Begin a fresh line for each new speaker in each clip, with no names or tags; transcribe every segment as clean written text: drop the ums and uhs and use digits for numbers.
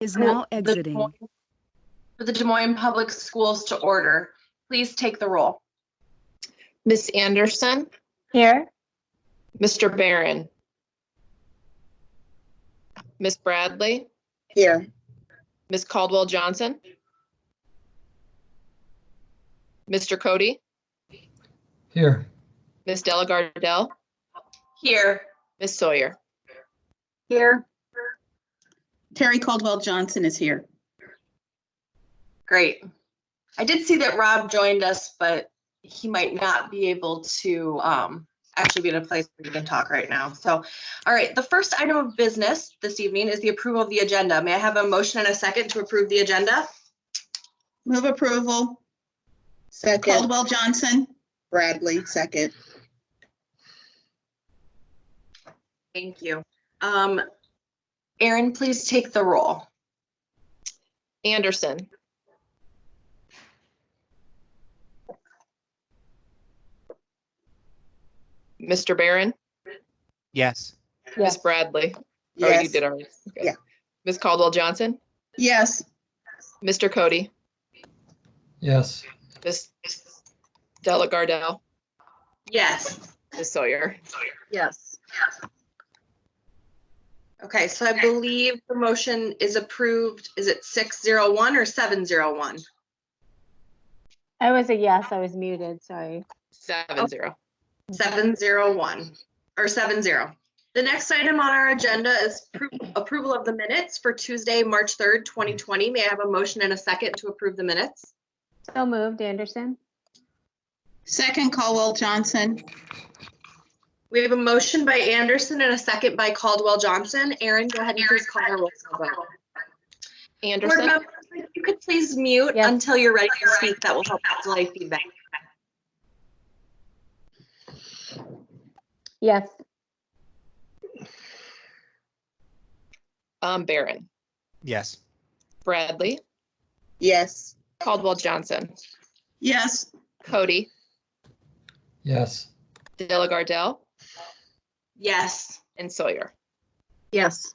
Is now exiting.
For the Des Moines Public Schools to order. Please take the roll.
Miss Anderson,
Here.
Mr. Barron, Miss Bradley,
Here.
Miss Caldwell Johnson, Mr. Cody,
Here.
Miss Delagardelle,
Here.
Miss Sawyer.
Here. Terry Caldwell Johnson is here.
Great. I did see that Rob joined us, but he might not be able to actually be in a place where he can talk right now. So, all right, the first item of business this evening is the approval of the agenda. May I have a motion and a second to approve the agenda?
Move approval.
Second.
Caldwell Johnson.
Bradley, second.
Thank you. Erin, please take the roll.
Anderson, Mr. Barron,
Yes.
Yes.
Miss Bradley. Oh, you
Yes.
did already. Okay.
Yeah.
Miss Caldwell Johnson,
Yes.
Mr. Cody,
Yes.
Miss Delagardelle,
Yes.
Miss Sawyer.
Yes.
Okay, so I believe the motion is approved. Is it 601 or 701?
I was a yes. I was muted. Sorry.
7-0.
701 or 70. The next item on our agenda is approval of the minutes for Tuesday, March 3rd, 2020. May I have a motion and a second to approve the minutes?
So moved, Anderson.
Second, Caldwell Johnson.
We have a motion by Anderson and a second by Caldwell Johnson. Erin, go ahead and please call our roll call vote. Board
Anderson,
members, if you could please mute
Yes.
until you're ready to speak. That will help delay feedback.
Yes.
Barron,
Yes.
Bradley,
Yes.
Caldwell Johnson,
Yes.
Cody,
Yes.
Delagardelle,
Yes.
and Sawyer.
Yes.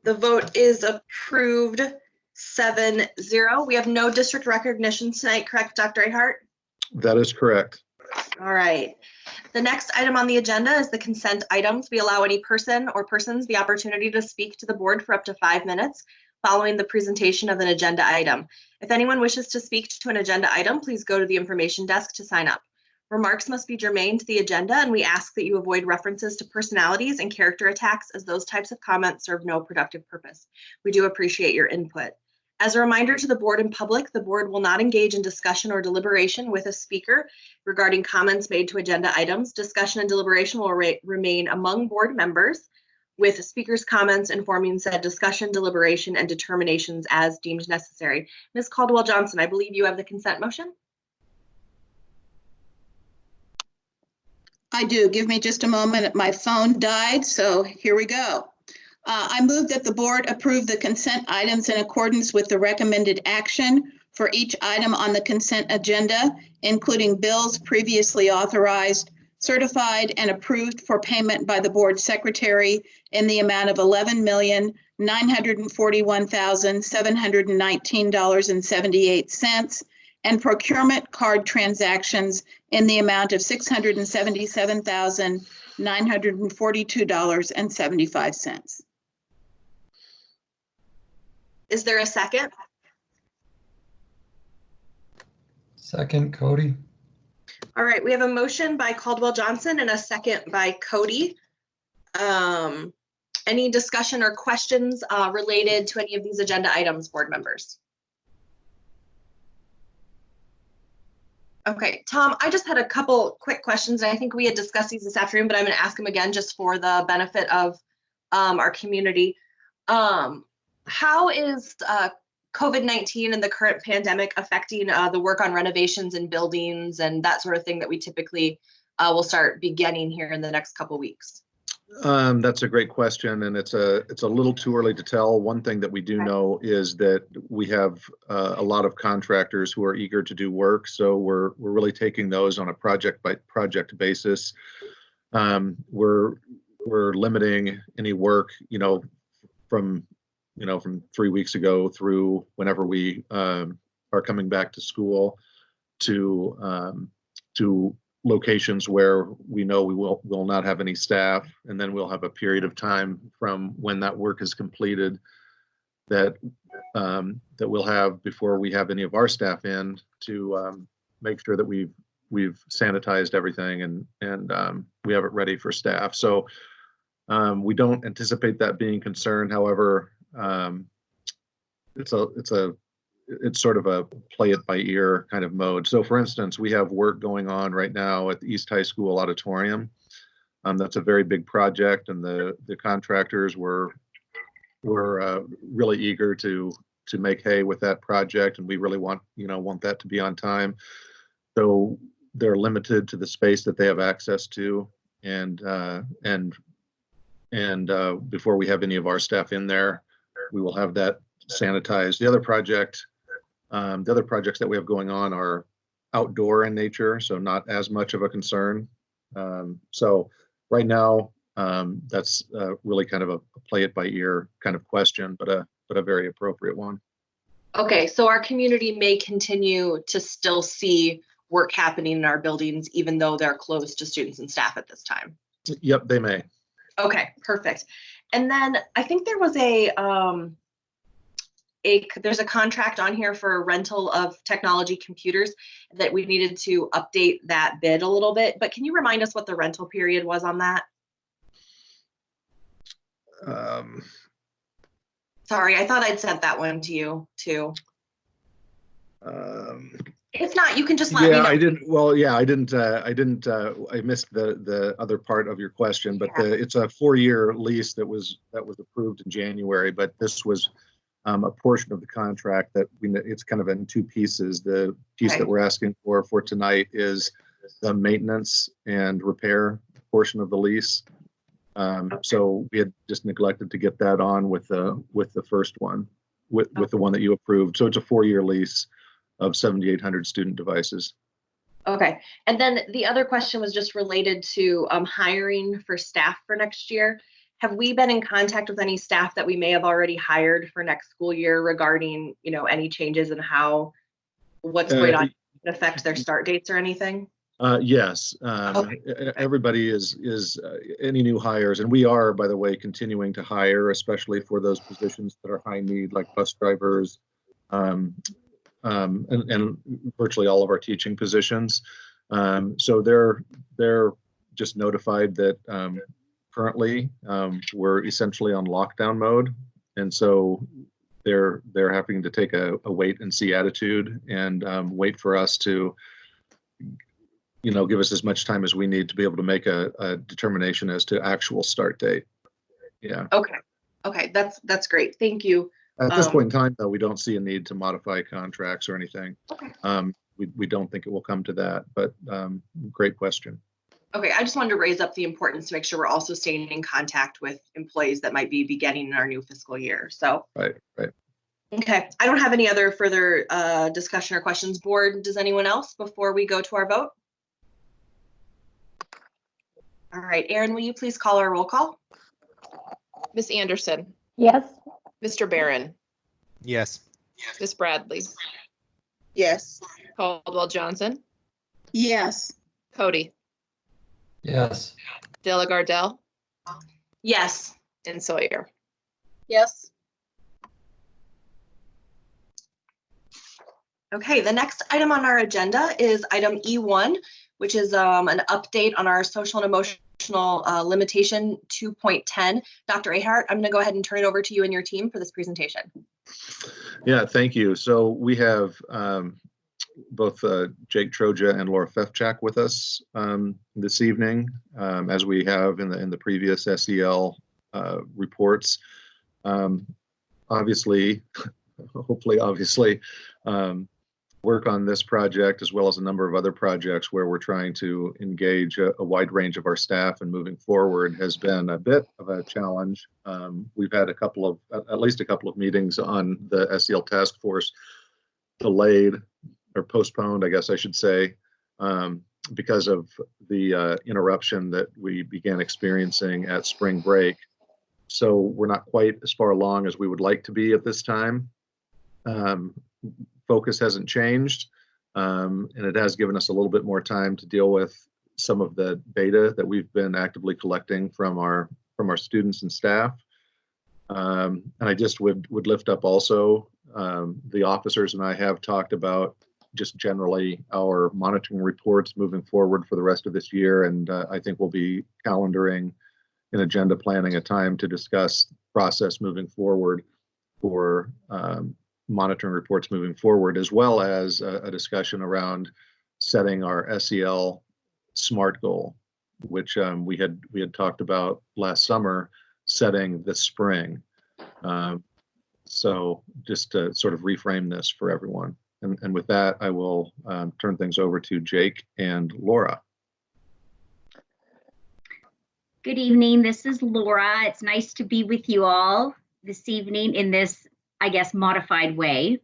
The vote is approved 7-0. We have no district recognition tonight, correct, Dr. Reinhardt?
That is correct.
All right. The next item on the agenda is the consent items. We allow any person or persons the opportunity to speak to the board for up to 5 minutes following the presentation of an agenda item. If anyone wishes to speak to an agenda item, please go to the information desk to sign up. Remarks must be germane to the agenda, and we ask that you avoid references to personalities and character attacks, as those types of comments serve no productive purpose. We do appreciate your input. As a reminder to the board and public, the board will not engage in discussion or deliberation with a speaker regarding comments made to agenda items. Discussion and deliberation will remain among board members, with speakers' comments informing said discussion, deliberation, and determinations as deemed necessary. Ms. Caldwell Johnson, I believe you have the consent motion?
I do. Give me just a moment. My phone died, so here we go. I move that the board approve the consent items in accordance with the recommended action for each item on the consent agenda, including bills previously authorized, certified, and approved for payment by the board secretary in the amount of $11,941,719.78, and procurement card transactions in the amount of $677,942.75.
Is there a second?
Second, Cody.
All right, we have a motion by Caldwell Johnson and a second by Cody. Any discussion or questions related to any of these agenda items, board members? Okay, Tom, I just had a couple quick questions, and I think we had discussed these this afternoon, but I'm going to ask them again just for the benefit of our community. How is COVID-19 and the current pandemic affecting the work on renovations and buildings and that sort of thing that we typically will start beginning here in the next couple weeks?
That's a great question, and it's a little too early to tell. One thing that we do know is that we have a lot of contractors who are eager to do work, so we're really taking those on a project by project basis. We're we're limiting any work, from 3 weeks ago through whenever we are coming back to school to locations where we know we will not have any staff, and then we'll have a period of time from when that work is completed that we'll have before we have any of our staff in to make sure that we've sanitized everything and we have it ready for staff. So we don't anticipate that being concerned. However, it's sort of a play it by ear kind of mode. So for instance, we have work going on right now at the East High School auditorium. That's a very big project, and the contractors were really eager to make hay with that project, and we really want that to be on time. So they're limited to the space that they have access to, and before we have any of our staff in there, we will have that sanitized. The other projects that we have going on are outdoor in nature, so not as much of a concern. So right now, that's really kind of a play it by ear kind of question, but a very appropriate one.
Okay, so our community may continue to still see work happening in our buildings, even though they're closed to students and staff at this time.
Yep, they may.
Okay, perfect. And then I think there was there's a contract on here for rental of technology computers that we needed to update that bid a little bit, but can you remind us what the rental period was on that? Sorry, I thought I'd sent that one to you too. If not, you can just let me know.
I didn't. Well, yeah, I didn't. I missed the other part of your question, but it's a 4-year lease that was approved in January. But this was a portion of the contract that it's kind of in 2 pieces. The piece that we're asking for tonight is the maintenance and repair portion of the lease. So we had just neglected to get that on with the first one, with the one that you approved. So it's a 4-year lease of 7,800 student devices.
Okay, and then the other question was just related to hiring for staff for next year. Have we been in contact with any staff that we may have already hired for next school year regarding, any changes in what's going on can affect their start dates or anything?
Yes,
Okay.
Everybody is any new hires, and we are, by the way, continuing to hire, especially for those positions that are high need, like bus drivers, and virtually all of our teaching positions. So they're just notified that currently we're essentially on lockdown mode, and so they're having to take a wait and see attitude and wait for us to give us as much time as we need to be able to make a determination as to actual start date. Yeah.
Okay, that's great. Thank you.
At this point in time, though, we don't see a need to modify contracts or anything.
Okay.
We don't think it will come to that, but great question.
Okay, I just wanted to raise up the importance to make sure we're also staying in contact with employees that might be beginning in our new fiscal year. So.
Right.
Okay, I don't have any other further discussion or questions. Board, does anyone else before we go to our vote? All right, Erin, will you please call our roll call?
Ms. Anderson,
Yes.
Mr. Barron,
Yes.
Ms. Bradley,
Yes.
Caldwell Johnson,
Yes.
Cody,
Yes.
Della Gardell,
Yes.
and Sawyer.
Yes.
Okay, the next item on our agenda is item E1, which is an update on our social and emotional limitation 2.10. Dr. Ahart, I'm going to go ahead and turn it over to you and your team for this presentation.
Yeah, thank you. So we have both Jake Troja and Laura Fefchak with us this evening, as we have in the previous SEL reports. Obviously, work on this project as well as a number of other projects where we're trying to engage a wide range of our staff and moving forward has been a bit of a challenge. We've had at least a couple of meetings on the SEL task force delayed or postponed, I guess I should say. because of the interruption that we began experiencing at spring break. So we're not quite as far along as we would like to be at this time. Focus hasn't changed, and it has given us a little bit more time to deal with some of the data that we've been actively collecting from our students and staff. And I just would lift up also, the officers and I have talked about just generally our monitoring reports moving forward for the rest of this year. And I think we'll be calendaring and agenda planning a time to discuss process moving forward for monitoring reports moving forward, as well as a discussion around setting our SEL SMART goal, which we had talked about last summer, setting this spring. So just to sort of reframe this for everyone. And with that, I will turn things over to Jake and Laura.
Good evening. This is Laura. It's nice to be with you all this evening in this, I guess, modified way.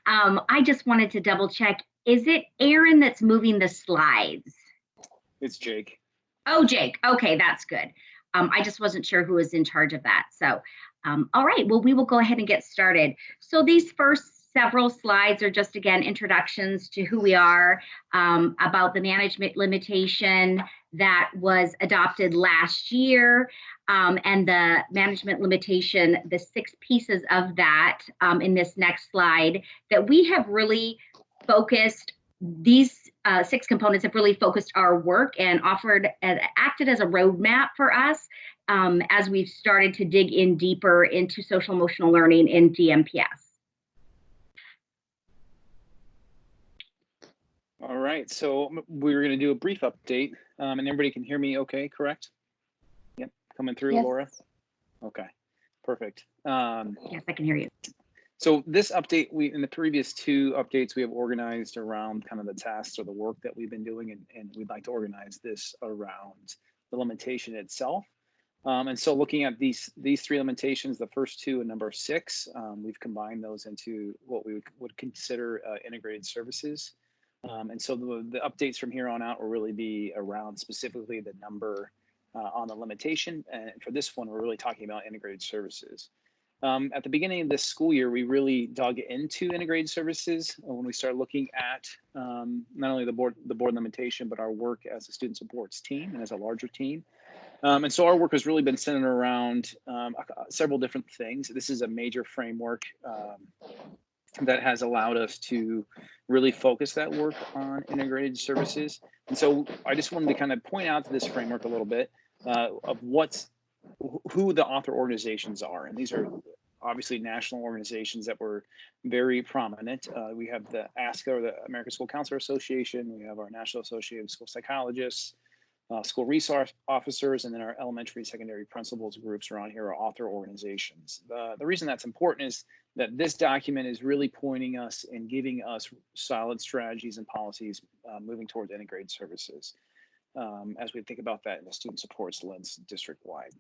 I just wanted to double check. Is it Aaron that's moving the slides?
It's Jake.
Oh, Jake. Okay, that's good. I just wasn't sure who was in charge of that. So, all right, well, we will go ahead and get started. So these first several slides are just, again, introductions to who we are, about the management limitation that was adopted last year, and the management limitation, the 6 pieces of that in this next slide that we have really focused. These 6 components have really focused our work and offered and acted as a roadmap for us as we've started to dig in deeper into social emotional learning in DMPS.
All right, so we're going to do a brief update, and everybody can hear me okay, correct? Yep, coming through,
Yes.
Laura? Okay, perfect.
Yes, I can hear you.
So this update, in the previous 2 updates, we have organized around kind of the tasks or the work that we've been doing, and we'd like to organize this around the limitation itself. And so looking at these 3 limitations, the first 2 and number 6, we've combined those into what we would consider integrated services. And so the updates from here on out will really be around specifically the number on the limitation. And for this one, we're really talking about integrated services. At the beginning of this school year, we really dug into integrated services when we started looking at not only the board limitation, but our work as a student supports team and as a larger team. And so our work has really been centered around several different things. This is a major framework that has allowed us to really focus that work on integrated services. And so I just wanted to kind of point out to this framework a little bit of who the author organizations are. And these are obviously national organizations that were very prominent. We have the ASCA, or the American School Counselor Association. We have our National Association of School Psychologists, school resource officers, and then our elementary, secondary principals groups around here are author organizations. The reason that's important is that this document is really pointing us and giving us solid strategies and policies moving towards integrated services as we think about that in the student supports lens district-wide.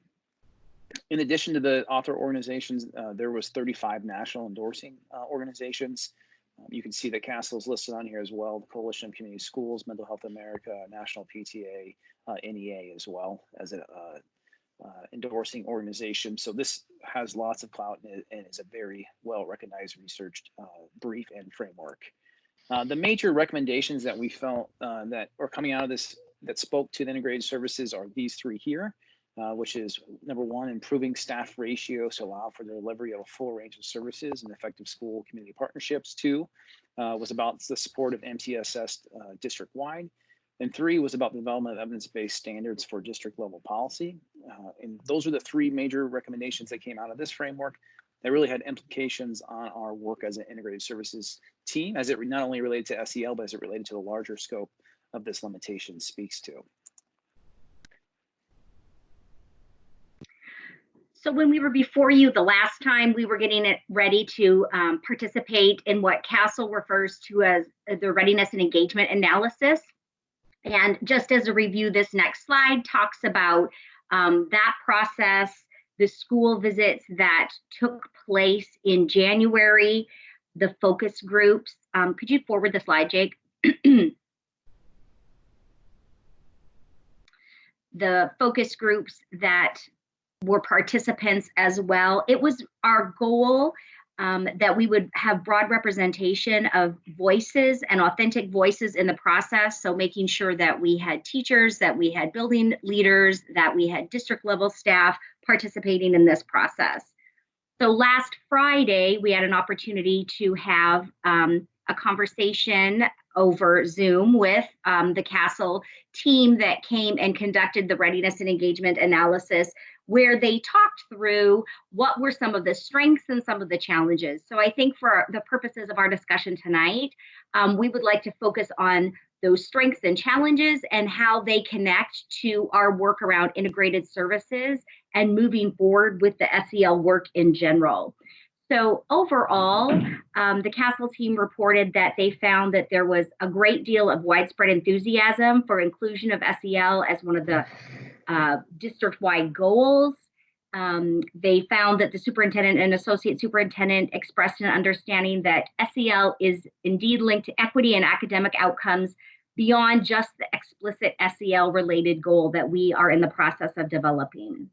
In addition to the author organizations, there was 35 national endorsing organizations. You can see that CASEL is listed on here as well, the Coalition of Community Schools, Mental Health America, National PTA, NEA as well as an endorsing organization. So this has lots of clout and is a very well-recognized, researched brief and framework. The major recommendations that we felt that are coming out of this that spoke to the integrated services are these 3 here. Which is number 1, improving staff ratios to allow for the delivery of a full range of services and effective school community partnerships. 2 was about the support of MTSS district-wide. And 3 was about the development of evidence-based standards for district-level policy. And those are the 3 major recommendations that came out of this framework that really had implications on our work as an integrated services team, as it not only related to SEL, but as it related to the larger scope of this limitation speaks to.
So when we were before you the last time, we were getting it ready to participate in what CASEL refers to as the readiness and engagement analysis. And just as a review, this next slide talks about that process, the school visits that took place in January, the focus groups. Could you forward the slide, Jake? the focus groups that were participants as well. It was our goal that we would have broad representation of voices and authentic voices in the process. So making sure that we had teachers, that we had building leaders, that we had district level staff participating in this process. So last Friday, we had an opportunity to have a conversation over Zoom with the CASEL team that came and conducted the readiness and engagement analysis, where they talked through what were some of the strengths and some of the challenges. So I think for the purposes of our discussion tonight, we would like to focus on those strengths and challenges and how they connect to our work around integrated services and moving forward with the SEL work in general. So overall, the CASEL team reported that they found that there was a great deal of widespread enthusiasm for inclusion of SEL as one of the district-wide goals. They found that the superintendent and associate superintendent expressed an understanding that SEL is indeed linked to equity and academic outcomes beyond just the explicit SEL-related goal that we are in the process of developing.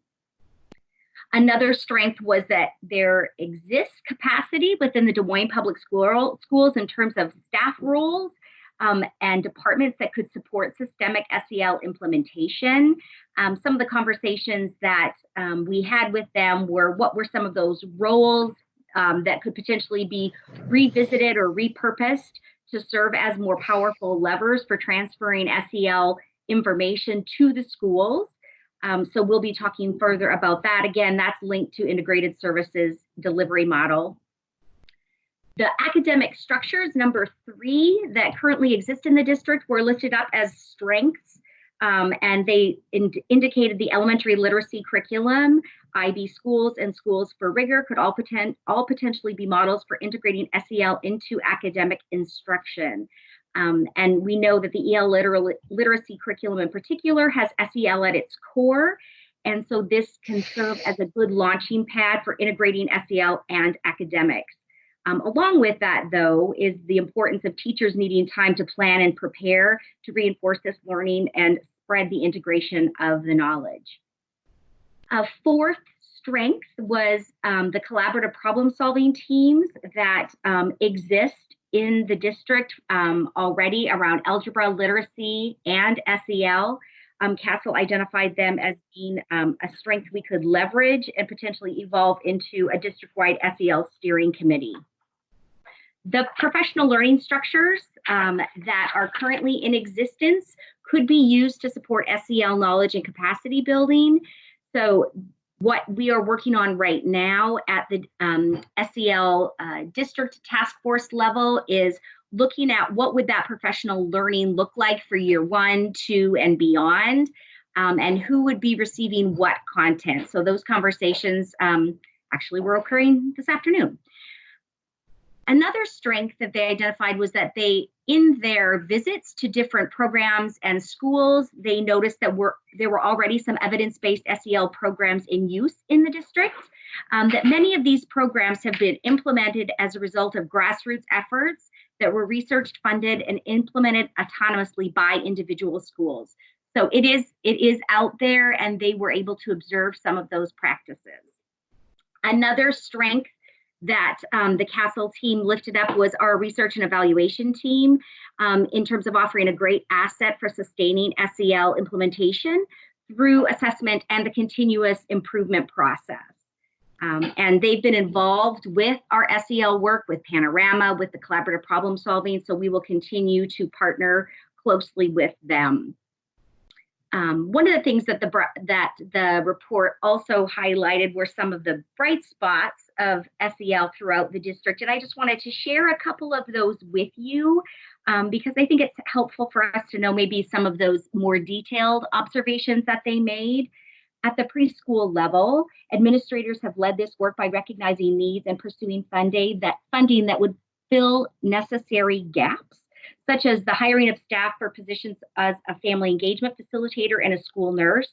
Another strength was that there exists capacity within the Des Moines Public Schools in terms of staff roles and departments that could support systemic SEL implementation. Some of the conversations that we had with them were what were some of those roles that could potentially be revisited or repurposed to serve as more powerful levers for transferring SEL information to the schools. So we'll be talking further about that. Again, that's linked to integrated services delivery model. The academic structures, number 3, that currently exist in the district were lifted up as strengths, and they indicated the elementary literacy curriculum, IB schools, and schools for rigor could all potentially be models for integrating SEL into academic instruction. And we know that the EL literacy curriculum in particular has SEL at its core. And so this can serve as a good launching pad for integrating SEL and academics. Along with that, though, is the importance of teachers needing time to plan and prepare to reinforce this learning and spread the integration of the knowledge. A fourth strength was the collaborative problem-solving teams that exist in the district already around algebra, literacy, and SEL. CASEL identified them as being a strength we could leverage and potentially evolve into a district-wide SEL steering committee. The professional learning structures that are currently in existence could be used to support SEL knowledge and capacity building. So what we are working on right now at the SEL district task force level is looking at what would that professional learning look like for year 1, 2, and beyond, and who would be receiving what content. So those conversations actually were occurring this afternoon. Another strength that they identified was that they, in their visits to different programs and schools, they noticed that there were already some evidence-based SEL programs in use in the district, that many of these programs have been implemented as a result of grassroots efforts that were researched, funded, and implemented autonomously by individual schools. So it is out there, and they were able to observe some of those practices. Another strength that the CASEL team lifted up was our research and evaluation team in terms of offering a great asset for sustaining SEL implementation through assessment and the continuous improvement process. And they've been involved with our SEL work with Panorama, with the collaborative problem solving, so we will continue to partner closely with them. One of the things that the report also highlighted were some of the bright spots of SEL throughout the district. And I just wanted to share a couple of those with you because I think it's helpful for us to know maybe some of those more detailed observations that they made. At the preschool level, administrators have led this work by recognizing needs and pursuing funding that would fill necessary gaps, such as the hiring of staff for positions as a family engagement facilitator and a school nurse.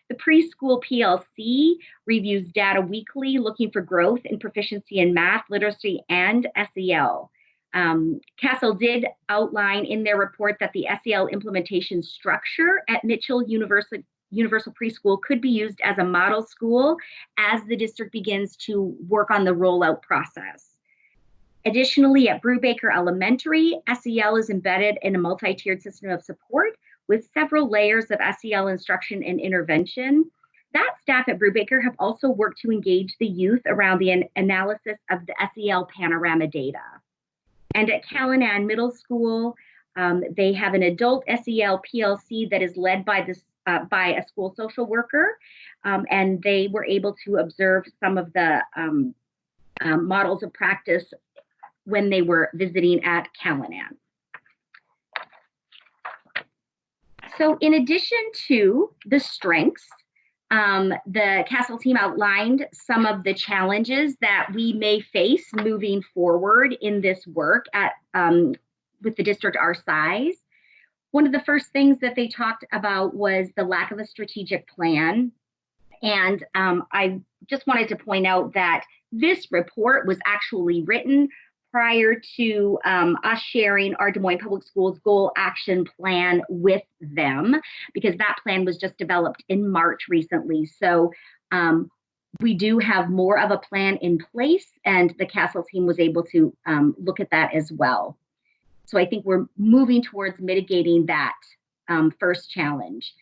The preschool PLC reviews data weekly, looking for growth in proficiency in math, literacy, and SEL. CASEL did outline in their report that the SEL implementation structure at Mitchell Universal Preschool could be used as a model school as the district begins to work on the rollout process. Additionally, at Brubaker Elementary, SEL is embedded in a multi-tiered system of support with several layers of SEL instruction and intervention. That staff at Brubaker have also worked to engage the youth around the analysis of the SEL panorama data. And at Callanan Middle School, they have an adult SEL PLC that is led by a school social worker, and they were able to observe some of the models of practice when they were visiting at Callanan. So in addition to the strengths, the CASEL team outlined some of the challenges that we may face moving forward in this work at with the district our size. One of the first things that they talked about was the lack of a strategic plan. And I just wanted to point out that this report was actually written prior to us sharing our Des Moines Public Schools goal action plan with them, because that plan was just developed in March recently. So we do have more of a plan in place, and the CASEL team was able to look at that as well. So I think we're moving towards mitigating that first challenge.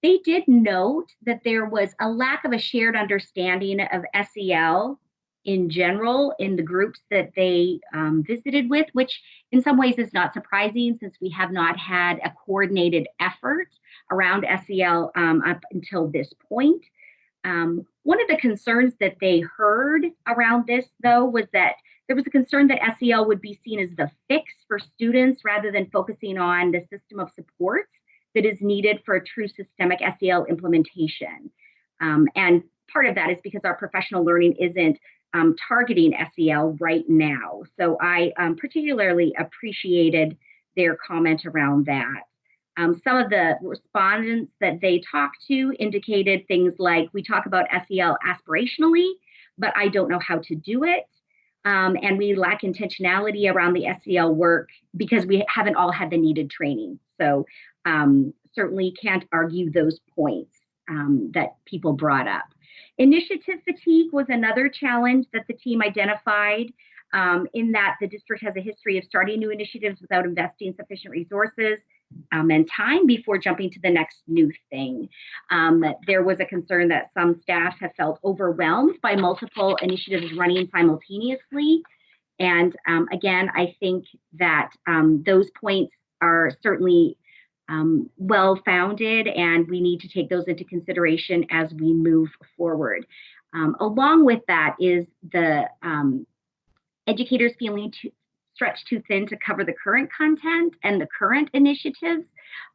They did note that there was a lack of a shared understanding of SEL in general in the groups that they visited with, which in some ways is not surprising since we have not had a coordinated effort around SEL up until this point. One of the concerns that they heard around this, though, was that there was a concern that SEL would be seen as the fix for students rather than focusing on the system of support that is needed for a true systemic SEL implementation. And part of that is because our professional learning isn't targeting SEL right now. So I particularly appreciated their comment around that. Some of the respondents that they talked to indicated things like, we talk about SEL aspirationally, but I don't know how to do it. And we lack intentionality around the SEL work because we haven't all had the needed training. So certainly can't argue those points that people brought up. Initiative fatigue was another challenge that the team identified, in that the district has a history of starting new initiatives without investing sufficient resources and time before jumping to the next new thing. There was a concern that some staff have felt overwhelmed by multiple initiatives running simultaneously. And again, I think that those points are certainly well-founded, and we need to take those into consideration as we move forward. Along with that is the educators feeling stretched too thin to cover the current content and the current initiatives,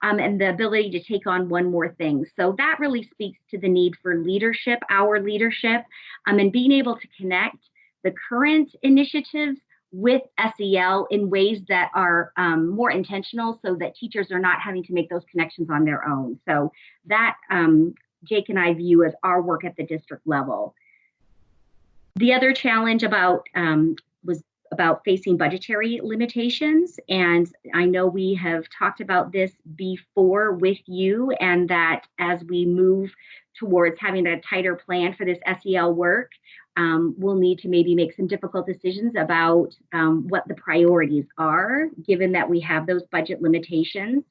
and the ability to take on one more thing. So that really speaks to the need for leadership, our leadership, and being able to connect the current initiatives with SEL in ways that are more intentional, so that teachers are not having to make those connections on their own. So that Jake and I view as our work at the district level. The other challenge was about facing budgetary limitations. And I know we have talked about this before with you, and that as we move towards having a tighter plan for this SEL work, we'll need to maybe make some difficult decisions about what the priorities are, given that we have those budget limitations.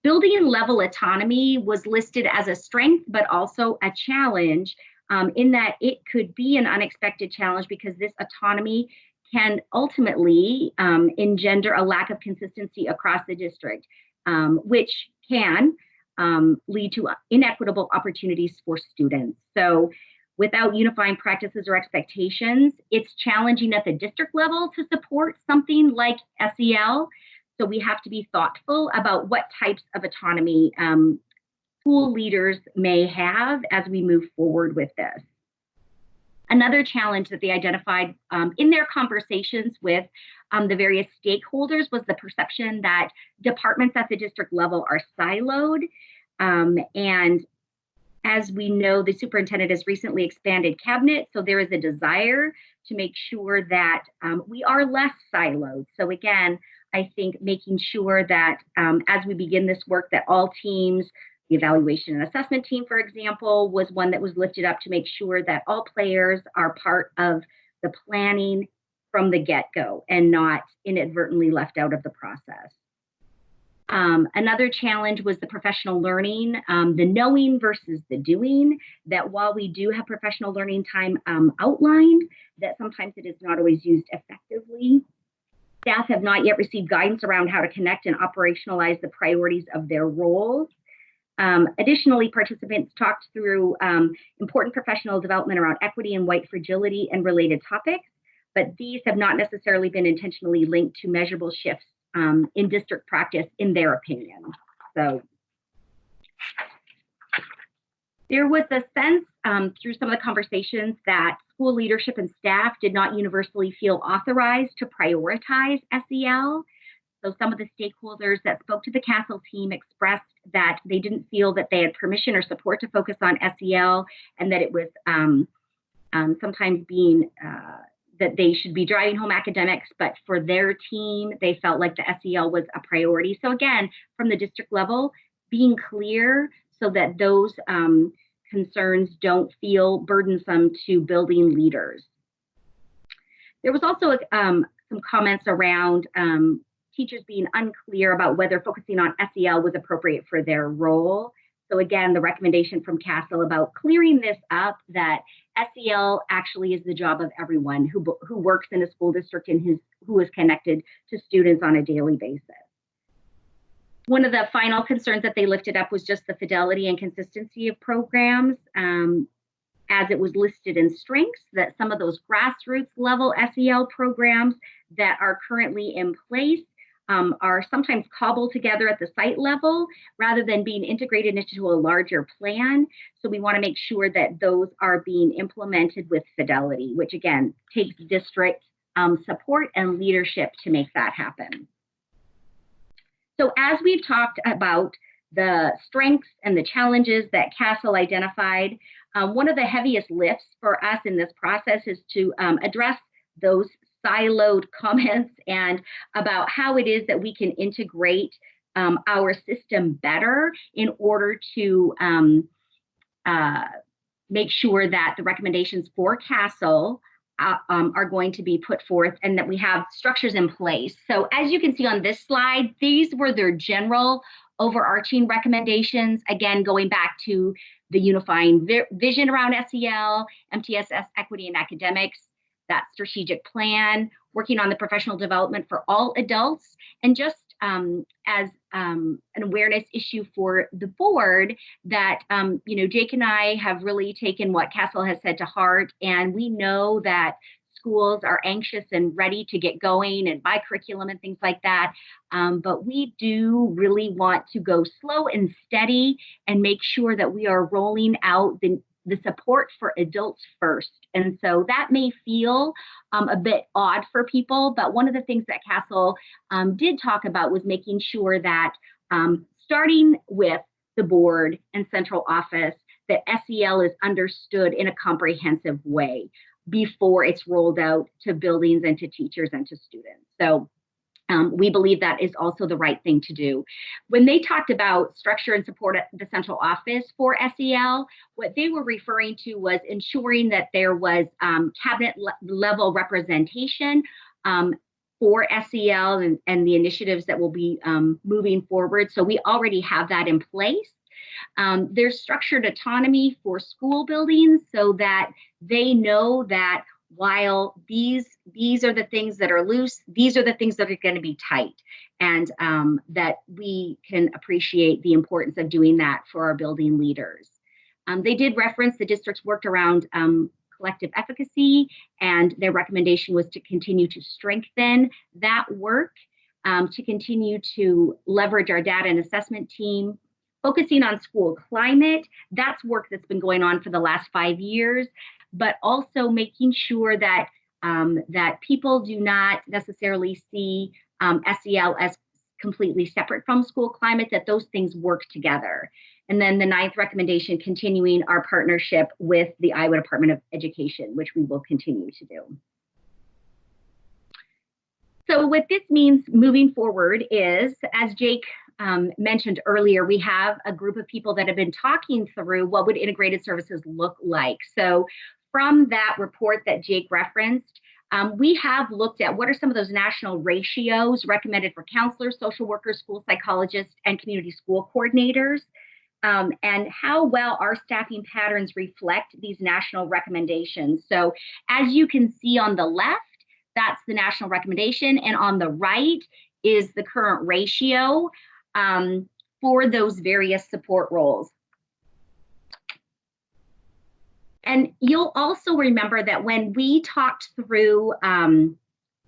Building in level autonomy was listed as a strength, but also a challenge, in that it could be an unexpected challenge because this autonomy can ultimately engender a lack of consistency across the district, which can lead to inequitable opportunities for students. So without unifying practices or expectations, it's challenging at the district level to support something like SEL. So we have to be thoughtful about what types of autonomy school leaders may have as we move forward with this. Another challenge that they identified in their conversations with the various stakeholders was the perception that departments at the district level are siloed. And as we know, the superintendent has recently expanded cabinet, so there is a desire to make sure that we are less siloed. So again, I think making sure that as we begin this work, that all teams The evaluation and assessment team, for example, was one that was lifted up to make sure that all players are part of the planning from the get-go and not inadvertently left out of the process. Another challenge was the professional learning, the knowing versus the doing, that while we do have professional learning time outlined, that sometimes it is not always used effectively. Staff have not yet received guidance around how to connect and operationalize the priorities of their roles. Additionally, participants talked through important professional development around equity and white fragility and related topics, but these have not necessarily been intentionally linked to measurable shifts in district practice, in their opinion. So there was a sense through some of the conversations that school leadership and staff did not universally feel authorized to prioritize SEL. So some of the stakeholders that spoke to the CASEL team expressed that they didn't feel that they had permission or support to focus on SEL, and that it was sometimes being that they should be driving home academics, but for their team, they felt like the SEL was a priority. So again, from the district level, being clear so that those concerns don't feel burdensome to building leaders. There was also some comments around teachers being unclear about whether focusing on SEL was appropriate for their role. So again, the recommendation from CASEL about clearing this up, that SEL actually is the job of everyone who works in a school district and who is connected to students on a daily basis. One of the final concerns that they lifted up was just the fidelity and consistency of programs, as it was listed in strengths, that some of those grassroots level SEL programs that are currently in place are sometimes cobbled together at the site level rather than being integrated into a larger plan. So we want to make sure that those are being implemented with fidelity, which again takes district support and leadership to make that happen. So as we've talked about the strengths and the challenges that CASEL identified, one of the heaviest lifts for us in this process is to address those siloed comments and about how it is that we can integrate our system better in order to make sure that the recommendations for CASEL are going to be put forth and that we have structures in place. So as you can see on this slide, these were their general overarching recommendations, again, going back to the unifying vision around SEL, MTSS equity and academics, that strategic plan, working on the professional development for all adults, and just as an awareness issue for the board that, Jake and I have really taken what CASEL has said to heart, and we know that schools are anxious and ready to get going and buy curriculum and things like that. But we do really want to go slow and steady and make sure that we are rolling out the support for adults first. And so that may feel a bit odd for people, but one of the things that CASEL did talk about was making sure that starting with the board and central office, that SEL is understood in a comprehensive way before it's rolled out to buildings and to teachers and to students. So we believe that is also the right thing to do. When they talked about structure and support at the central office for SEL, what they were referring to was ensuring that there was cabinet level representation for SEL and the initiatives that will be moving forward. So we already have that in place. There's structured autonomy for school buildings so that they know that while these are the things that are loose, these are the things that are going to be tight, and that we can appreciate the importance of doing that for our building leaders. They did reference the district's worked around collective efficacy, and their recommendation was to continue to strengthen that work, to continue to leverage our data and assessment team, focusing on school climate. That's work that's been going on for the last 5 years, but also making sure that that people do not necessarily see SEL as completely separate from school climate, that those things work together. And then the 9th recommendation, continuing our partnership with the Iowa Department of Education, which we will continue to do. So what this means moving forward is, as Jake mentioned earlier, we have a group of people that have been talking through what would integrated services look like. So from that report that Jake referenced, we have looked at what are some of those national ratios recommended for counselors, social workers, school psychologists, and community school coordinators, and how well our staffing patterns reflect these national recommendations. So as you can see on the left, that's the national recommendation, and on the right is the current ratio for those various support roles. And you'll also remember that when we talked through,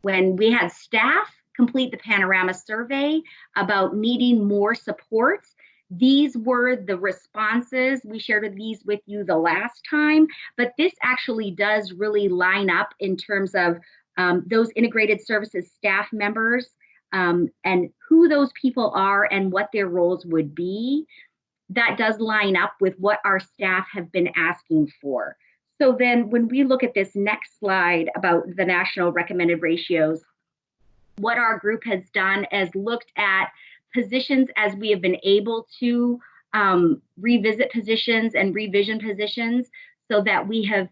when we had staff complete the panorama survey about needing more supports, these were the responses. We shared these with you the last time, but this actually does really line up in terms of those integrated services staff members and who those people are and what their roles would be. That does line up with what our staff have been asking for. So then when we look at this next slide about the national recommended ratios, what our group has done is looked at positions as we have been able to revisit positions and revision positions, so that we have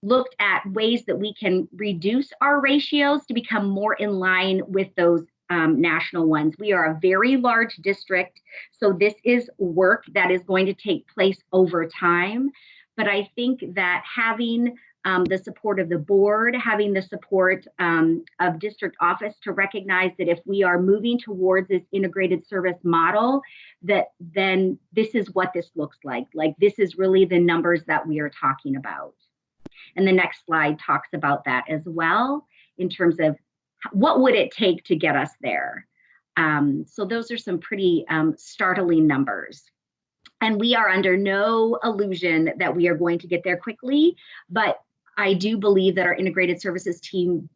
looked at ways that we can reduce our ratios to become more in line with those national ones. We are a very large district, so this is work that is going to take place over time. But I think that having the support of the board, having the support of district office to recognize that if we are moving towards this integrated service model, that then this is what this looks like. Like, this is really the numbers that we are talking about. And the next slide talks about that as well, in terms of what would it take to get us there. So those are some pretty startling numbers. And we are under no illusion that we are going to get there quickly, but I do believe that our integrated services team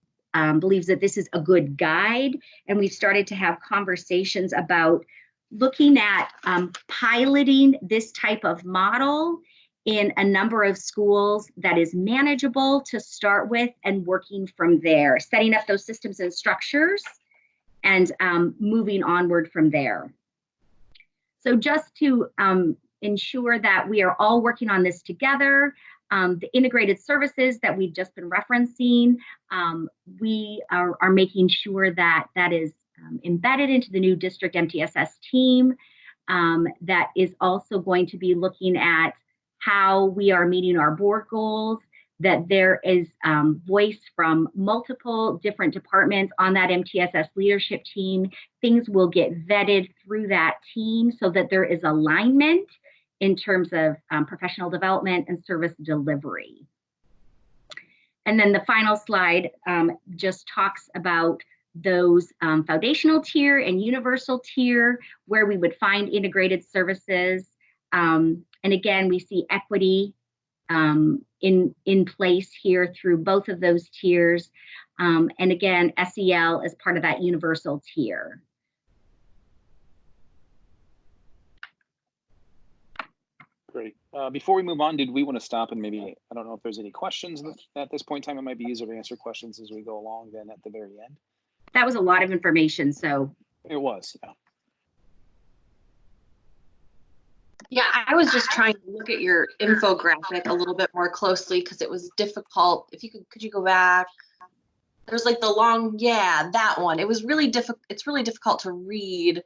believes that this is a good guide, and we've started to have conversations about looking at piloting this type of model in a number of schools that is manageable to start with, and working from there, setting up those systems and structures and moving onward from there. So just to ensure that we are all working on this together, the integrated services that we've just been referencing, we are making sure that that is embedded into the new district MTSS team, that is also going to be looking at how we are meeting our board goals, that there is voice from multiple different departments on that MTSS leadership team. Things will get vetted through that team so that there is alignment in terms of professional development and service delivery. And then the final slide just talks about those foundational tier and universal tier, where we would find integrated services. And again, we see equity in place here through both of those tiers. And again, SEL is part of that universal tier.
Great. Before we move on, did we want to stop and maybe, I don't know if there's any questions at this point in time. It might be easier to answer questions as we go along then at the very end.
That was a lot of information, so.
It was, yeah.
Yeah, I was just trying to look at your infographic a little bit more closely because it was difficult. If you could you go back? There's like the long, yeah, that one. It was really difficult. It's really difficult to read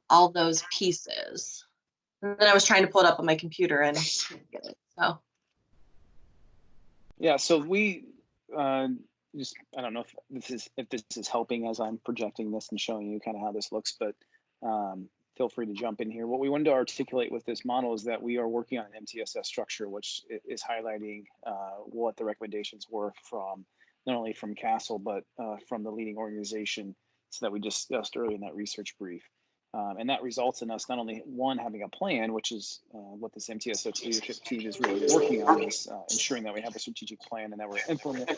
all those pieces. And then I was trying to pull it up on my computer and I couldn't get it. So.
Yeah, so we just, I don't know if this is helping as I'm projecting this and showing you kind of how this looks, but feel free to jump in here. What we wanted to articulate with this model is that we are working on an MTSS structure, which is highlighting what the recommendations were from, not only from CASEL, but from the leading organization that we discussed earlier in that research brief. And that results in us not only, one, having a plan, which is what this MTSS leadership team is really working on, is ensuring that we have a strategic plan and that we're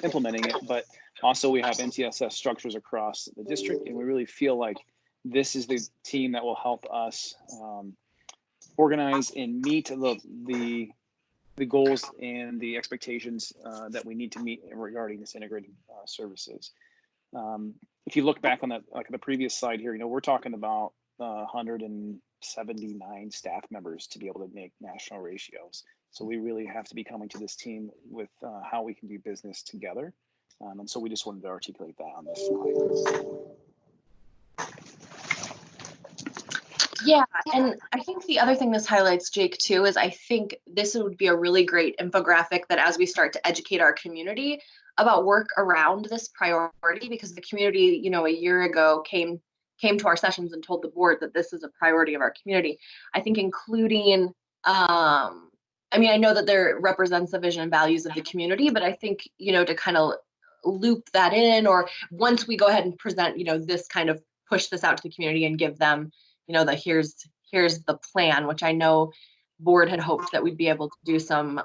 implementing it, but also we have MTSS structures across the district, and we really feel like this is the team that will help us organize and meet the goals and the expectations that we need to meet regarding this integrated services. If you look back on that, like the previous slide here, we're talking about 179 staff members to be able to make national ratios. So we really have to be coming to this team with how we can do business together. And so we just wanted to articulate that on this slide.
Yeah, and I think the other thing this highlights, Jake, too, is I think this would be a really great infographic that as we start to educate our community about work around this priority, because the community, you know, a year ago came to our sessions and told the board that this is a priority of our community. I think including, I mean, I know that there represents the vision and values of the community, but I think, you know, to kind of loop that in, or once we go ahead and present, you know, this kind of push this out to the community and give them, you know, the here's the plan, which I know board had hoped that we'd be able to do some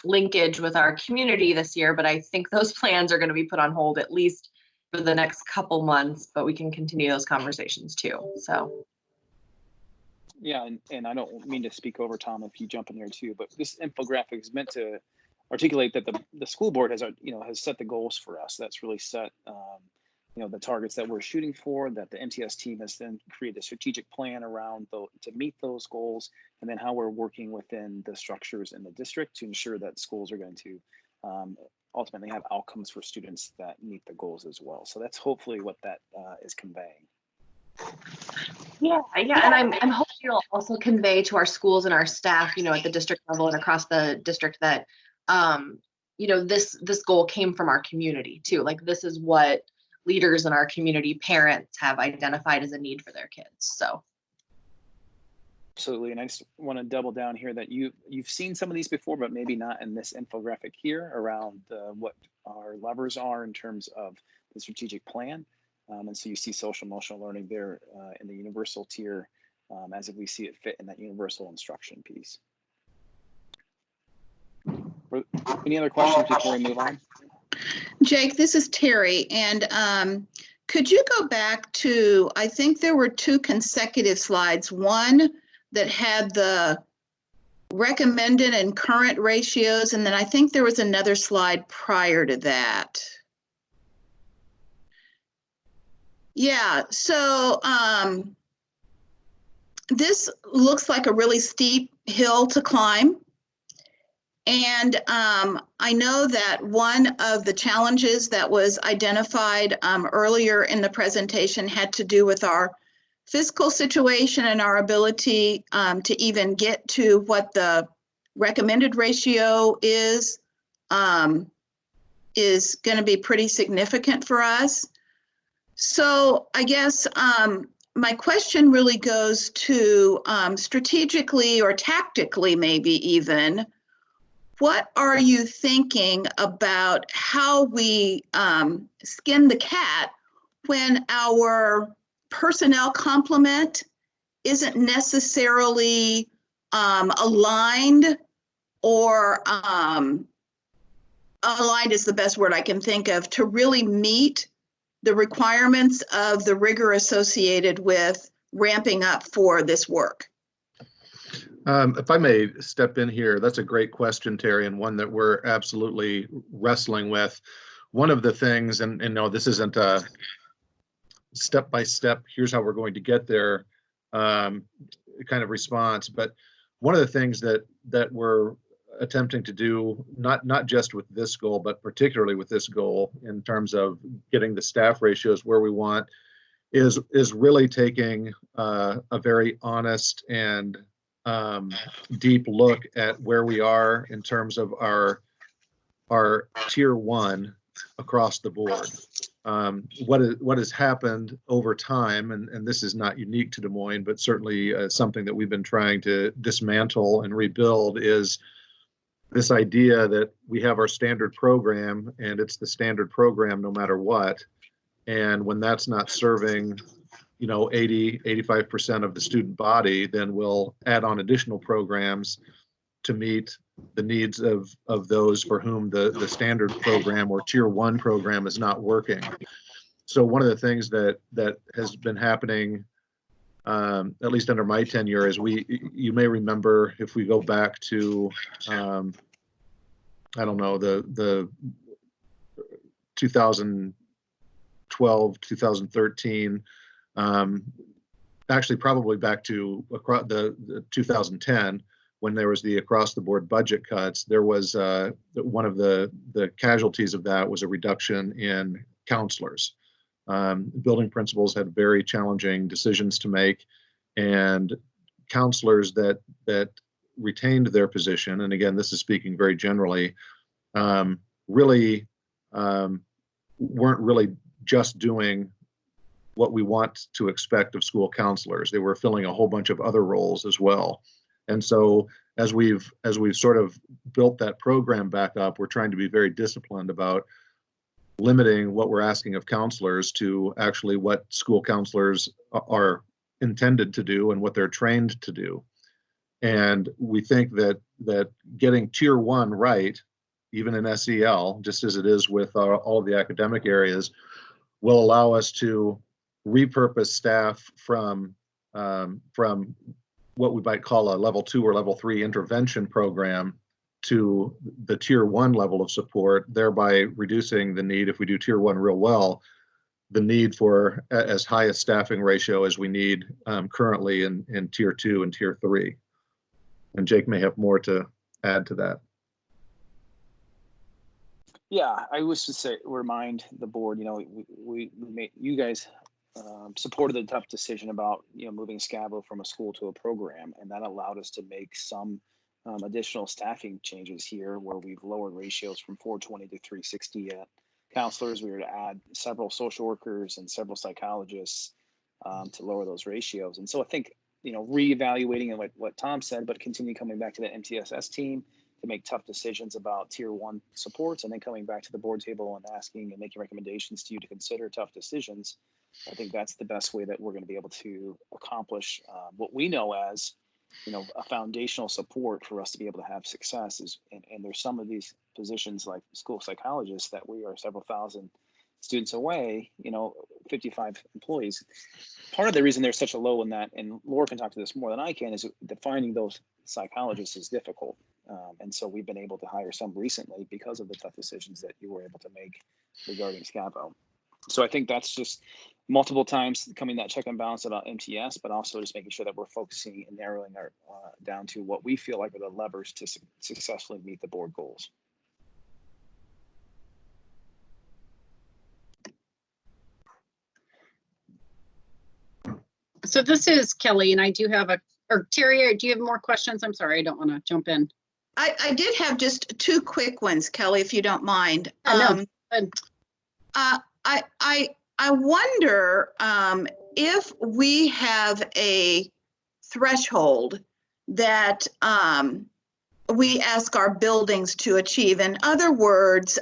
linkage with our community this year, but I think those plans are going to be put on hold at least for the next couple months, but we can continue those conversations too. So.
Yeah, and I don't mean to speak over Tom if you jump in here too, but this infographic is meant to articulate that the school board has, you know, has set the goals for us. That's really set, you know, the targets that we're shooting for, that the MTS team has then created a strategic plan around to meet those goals, and then how we're working within the structures in the district to ensure that schools are going to ultimately have outcomes for students that meet the goals as well. So that's hopefully what that is conveying.
Yeah, and I'm hoping you'll also convey to our schools and our staff, you know, at the district level and across the district that, you know, this goal came from our community too. Like, this is what leaders in our community, parents, have identified as a need for their kids. So.
Absolutely, and I just want to double down here that you've seen some of these before, but maybe not in this infographic here around what our levers are in terms of the strategic plan. And so you see social emotional learning there in the universal tier as if we see it fit in that universal instruction piece. Any other questions before we move on?
Jake, this is Terry, and could you go back to, I think there were 2 consecutive slides, one that had the recommended and current ratios, and then I think there was another slide prior to that. Yeah, so this looks like a really steep hill to climb. And I know that one of the challenges that was identified earlier in the presentation had to do with our fiscal situation and our ability to even get to what the recommended ratio is going to be pretty significant for us. So I guess my question really goes to strategically or tactically, maybe even, what are you thinking about how we skin the cat when our personnel complement isn't necessarily aligned, or aligned is the best word I can think of, to really meet the requirements of the rigor associated with ramping up for this work?
If I may step in here, that's a great question, Terry, and one that we're absolutely wrestling with. One of the things, and no, this isn't a step-by-step, here's how we're going to get there kind of response, but one of the things that we're attempting to do, not just with this goal, but particularly with this goal in terms of getting the staff ratios where we want, is really taking a very honest and deep look at where we are in terms of our tier 1 across the board. What has happened over time, and this is not unique to Des Moines, but certainly something that we've been trying to dismantle and rebuild, is this idea that we have our standard program and it's the standard program no matter what. And when that's not serving, 80-85% of the student body, then we'll add on additional programs to meet the needs of those for whom the standard program or tier 1 program is not working. So one of the things that has been happening, at least under my tenure, is you may remember, if we go back to, I don't know, the 2012, 2013, actually probably back to across the 2010, when there was the across the board budget cuts. There was one of the casualties of that was a reduction in counselors. Building principals had very challenging decisions to make, and counselors that retained their position, and again, this is speaking very generally, really weren't really just doing what we want to expect of school counselors. They were filling a whole bunch of other roles as well. And so as we've sort of built that program back up, we're trying to be very disciplined about limiting what we're asking of counselors to actually what school counselors are intended to do and what they're trained to do. And we think that getting tier 1 right, even in SEL, just as it is with all of the academic areas, will allow us to repurpose staff from what we might call a level 2 or level 3 intervention program to the tier 1 level of support, thereby reducing the need, if we do tier 1 real well, the need for as high a staffing ratio as we need currently in tier 2 and tier 3. And Jake may have more to add to that.
Yeah, I wish to say, remind the board, we made, you guys supported the tough decision about, moving Scavo from a school to a program, and that allowed us to make some additional staffing changes here, where we've lowered ratios from 420 to 360 at counselors. We were to add several social workers and several psychologists to lower those ratios. And so I think, reevaluating and what Tom said, but continue coming back to the MTSS team to make tough decisions about tier 1 supports, and then coming back to the board table and asking and making recommendations to you to consider tough decisions. I think that's the best way that we're going to be able to accomplish what we know as, a foundational support for us to be able to have success. And there's some of these positions like school psychologists that we are several thousand students away, 55 employees. Part of the reason there's such a low in that, and Laura can talk to this more than I can, is defining those psychologists is difficult. And so we've been able to hire some recently because of the tough decisions that you were able to make regarding Scavo. So I think that's just multiple times coming that check and balance about MTS, but also just making sure that we're focusing and narrowing our down to what we feel like are the levers to successfully meet the board goals.
So this is Kelly, and I do have or Terry, do you have more questions? I'm sorry, I don't want to jump in.
I did have just 2 quick ones, Kelly, if you don't mind.
No.
I wonder if we have a threshold that we ask our buildings to achieve. In other words,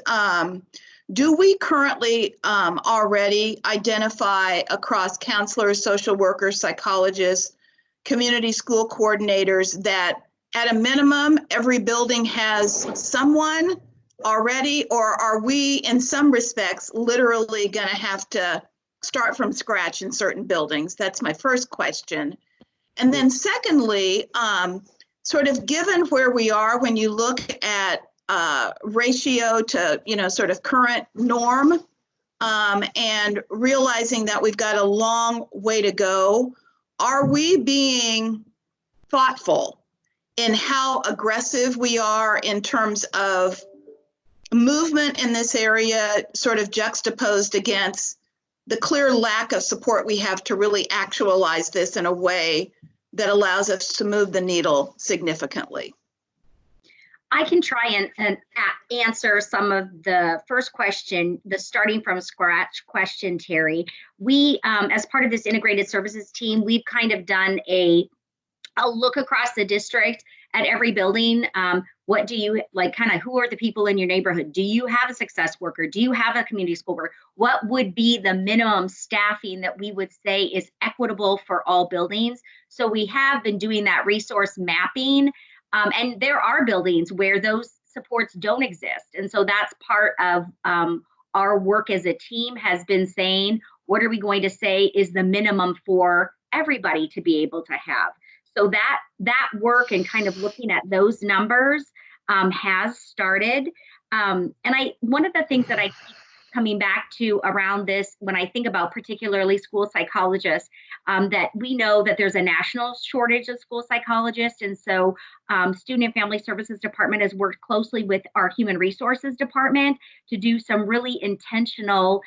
do we currently already identify across counselors, social workers, psychologists, community school coordinators that at a minimum every building has someone already, or are we in some respects literally going to have to start from scratch in certain buildings? That's my first question. And then secondly, sort of given where we are when you look at ratio to, sort of current norm, and realizing that we've got a long way to go, are we being thoughtful in how aggressive we are in terms of movement in this area, sort of juxtaposed against the clear lack of support we have to really actualize this in a way that allows us to move the needle significantly?
I can try and answer some of the first question, the starting from scratch question, Terry. We, as part of this integrated services team, we've kind of done a look across the district at every building. What do you like, kind of who are the people in your neighborhood? Do you have a success worker? Do you have a community school worker? What would be the minimum staffing that we would say is equitable for all buildings? So we have been doing that resource mapping. And there are buildings where those supports don't exist. And so that's part of our work as a team has been saying, what are we going to say is the minimum for everybody to be able to have? So that work and kind of looking at those numbers has started. And one of the things that I keep coming back to around this, when I think about particularly school psychologists, that we know that there's a national shortage of school psychologists. And so Student and Family Services Department has worked closely with our Human Resources Department to do some really intentional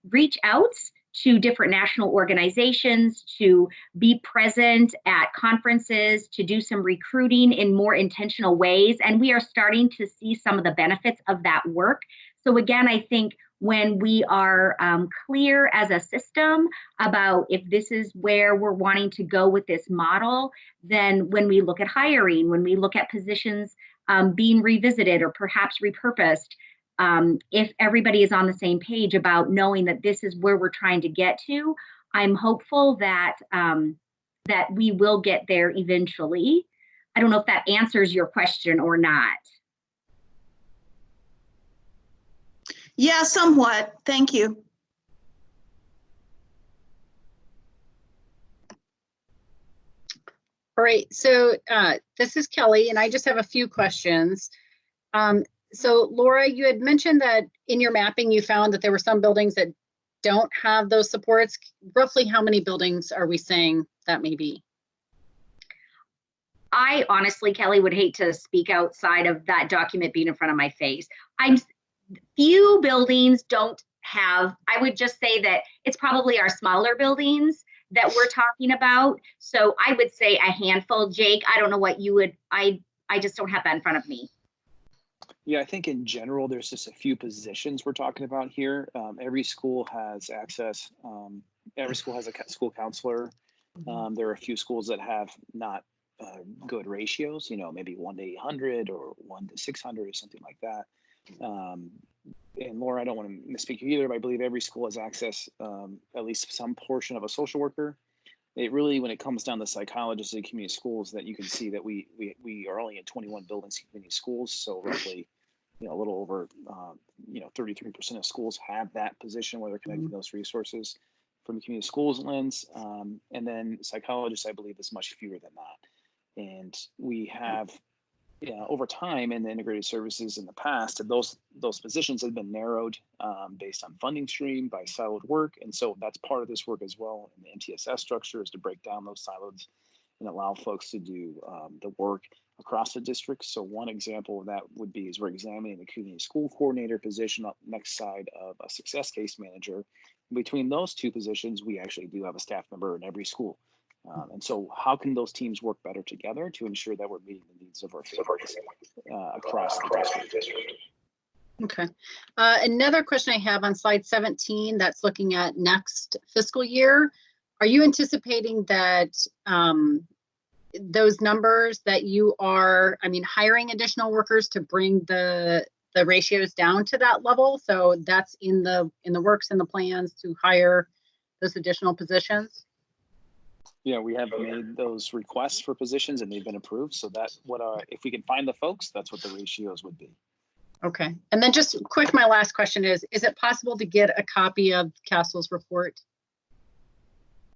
reach outs to different national organizations, to be present at conferences, to do some recruiting in more intentional ways. And we are starting to see some of the benefits of that work. So again, I think when we are clear as a system about if this is where we're wanting to go with this model, then when we look at hiring, when we look at positions being revisited or perhaps repurposed, if everybody is on the same page about knowing that this is where we're trying to get to, I'm hopeful that that we will get there eventually. I don't know if that answers your question or not.
Yeah, somewhat. Thank you.
All right, so this is Kelly, and I just have a few questions. So Laura, you had mentioned that in your mapping, you found that there were some buildings that don't have those supports. Roughly how many buildings are we saying that may be?
I honestly, Kelly, would hate to speak outside of that document being in front of my face. Few buildings don't have, I would just say that it's probably our smaller buildings that we're talking about. So I would say a handful. Jake, I don't know what you would, I just don't have that in front of me.
Yeah, I think in general, there's just a few positions we're talking about here. Every school has access. Every school has a school counselor. There are a few schools that have not good ratios, you know, maybe 1 to 800 or 1 to 600 or something like that. And Laura, I don't want to misspeak you either, but I believe every school has access, at least some portion of a social worker. It really, when it comes down to psychologists in community schools, that you can see that we are only in 21 buildings in community schools. So roughly, you know, a little over, 33% of schools have that position where they're connecting those resources from the community schools lens. And then psychologists, I believe, is much fewer than that. And we have, over time in the integrated services in the past, those positions have been narrowed based on funding stream by siloed work. And so that's part of this work as well in the MTSS structure, is to break down those silos and allow folks to do the work across the district. So one example of that would be is we're examining the community school coordinator position up next side of a success case manager. Between those two positions, we actually do have a staff member in every school. And so how can those teams work better together to ensure that we're meeting the needs of our families across the district?
Okay. Another question I have on slide 17, that's looking at next fiscal year. Are you anticipating that those numbers that you are, hiring additional workers to bring the ratios down to that level? So that's in the works and the plans to hire those additional positions?
Yeah, we have made those requests for positions and they've been approved. So that's what, if we can find the folks, that's what the ratios would be.
Okay. And then just quick, my last question is it possible to get a copy of CASEL's report?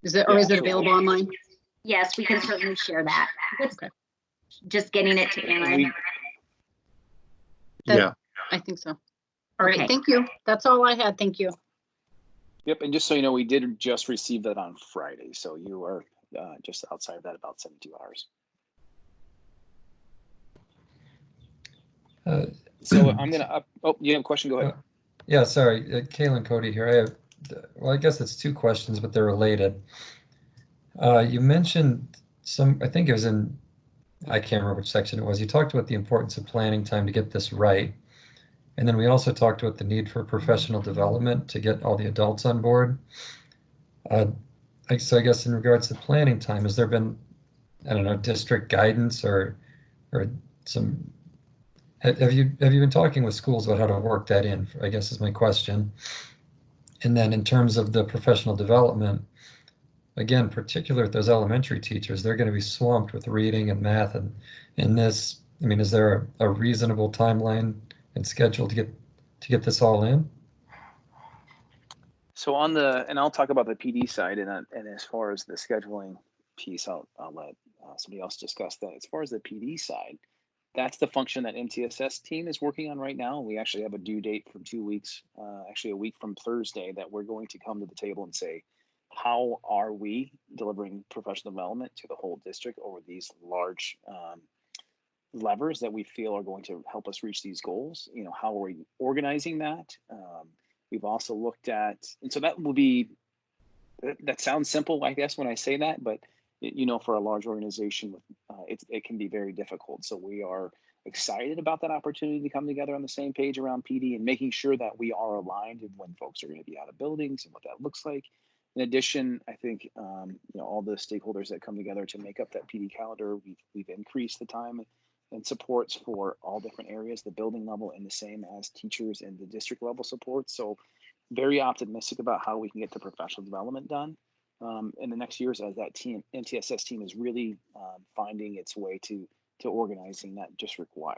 Is it, or is it available online?
Yes, we can certainly share that.
Okay.
Just getting it to Aaron.
Yeah.
I think so. All right.
Okay.
Thank you. That's all I had. Thank you.
Yep. And just so you know, we did just receive that on Friday. So you are just outside of that about 72 hours. So I'm going to oh, you have a question? Go ahead.
Yeah, sorry. Kaylin Cody here. I have, well, I guess it's two questions, but they're related. You mentioned I think it was in, I can't remember which section it was. You talked about the importance of planning time to get this right. And then we also talked about the need for professional development to get all the adults on board. So I guess in regards to planning time, has there been, I don't know, district guidance or some, have you been talking with schools about how to work that in, I guess is my question. And then in terms of the professional development, again, particularly with those elementary teachers, they're going to be swamped with reading and math and this. Is there a reasonable timeline and schedule to get this all in?
So and I'll talk about the PD side, and as far as the scheduling piece, I'll let somebody else discuss that. As far as the PD side, That's the function that MTSS team is working on right now. We actually have a due date from 2 weeks, actually a week from Thursday, that we're going to come to the table and say, how are we delivering professional development to the whole district over these large levers that we feel are going to help us reach these goals? You know, how are we organizing that? We've also looked at, and so that will be, that sounds simple, I guess, when I say that, but you know, for a large organization, it can be very difficult. So we are excited about that opportunity to come together on the same page around PD and making sure that we are aligned with when folks are going to be out of buildings and what that looks like. In addition, I think you know, all the stakeholders that come together to make up that PD calendar, we've increased the time and supports for all different areas, the building level and the same as teachers and the district level support. So very optimistic about how we can get the professional development done in the next years as that team, MTSS team, is really finding its way to organizing that district wide.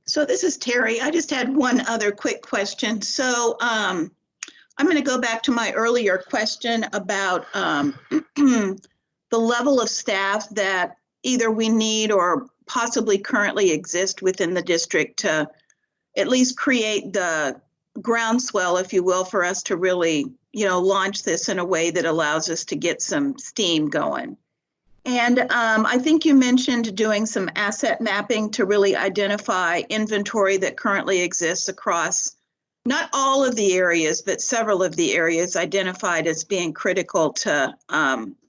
So this is Terry. I just had one other quick question. So I'm going to go back to my earlier question about the level of staff that either we need or possibly currently exist within the district to at least create the groundswell, if you will, for us to really, you know, launch this in a way that allows us to get some steam going. And I think you mentioned doing some asset mapping to really identify inventory that currently exists across not all of the areas, but several of the areas identified as being critical to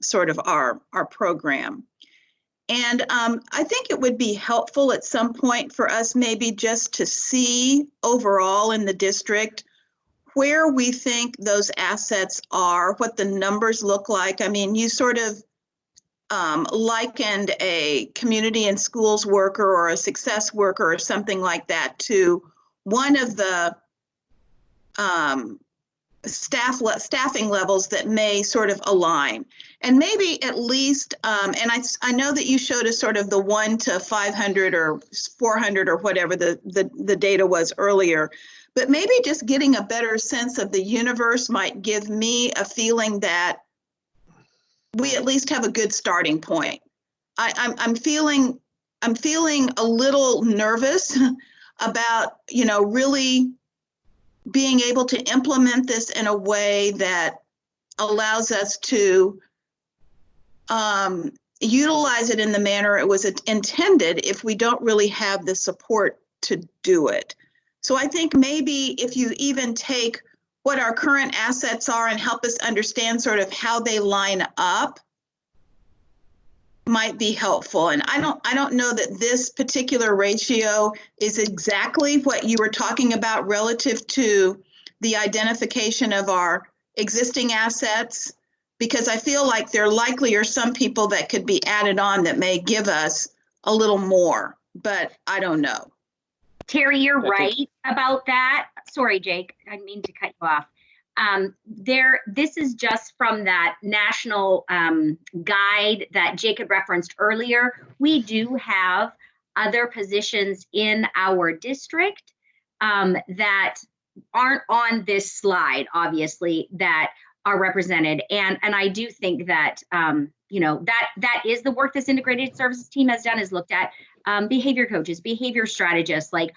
sort of our program. And I think it would be helpful at some point for us maybe just to see overall in the district where we think those assets are, what the numbers look like. I mean, you sort of likened a community and schools worker or a success worker or something like that to one of the staffing levels that may sort of align. And maybe at least, and I know that you showed us sort of the 1 to 500 or 400 or whatever the data was earlier, but maybe just getting a better sense of the universe might give me a feeling that we at least have a good starting point. I'm feeling a little nervous about, you know, really being able to implement this in a way that allows us to utilize it in the manner it was intended if we don't really have the support to do it. So I think maybe if you even take what our current assets are and help us understand sort of how they line up might be helpful. And I don't know that this particular ratio is exactly what you were talking about relative to the identification of our existing assets, because I feel like there likely are some people that could be added on that may give us a little more, but I don't know.
Terry, you're right about that. Sorry, Jake, I didn't mean to cut you off. This is just from that national guide that Jake had referenced earlier. We do have other positions in our district that aren't on this slide, obviously, that are represented. And I do think that, you know, that is the work this integrated services team has done, is looked at behavior coaches, behavior strategists. Like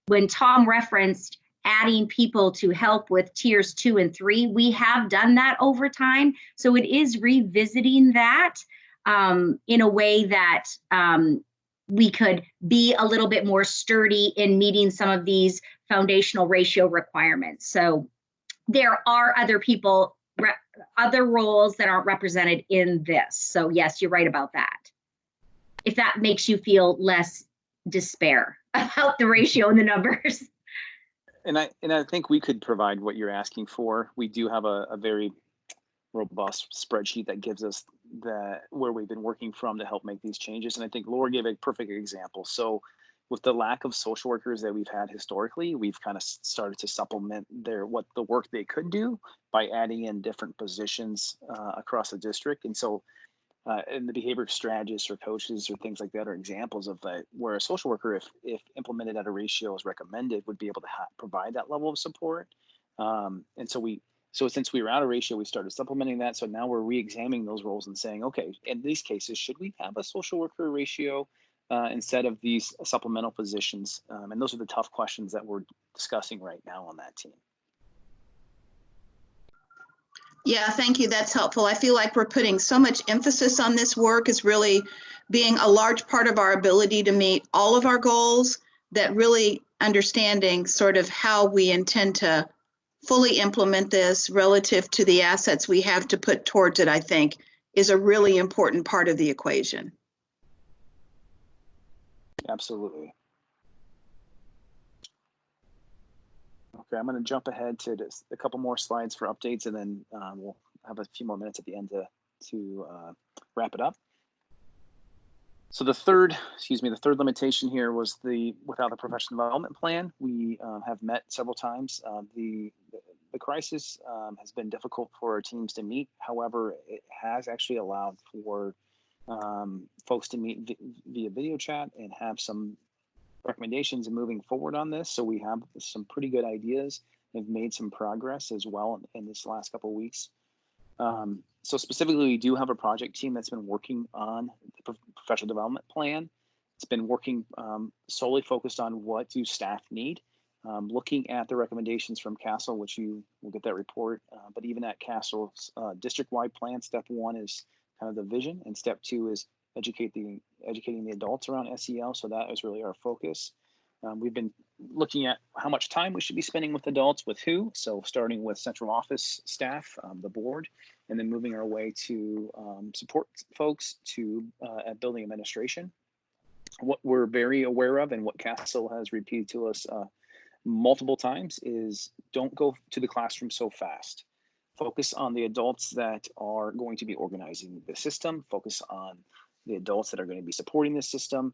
when Tom referenced adding people to help with tiers 2 and 3, we have done that over time. So it is revisiting that in a way that we could be a little bit more sturdy in meeting some of these foundational ratio requirements. So there are other people, other roles that aren't represented in this. So yes, you're right about that. If that makes you feel less despair about the ratio and the numbers.
And I think we could provide what you're asking for. We do have a very robust spreadsheet that gives us where we've been working from to help make these changes. And I think Laura gave a perfect example. So with the lack of social workers that we've had historically, we've kind of started to supplement the work they could do by adding in different positions across the district. And so and the behavior strategists or coaches or things like that are examples of that, where a social worker, if implemented at a ratio as recommended, would be able to provide that level of support. And so since we were out of ratio, we started supplementing that. So now we're re-examining those roles and saying, okay, in these cases, should we have a social worker ratio instead of these supplemental positions? And those are the tough questions that we're discussing right now on that team.
Yeah, thank you. That's helpful. I feel like we're putting so much emphasis on this work as really being a large part of our ability to meet all of our goals, that really understanding sort of how we intend to fully implement this relative to the assets we have to put towards it, I think, is a really important part of the equation.
Absolutely. Okay, I'm going to jump ahead to just a couple more slides for updates, and then we'll have a few more minutes at the end to wrap it up. So the third limitation here was without the professional development plan. We have met several times. The crisis has been difficult for our teams to meet. However, it has actually allowed for folks to meet via video chat and have some recommendations and moving forward on this. So we have some pretty good ideas and have made some progress as well in this last couple of weeks. So specifically, we do have a project team that's been working on the professional development plan. It's been working solely focused on what do staff need, looking at the recommendations from CASEL, which you will get that report. But even at CASEL's district-wide plan, step one is kind of the vision, and step two is educating the adults around SEL. So that is really our focus. We've been looking at how much time we should be spending with adults, with who. So starting with central office staff, the board, and then moving our way to support folks to at building administration. What we're very aware of and what CASEL has repeated to us multiple times is don't go to the classroom so fast. Focus on the adults that are going to be organizing the system. Focus on the adults that are going to be supporting the system.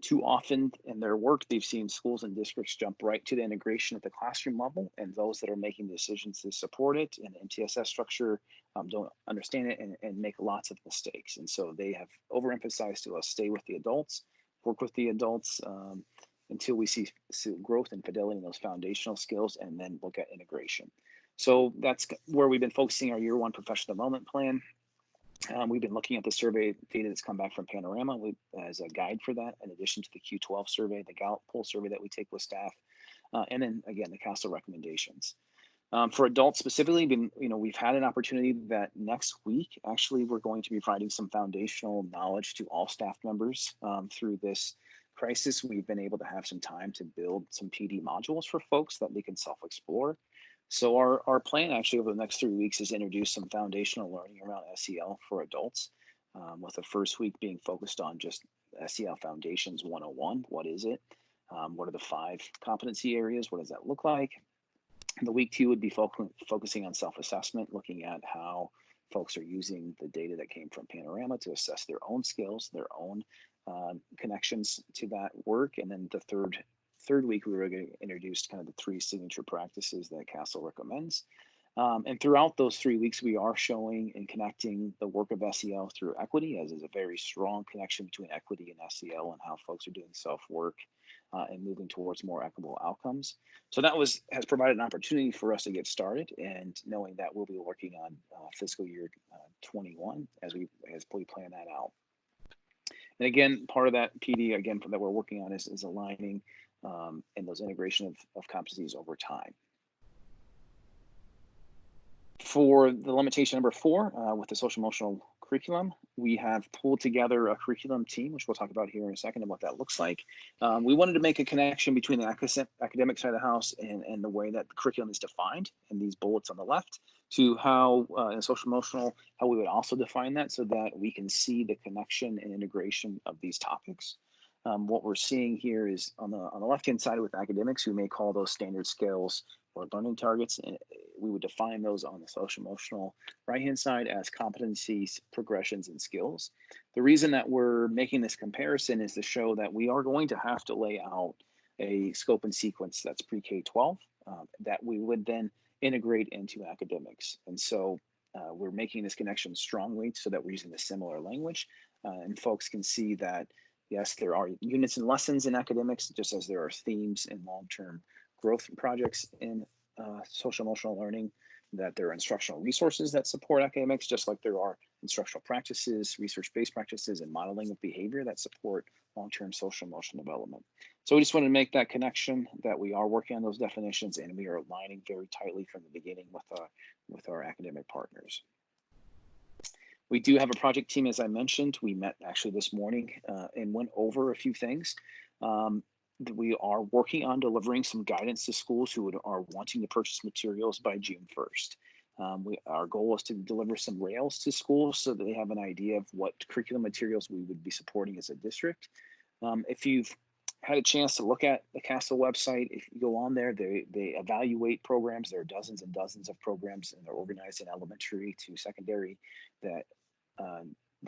Too often in their work, they've seen schools and districts jump right to the integration at the classroom level, and those that are making decisions to support it in the MTSS structure don't understand it and make lots of mistakes. And so they have overemphasized to us, stay with the adults, work with the adults until we see growth and fidelity in those foundational skills, and then look at integration. So that's where we've been focusing our year one professional development plan. We've been looking at the survey data that's come back from Panorama as a guide for that, in addition to the Q12 survey, the Gallup poll survey that we take with staff, and then again, the CASEL recommendations. For adults specifically, we've had an opportunity that next week, actually, we're going to be providing some foundational knowledge to all staff members through this crisis. We've been able to have some time to build some PD modules for folks that they can self-explore. So our plan actually over the next 3 weeks is introduce some foundational learning around SEL for adults, with the first week being focused on just SEL Foundations 101. What is it? What are the 5 competency areas? What does that look like? The week 2 would be focusing on self-assessment, looking at how folks are using the data that came from Panorama to assess their own skills, their own connections to that work. And then the third week, we were going to introduce kind of the 3 signature practices that CASEL recommends. And throughout those 3 weeks, we are showing and connecting the work of SEL through equity, as is a very strong connection between equity and SEL and how folks are doing self-work and moving towards more equitable outcomes. So that has provided an opportunity for us to get started, and knowing that we'll be working on fiscal year 21 as we plan that out. And again, part of that PD, again, that we're working on is aligning and those integration of competencies over time. For the limitation number 4, with the social emotional curriculum, we have pulled together a curriculum team, which we'll talk about here in a second and what that looks like. We wanted to make a connection between the academic side of the house and the way that the curriculum is defined, and these bullets on the left, to how in social emotional, how we would also define that so that we can see the connection and integration of these topics. What we're seeing here is on the left-hand side with academics, we may call those standard skills or learning targets. And we would define those on the social emotional right-hand side as competencies, progressions, and skills. The reason that we're making this comparison is to show that we are going to have to lay out a scope and sequence that's pre-K-12 that we would then integrate into academics. And so we're making this connection strongly so that we're using the similar language, and folks can see that yes, there are units and lessons in academics, just as there are themes in long-term growth projects in social emotional learning, that there are instructional resources that support academics, just like there are instructional practices, research-based practices, and modeling of behavior that support long-term social emotional development. So we just wanted to make that connection that we are working on those definitions, and we are aligning very tightly from the beginning with our academic partners. We do have a project team, as I mentioned. We met actually this morning and went over a few things. We are working on delivering some guidance to schools who are wanting to purchase materials by June 1st. Our goal is to deliver some rails to schools so that they have an idea of what curriculum materials we would be supporting as a district. If you've had a chance to look at the CASEL website, if you go on there, they evaluate programs. There are dozens and dozens of programs, and they're organized in elementary to secondary that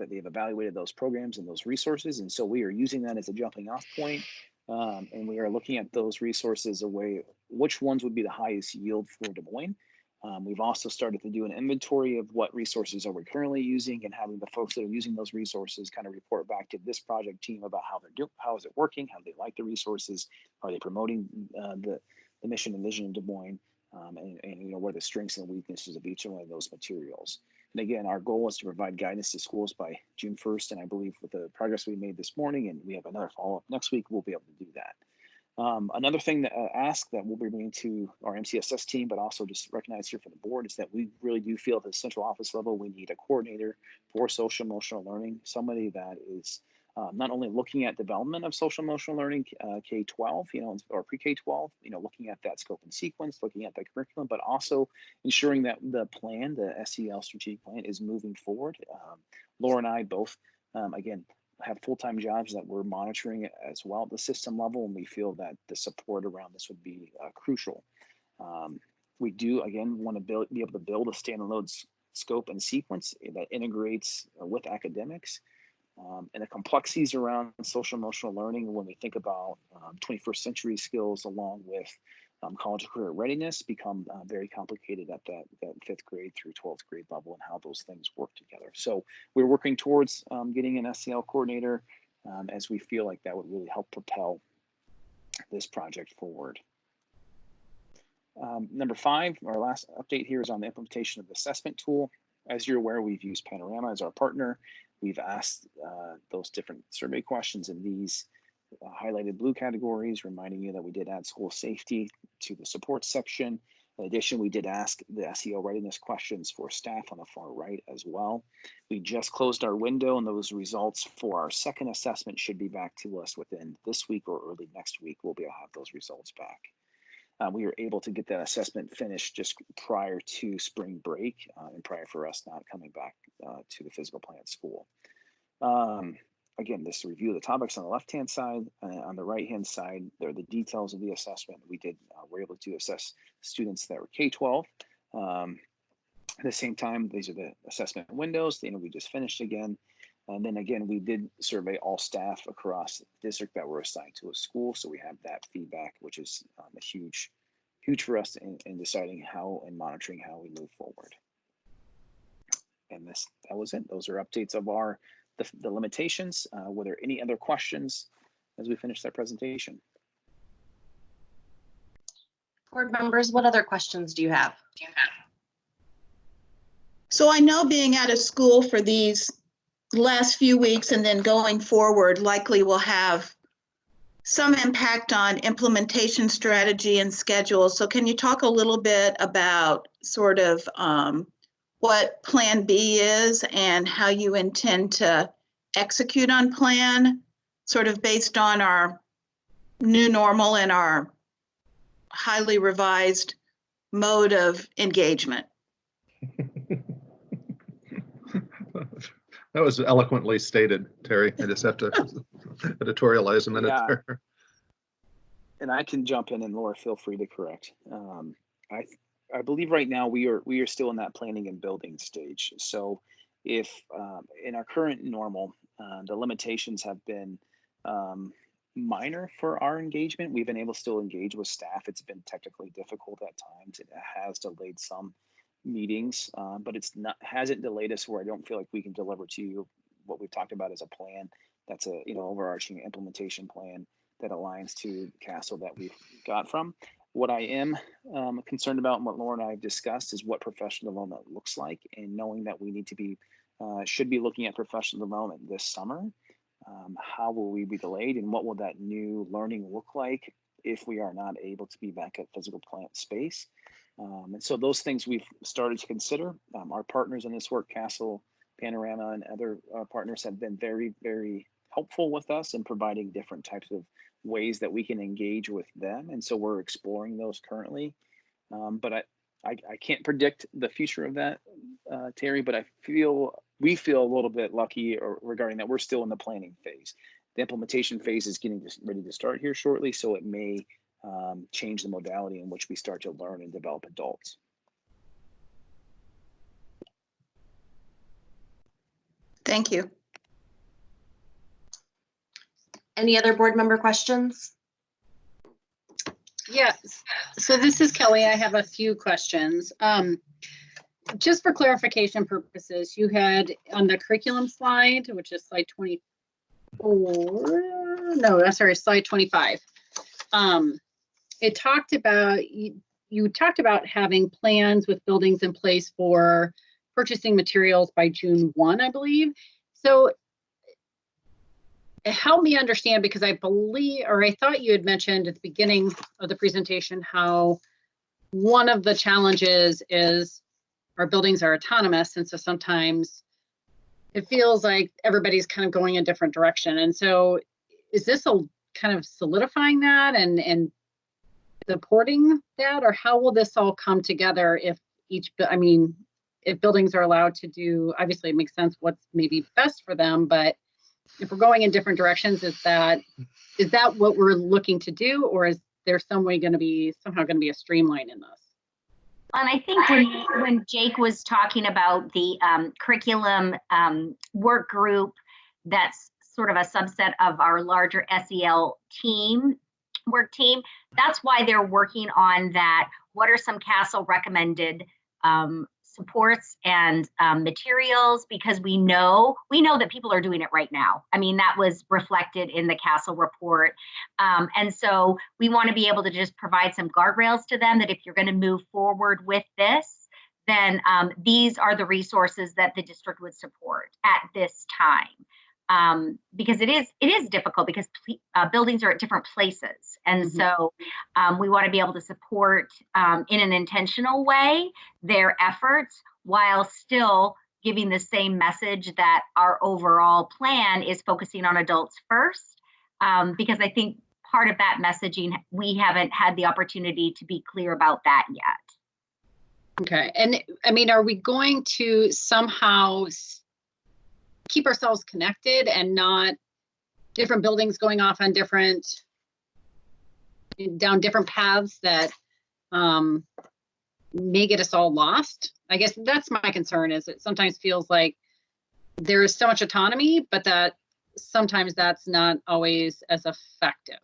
they've evaluated those programs and those resources. And so we are using that as a jumping off point. And we are looking at those resources which ones would be the highest yield for Des Moines. We've also started to do an inventory of what resources are we currently using, and having the folks that are using those resources kind of report back to this project team about how they're doing, how is it working, how they like the resources, are they promoting the mission and vision of Des Moines, and what are the strengths and weaknesses of each one of those materials. And again, our goal is to provide guidance to schools by June 1st, and I believe with the progress we made this morning, and we have another follow-up next week, we'll be able to do that. Another thing that ask that we'll be bringing to our MTSS team, but also just recognize here for the board, is that we really do feel at the central office level, we need a coordinator for social emotional learning, somebody that is not only looking at development of social emotional learning K-12, or pre-K-12, looking at that scope and sequence, looking at that curriculum, but also ensuring that the plan, the SEL strategic plan, is moving forward. Laura and I both, again, have full-time jobs that we're monitoring as well at the system level, and we feel that the support around this would be crucial. We do, again, want to be able to build a standalone scope and sequence that integrates with academics. And the complexities around social emotional learning, when we think about 21st century skills along with college career readiness, become very complicated at that 5th grade through 12th grade level, and how those things work together. So we're working towards getting an SEL coordinator, as we feel like that would really help propel this project forward. Number 5, our last update here is on the implementation of the assessment tool. As you're aware, we've used Panorama as our partner. We've asked those different survey questions in these highlighted blue categories, reminding you that we did add school safety to the support section. In addition, we did ask the SEL readiness questions for staff on the far right as well. We just closed our window, and those results for our second assessment should be back to us within this week or early next week. We'll be able to have those results back. We were able to get that assessment finished just prior to spring break, and prior for us not coming back to the physical plant school. Again, this review of the topics on the left-hand side. On the right-hand side, there are the details of the assessment. We were able to assess students that were K-12. At the same time, these are the assessment windows. We just finished again. And then again, we did survey all staff across the district that were assigned to a school. So we have that feedback, which is a huge for us in deciding how and monitoring how we move forward. And that was it. Those are updates of the limitations. Were there any other questions as we finish that presentation?
Board members, what other questions do you have?
So I know being out of school for these last few weeks and then going forward likely will have some impact on implementation strategy and schedule. So can you talk a little bit about sort of what Plan B is and how you intend to execute on plan, sort of based on our new normal and our highly revised mode of engagement?
That was eloquently stated, Terry. I just have to editorialize a minute there.
And I can jump in, and Laura, feel free to correct. I believe right now we are still in that planning and building stage. So if in our current normal, the limitations have been minor for our engagement, we've been able to still engage with staff. It's been technically difficult at times. It has delayed some meetings, but hasn't delayed us where I don't feel like we can deliver to you what we've talked about as a plan. That's a overarching implementation plan that aligns to CASEL that we've got from. What I am concerned about, and what Laura and I have discussed, is what professional development looks like, and knowing that we need to be, should be looking at professional development this summer. How will we be delayed, and what will that new learning look like if we are not able to be back at physical plant space? And so those things we've started to consider. Our partners in this work, CASEL, Panorama, and other partners have been very, very helpful with us in providing different types of ways that we can engage with them. And so we're exploring those currently. But I can't predict the future of that, Terry, but we feel a little bit lucky regarding that we're still in the planning phase. The implementation phase is getting ready to start here shortly, so it may change the modality in which we start to learn and develop adults.
Thank you.
Any other board member questions?
Yes. So this is Kelly. I have a few questions. Just for clarification purposes, you had on the curriculum slide, which is slide 24, no, that's sorry, slide 25. It talked about, you talked about having plans with buildings in place for purchasing materials by June 1, I believe. So help me understand, because I believe, or I thought you had mentioned at the beginning of the presentation how one of the challenges is our buildings are autonomous, and so sometimes it feels like everybody's kind of going a different direction. And so is this a kind of solidifying that and supporting that, or how will this all come together if if buildings are allowed to do, obviously it makes sense what's maybe best for them, but if we're going in different directions, is that what we're looking to do, or is there somehow going to be a streamline in this?
And I think when Jake was talking about the curriculum work group, that's sort of a subset of our larger SEL work team. That's why they're working on that. What are some CASEL recommended supports and materials, because we know that people are doing it right now. I mean, that was reflected in the CASEL report. And so we want to be able to just provide some guardrails to them that if you're going to move forward with this, then these are the resources that the district would support at this time. Because it is difficult because buildings are at different places. And so we want to be able to support in an intentional way their efforts while still giving the same message that our overall plan is focusing on adults first. Because I think part of that messaging, we haven't had the opportunity to be clear about that yet.
Okay. And I mean, are we going to somehow keep ourselves connected and not different buildings going off on down different paths that may get us all lost? I guess that's my concern, is it sometimes feels like there is so much autonomy, but that sometimes that's not always as effective.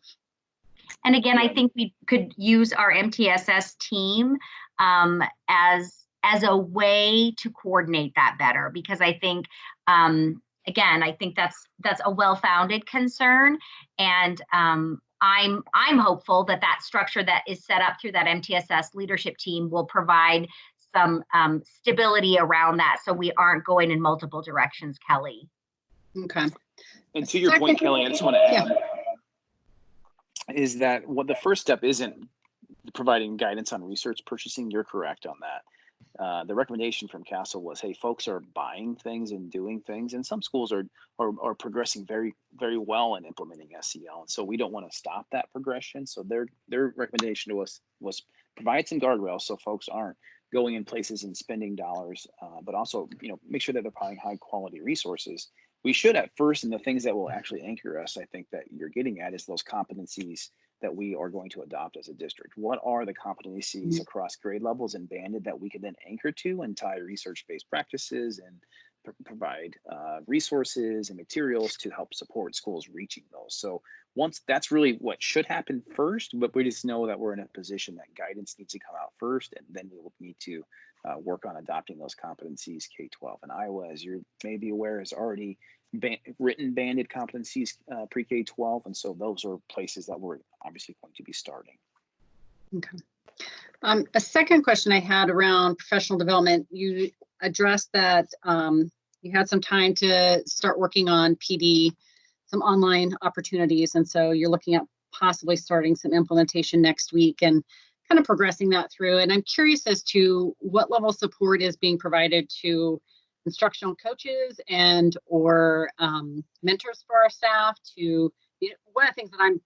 And again, I think we could use our MTSS team as a way to coordinate that better, because I think, again, I think that's a well-founded concern, and I'm hopeful that structure that is set up through that MTSS leadership team will provide some stability around that, so we aren't going in multiple directions, Kelly.
Okay.
And to your point, Kelly, I just want to add is that what the first step isn't providing guidance on research purchasing. You're correct on that. The recommendation from CASEL was, hey, folks are buying things and doing things, and some schools are progressing very, very well in implementing SEL. And so we don't want to stop that progression. So their recommendation to us was provide some guardrails so folks aren't going in places and spending dollars, but also, make sure that they're buying high quality resources. We should at first, and the things that will actually anchor us, I think that you're getting at, is those competencies that we are going to adopt as a district. What are the competencies across grade levels and banded that we can then anchor to and tie research-based practices and provide resources and materials to help support schools reaching those. So once that's really what should happen first, but we just know that we're in a position that guidance needs to come out first, and then we will need to work on adopting those competencies. K-12 in Iowa, as you may be aware, has already written banded competencies pre-K-12, and so those are places that we're obviously going to be starting.
Okay. A second question I had around professional development, you addressed that you had some time to start working on PD, some online opportunities. And so you're looking at possibly starting some implementation next week and kind of progressing that through. And I'm curious as to what level of support is being provided to instructional coaches and or mentors for our staff to, one of the things that I'm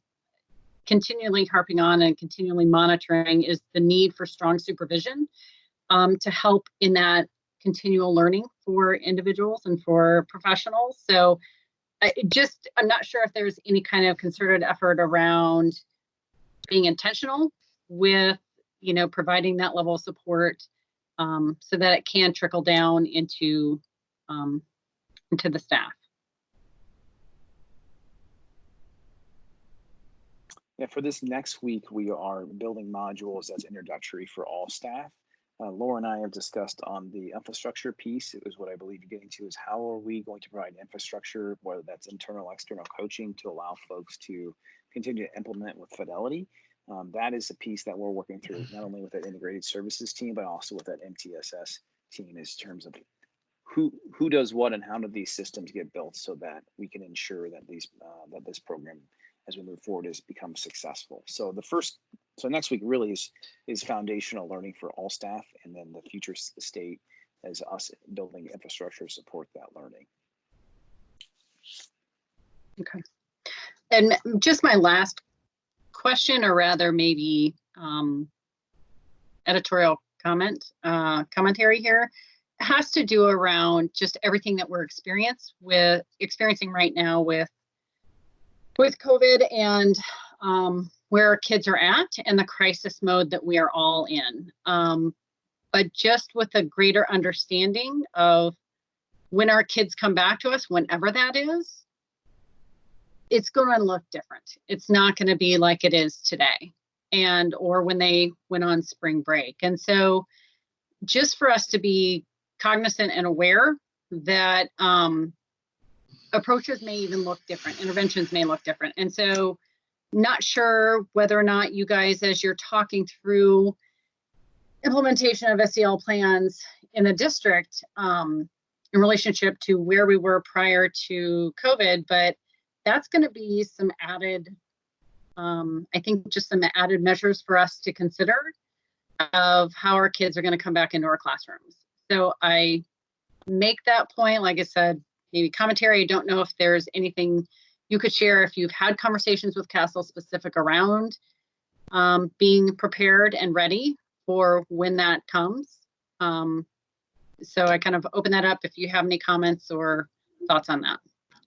continually harping on and continually monitoring is the need for strong supervision to help in that continual learning for individuals and for professionals. So I'm not sure if there's any kind of concerted effort around being intentional with, providing that level of support so that it can trickle down into the staff.
Yeah, for this next week, we are building modules as introductory for all staff. Laura and I have discussed on the infrastructure piece. It was what I believe you're getting to is how are we going to provide infrastructure, whether that's internal, external coaching to allow folks to continue to implement with fidelity. That is a piece that we're working through, not only with that integrated services team, but also with that MTSS team in terms of who does what and how do these systems get built so that we can ensure that that this program as we move forward has become successful. So next week really is foundational learning for all staff, and then the future state is us building infrastructure to support that learning.
Okay. And just my last question, or rather maybe editorial commentary here, has to do around just everything that we're experiencing right now with COVID and where our kids are at and the crisis mode that we are all in. But just with a greater understanding of when our kids come back to us, whenever that is, it's going to look different. It's not going to be like it is today or when they went on spring break. And so just for us to be cognizant and aware that approaches may even look different, interventions may look different. And so not sure whether or not you guys, as you're talking through implementation of SEL plans in the district in relationship to where we were prior to COVID, but that's going to be some added, I think just some added measures for us to consider of how our kids are going to come back into our classrooms. So I make that point, like I said, maybe commentary. I don't know if there's anything you could share if you've had conversations with CASEL specific around being prepared and ready for when that comes. So I kind of open that up if you have any comments or thoughts on that.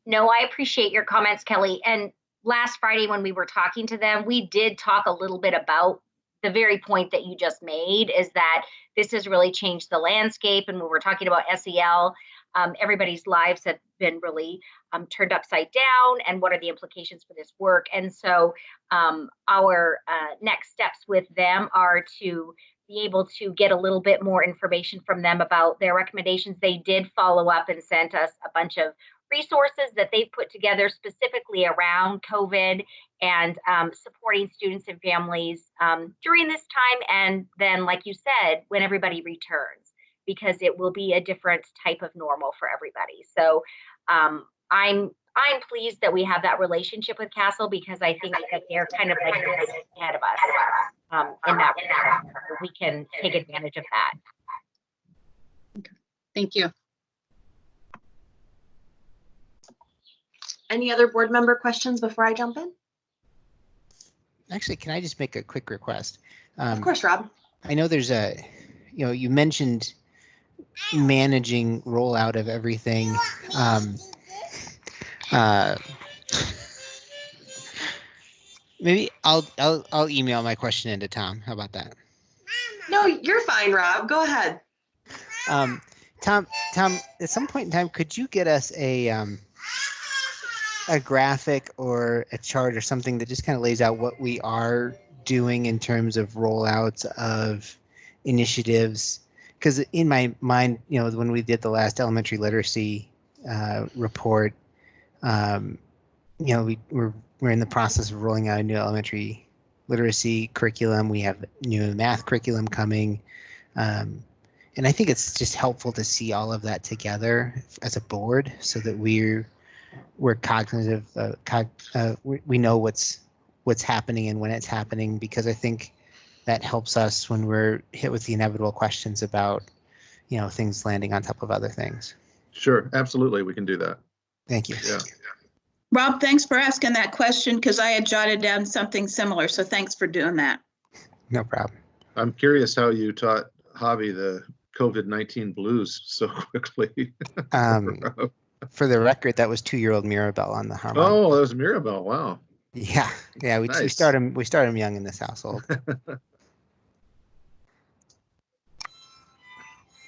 No, I appreciate your comments, Kelly. And last Friday when we were talking to them, we did talk a little bit about the very point that you just made, is that this has really changed the landscape. And when we're talking about SEL, everybody's lives have been really turned upside down, and what are the implications for this work? And so our next steps with them are to be able to get a little bit more information from them about their recommendations. They did follow up and sent us a bunch of resources that they've put together specifically around COVID and supporting students and families during this time. And then, like you said, when everybody returns, because it will be a different type of normal for everybody. So I'm pleased that we have that relationship with CASEL, because I think that they're kind of like ahead of us in that regard. So we can take advantage of that.
Okay. Thank you.
Any other board member questions before I jump in?
Actually, can I just make a quick request?
Of course, Rob.
I know there's you mentioned managing rollout of everything. Maybe I'll email my question into Tom. How about that?
No, you're fine, Rob. Go ahead.
Tom, at some point in time, could you get us a graphic or a chart or something that just kind of lays out what we are doing in terms of rollouts of initiatives? Because in my mind, when we did the last elementary literacy report, we're in the process of rolling out a new elementary literacy curriculum. We have new math curriculum coming. And I think it's just helpful to see all of that together as a board so that we're cognitive, we know what's happening and when it's happening, because I think that helps us when we're hit with the inevitable questions about, things landing on top of other things.
Sure, absolutely, we can do that.
Thank you.
Yeah.
Rob, thanks for asking that question because I had jotted down something similar. So thanks for doing that.
No problem.
I'm curious how you taught Javi the COVID-19 blues so quickly.
For the record, that was 2-year-old Mirabelle on the harmonica.
Oh, that was Mirabelle. Wow.
Yeah. We
Nice.
start him young in this household.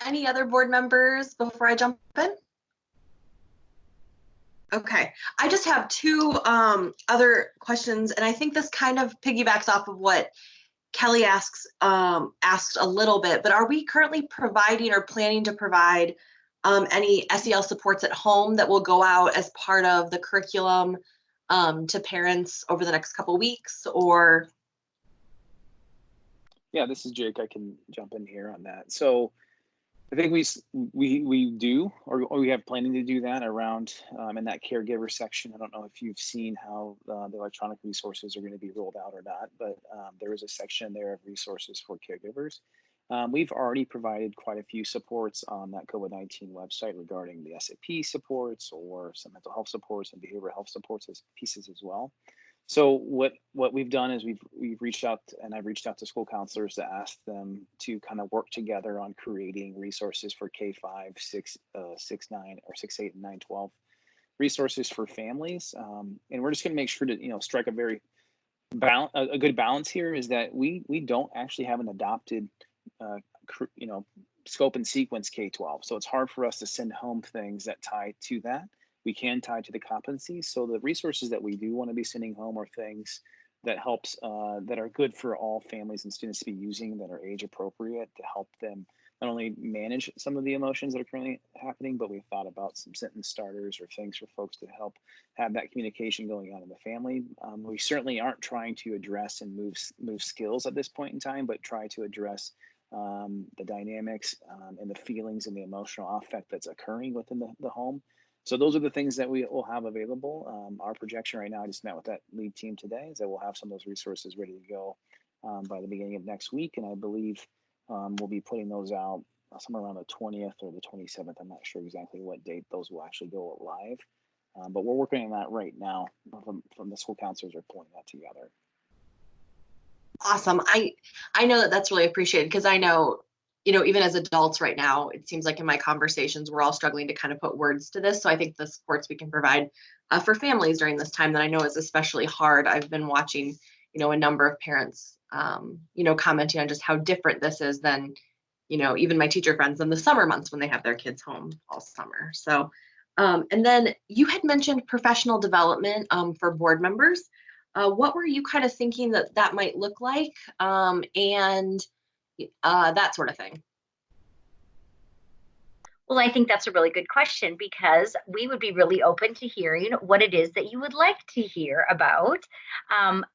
Any other board members before I jump in? Okay, I just have two other questions, and I think this kind of piggybacks off of what Kelly asked a little bit, but are we currently providing or planning to provide any SEL supports at home that will go out as part of the curriculum to parents over the next couple weeks, or?
Yeah, this is Jake. I can jump in here on that. So I think we do, or we have planning to do that around in that caregiver section. I don't know if you've seen how the electronic resources are going to be rolled out or not, but there is a section there of resources for caregivers. We've already provided quite a few supports on that COVID-19 website regarding the SAP supports or some mental health supports and behavioral health supports as pieces as well. So what we've done is we've reached out, and I've reached out to school counselors to ask them to kind of work together on creating resources for K-5, 6, 6, 9, or 6, 8, and 9, 12 resources for families. And we're just going to make sure to strike a very a good balance here, is that we don't actually have an adopted scope and sequence K-12. So it's hard for us to send home things that tie to that. We can tie to the competencies. So the resources that we do want to be sending home are things that helps that are good for all families and students to be using, that are age appropriate, to help them not only manage some of the emotions that are currently happening, but we've thought about some sentence starters or things for folks to help have that communication going on in the family. We certainly aren't trying to address and move skills at this point in time, but try to address the dynamics and the feelings and the emotional affect that's occurring within the home. So those are the things that we will have available. Our projection right now, I just met with that lead team today, is that we'll have some of those resources ready to go by the beginning of next week. And I believe we'll be putting those out somewhere around the 20th or the 27th. I'm not sure exactly what date those will actually go live. But we're working on that right now. From the school counselors are pulling that together.
Awesome. I know that that's really appreciated, because I know, even as adults right now, it seems like in my conversations, we're all struggling to kind of put words to this. So I think the supports we can provide for families during this time that I know is especially hard. I've been watching, a number of parents, commenting on just how different this is than, even my teacher friends in the summer months when they have their kids home all summer. So, and then you had mentioned professional development for board members. What were you kind of thinking that might look like, and that sort of thing?
Well, I think that's a really good question, because we would be really open to hearing what it is that you would like to hear about.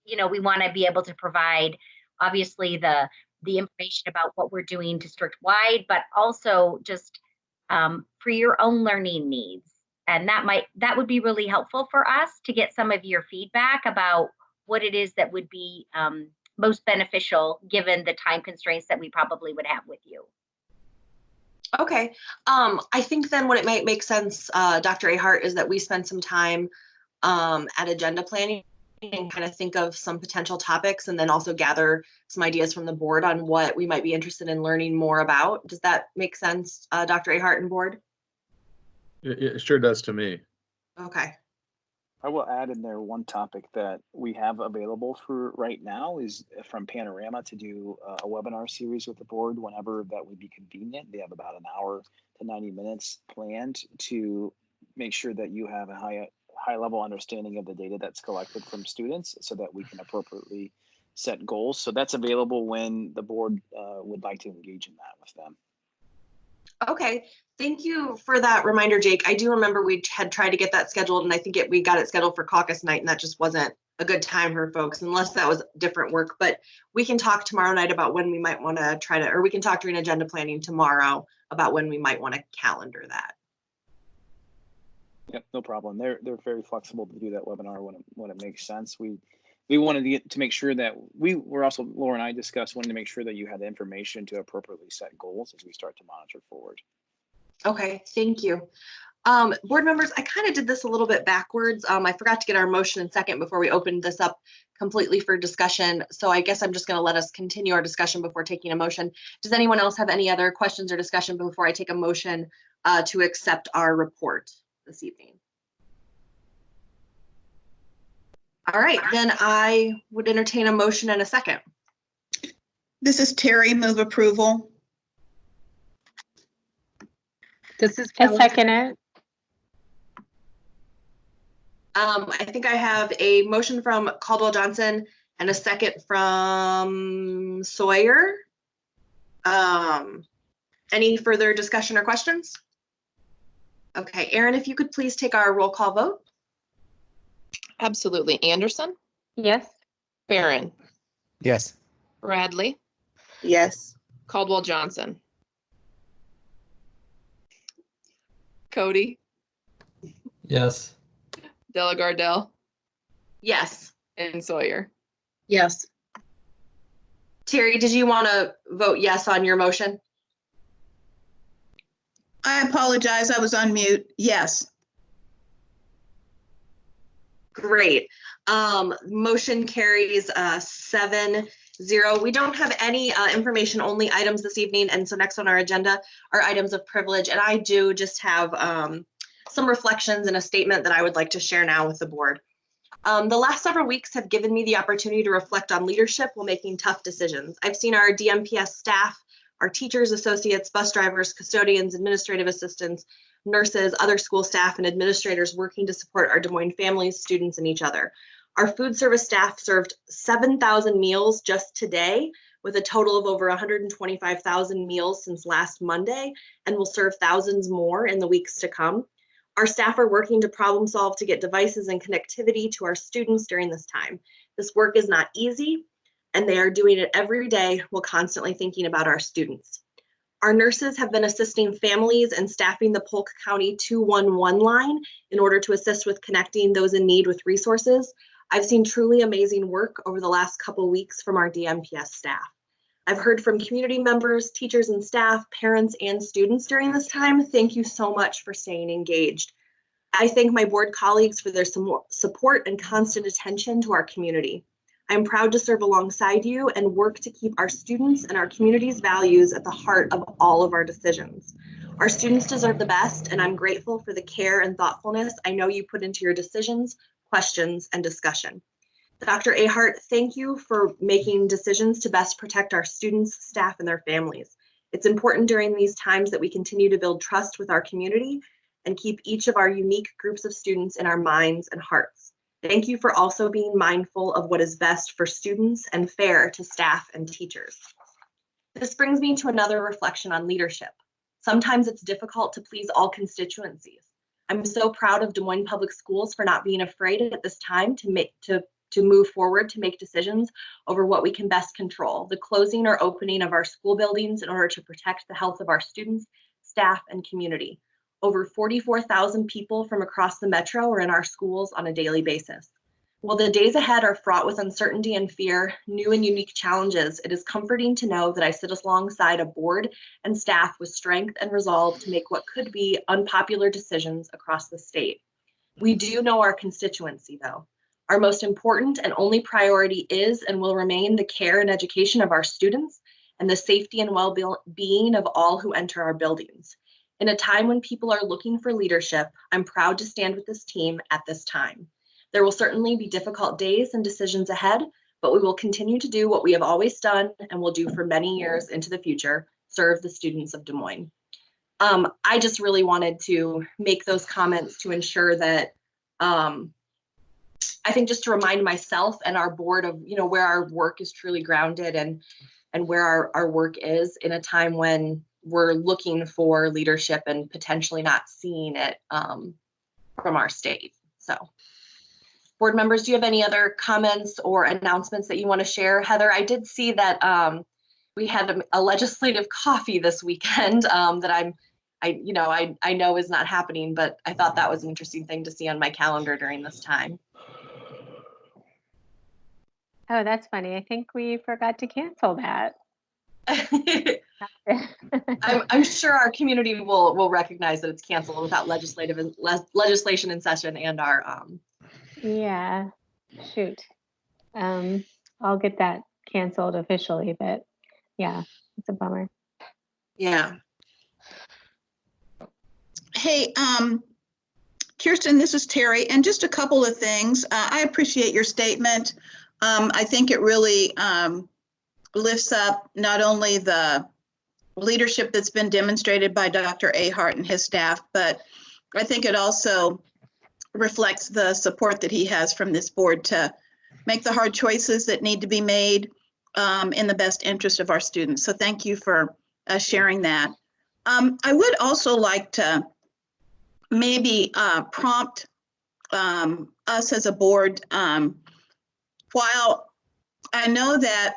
We want to be able to provide, obviously, the information about what we're doing district-wide, but also just for your own learning needs. And that would be really helpful for us to get some of your feedback about what it is that would be most beneficial given the time constraints that we probably would have with you.
Okay. I think then what it might make sense, Dr. Ahart, is that we spend some time at agenda planning and kind of think of some potential topics, and then also gather some ideas from the board on what we might be interested in learning more about. Does that make sense, Dr. Ahart and board?
It sure does to me.
Okay.
I will add in there one topic that we have available for right now is from Panorama to do a webinar series with the board whenever that would be convenient. They have about an hour to 90 minutes planned to make sure that you have a high level understanding of the data that's collected from students, so that we can appropriately set goals. So that's available when the board would like to engage in that with them.
Okay, thank you for that reminder, Jake. I do remember we had tried to get that scheduled, and I think we got it scheduled for caucus night, and that just wasn't a good time for folks, unless that was different work. But we can talk tomorrow night about when we might want to try to, or we can talk during agenda planning tomorrow about when we might want to calendar that.
Yep, no problem. They're very flexible to do that webinar when it makes sense. We wanted to make sure that we're also, Laura and I discussed, wanting to make sure that you had the information to appropriately set goals as we start to monitor forward.
Okay, thank you. Board members, I kind of did this a little bit backwards. I forgot to get our motion in second before we opened this up completely for discussion. So I guess I'm just going to let us continue our discussion before taking a motion. Does anyone else have any other questions or discussion before I take a motion to accept our report this evening? All right, then I would entertain a motion in a second.
This is Terry, move approval.
This is
I
Kelly.
second it.
I think I have a motion from Caldwell Johnson and a second from Sawyer. Any further discussion or questions? Okay, Erin, if you could please take our roll call vote.
Absolutely. Anderson,
Yes.
Barron,
Yes.
Bradley,
Yes.
Caldwell Johnson, Cody,
Yes.
Delagardelle,
Yes.
and Sawyer.
Yes.
Terry, did you want to vote yes on your motion?
I apologize, I was on mute. Yes.
Great. Motion carries 7-0. We don't have any information only items this evening, and so next on our agenda are items of privilege, and I do just have some reflections and a statement that I would like to share now with the board. The last several weeks have given me the opportunity to reflect on leadership while making tough decisions. I've seen our DMPS staff, our teachers, associates, bus drivers, custodians, administrative assistants, nurses, other school staff, and administrators working to support our Des Moines families, students, and each other. Our food service staff served 7,000 meals just today, with a total of over 125,000 meals since last Monday, and will serve thousands more in the weeks to come. Our staff are working to problem solve to get devices and connectivity to our students during this time. This work is not easy, and they are doing it every day while constantly thinking about our students. Our nurses have been assisting families and staffing the Polk County 211 line in order to assist with connecting those in need with resources. I've seen truly amazing work over the last couple weeks from our DMPS staff. I've heard from community members, teachers and staff, parents and students during this time. Thank you so much for staying engaged. I thank my board colleagues for their support and constant attention to our community. I'm proud to serve alongside you and work to keep our students and our community's values at the heart of all of our decisions. Our students deserve the best, and I'm grateful for the care and thoughtfulness I know you put into your decisions, questions, and discussion. Dr. Ahart, thank you for making decisions to best protect our students, staff, and their families. It's important during these times that we continue to build trust with our community and keep each of our unique groups of students in our minds and hearts. Thank you for also being mindful of what is best for students and fair to staff and teachers. This brings me to another reflection on leadership. Sometimes it's difficult to please all constituencies. I'm so proud of Des Moines Public Schools for not being afraid at this time to move forward to make decisions over what we can best control, the closing or opening of our school buildings in order to protect the health of our students, staff, and community. Over 44,000 people from across the metro are in our schools on a daily basis. While the days ahead are fraught with uncertainty and fear, new and unique challenges, it is comforting to know that I sit alongside a board and staff with strength and resolve to make what could be unpopular decisions across the state. We do know our constituency, though. Our most important and only priority is and will remain the care and education of our students and the safety and well-being of all who enter our buildings. In a time when people are looking for leadership, I'm proud to stand with this team at this time. There will certainly be difficult days and decisions ahead, but we will continue to do what we have always done and will do for many years into the future, serve the students of Des Moines. I just really wanted to make those comments to ensure that I think just to remind myself and our board of, you know, where our work is truly grounded and where our work is in a time when we're looking for leadership and potentially not seeing it from our state. So Board members, do you have any other comments or announcements that you want to share? Heather, I did see that we had a legislative coffee this weekend that I know is not happening, but I thought that was an interesting thing to see on my calendar during this time.
Oh, that's funny. I think we forgot to cancel that.
I'm sure our community will recognize that it's canceled without legislation in session and our
Yeah, shoot. I'll get that canceled officially, but yeah, it's a bummer.
yeah.
Hey, Kirsten, this is Terry, and just a couple of things. I appreciate your statement. I think it really lifts up not only the leadership that's been demonstrated by Dr. Ahart and his staff, but I think it also reflects the support that he has from this board to make the hard choices that need to be made in the best interest of our students. So thank you for sharing that. I would also like to maybe prompt us as a board, while I know that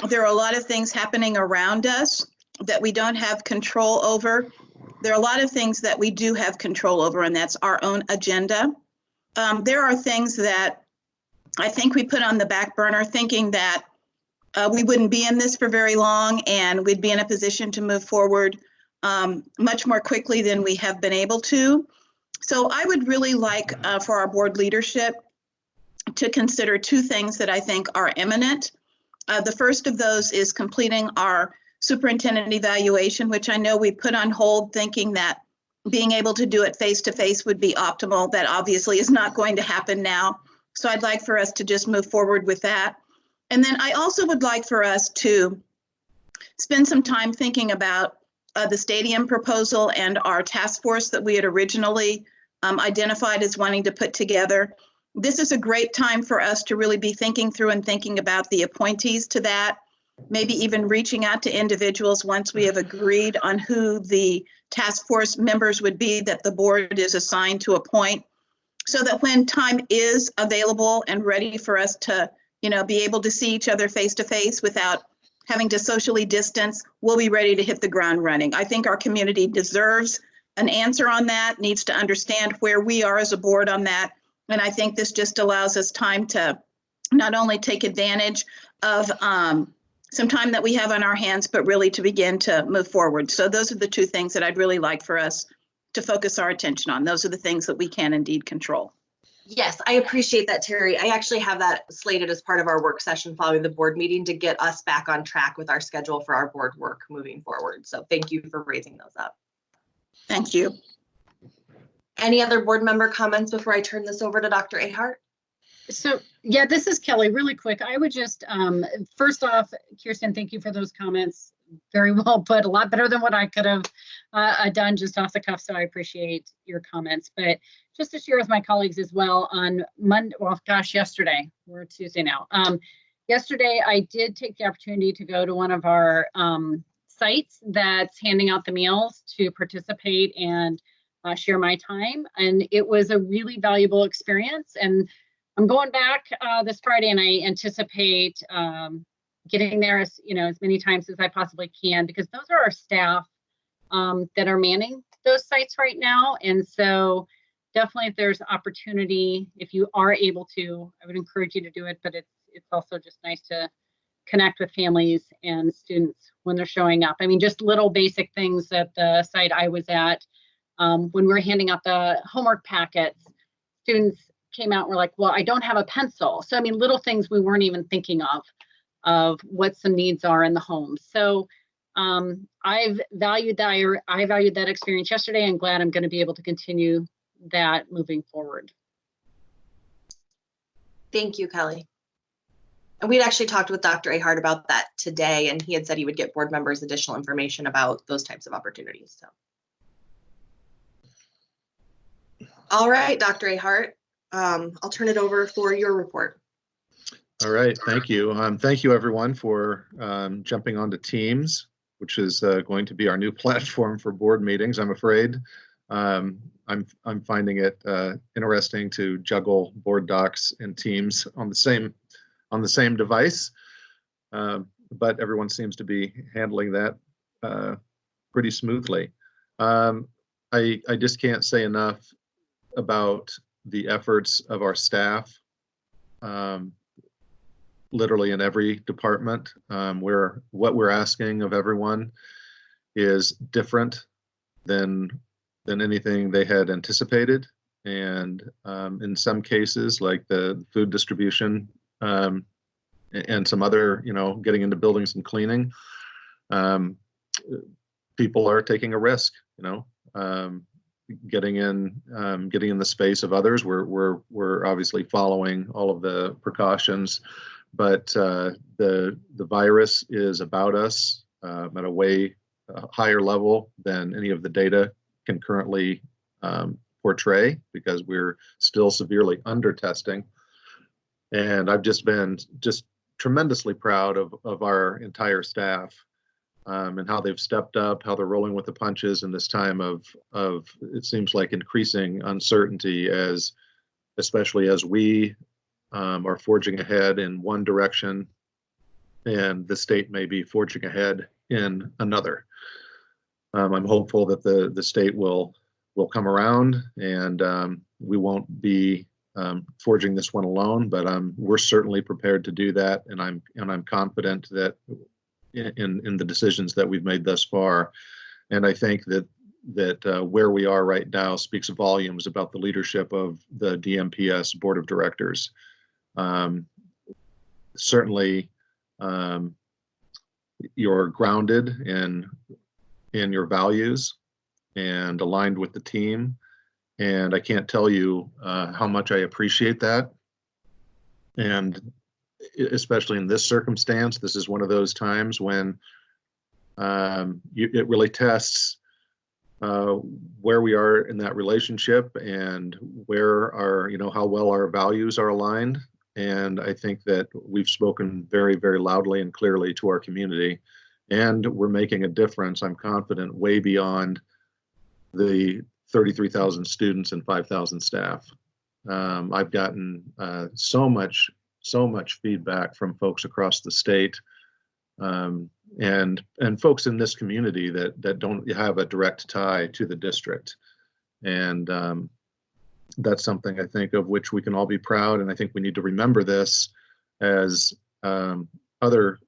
there are a lot of things happening around us that we don't have control over, there are a lot of things that we do have control over, and that's our own agenda. There are things that I think we put on the back burner thinking that we wouldn't be in this for very long and we'd be in a position to move forward much more quickly than we have been able to. So I would really like for our board leadership to consider two things that I think are imminent. The first of those is completing our superintendent evaluation, which I know we put on hold thinking that being able to do it face-to-face would be optimal. That obviously is not going to happen now. So I'd like for us to just move forward with that. And then I also would like for us to spend some time thinking about the stadium proposal and our task force that we had originally identified as wanting to put together. This is a great time for us to really be thinking through and thinking about the appointees to that, maybe even reaching out to individuals once we have agreed on who the task force members would be that the board is assigned to appoint, so that when time is available and ready for us to, be able to see each other face to face without having to socially distance, we'll be ready to hit the ground running. I think our community deserves an answer on that, needs to understand where we are as a board on that. And I think this just allows us time to not only take advantage of some time that we have on our hands, but really to begin to move forward. So those are the two things that I'd really like for us to focus our attention on. Those are the things that we can indeed control.
Yes, I appreciate that, Terry. I actually have that slated as part of our work session following the board meeting to get us back on track with our schedule for our board work moving forward. So thank you for raising those up.
Thank you.
Any other board member comments before I turn this over to Dr. Ahart?
So yeah, this is Kelly. Really quick, I would just first off, Kirsten, thank you for those comments. Very well put, a lot better than what I could have done just off the cuff. So I appreciate your comments. But just to share with my colleagues as well on Monday, well, gosh, yesterday, we're Tuesday now. Yesterday, I did take the opportunity to go to one of our sites that's handing out the meals to participate and share my time. And it was a really valuable experience. And I'm going back this Friday, and I anticipate getting there as many times as I possibly can, because those are our staff that are manning those sites right now. And so definitely, if there's opportunity, if you are able to, I would encourage you to do it. But it's also just nice to connect with families and students when they're showing up. I mean, just little basic things at the site I was at, when we were handing out the homework packets, students came out and were like, well, I don't have a pencil. So, I mean, little things we weren't even thinking of what some needs are in the home. So I've valued that. I valued that experience yesterday, and glad I'm going to be able to continue that moving forward.
Thank you, Kelly. And we'd actually talked with Dr. Ahart about that today, and he had said he would get board members additional information about those types of opportunities. So, all right, Dr. Ahart, I'll turn it over for your report.
All right, thank you. Thank you, everyone, for jumping onto Teams, which is going to be our new platform for board meetings, I'm afraid. I'm finding it interesting to juggle board docs and Teams on the same device, but everyone seems to be handling that pretty smoothly. I just can't say enough about the efforts of our staff, literally in every department, where what we're asking of everyone is different than anything they had anticipated. And in some cases, like the food distribution and some other, getting into buildings and cleaning, people are taking a risk, getting in the space of others. We're obviously following all of the precautions, but the virus is about us at a way higher level than any of the data can currently portray, because we're still severely under testing. And I've just been tremendously proud of our entire staff, and how they've stepped up, how they're rolling with the punches in this time of it seems like increasing uncertainty, especially as we are forging ahead in one direction and the state may be forging ahead in another. I'm hopeful that the state will come around, and we won't be forging this one alone, but we're certainly prepared to do that, and I'm confident that in the decisions that we've made thus far. And I think that where we are right now speaks volumes about the leadership of the DMPS Board of Directors. Certainly, you're grounded in your values and aligned with the team. And I can't tell you how much I appreciate that. And especially in this circumstance, this is one of those times when it really tests where we are in that relationship, and where how well our values are aligned. And I think that we've spoken very, very loudly and clearly to our community, and we're making a difference, I'm confident, way beyond the 33,000 students and 5,000 staff. I've gotten so much feedback from folks across the state, and folks in this community that don't have a direct tie to the district. And that's something I think of which we can all be proud. And I think we need to remember this as other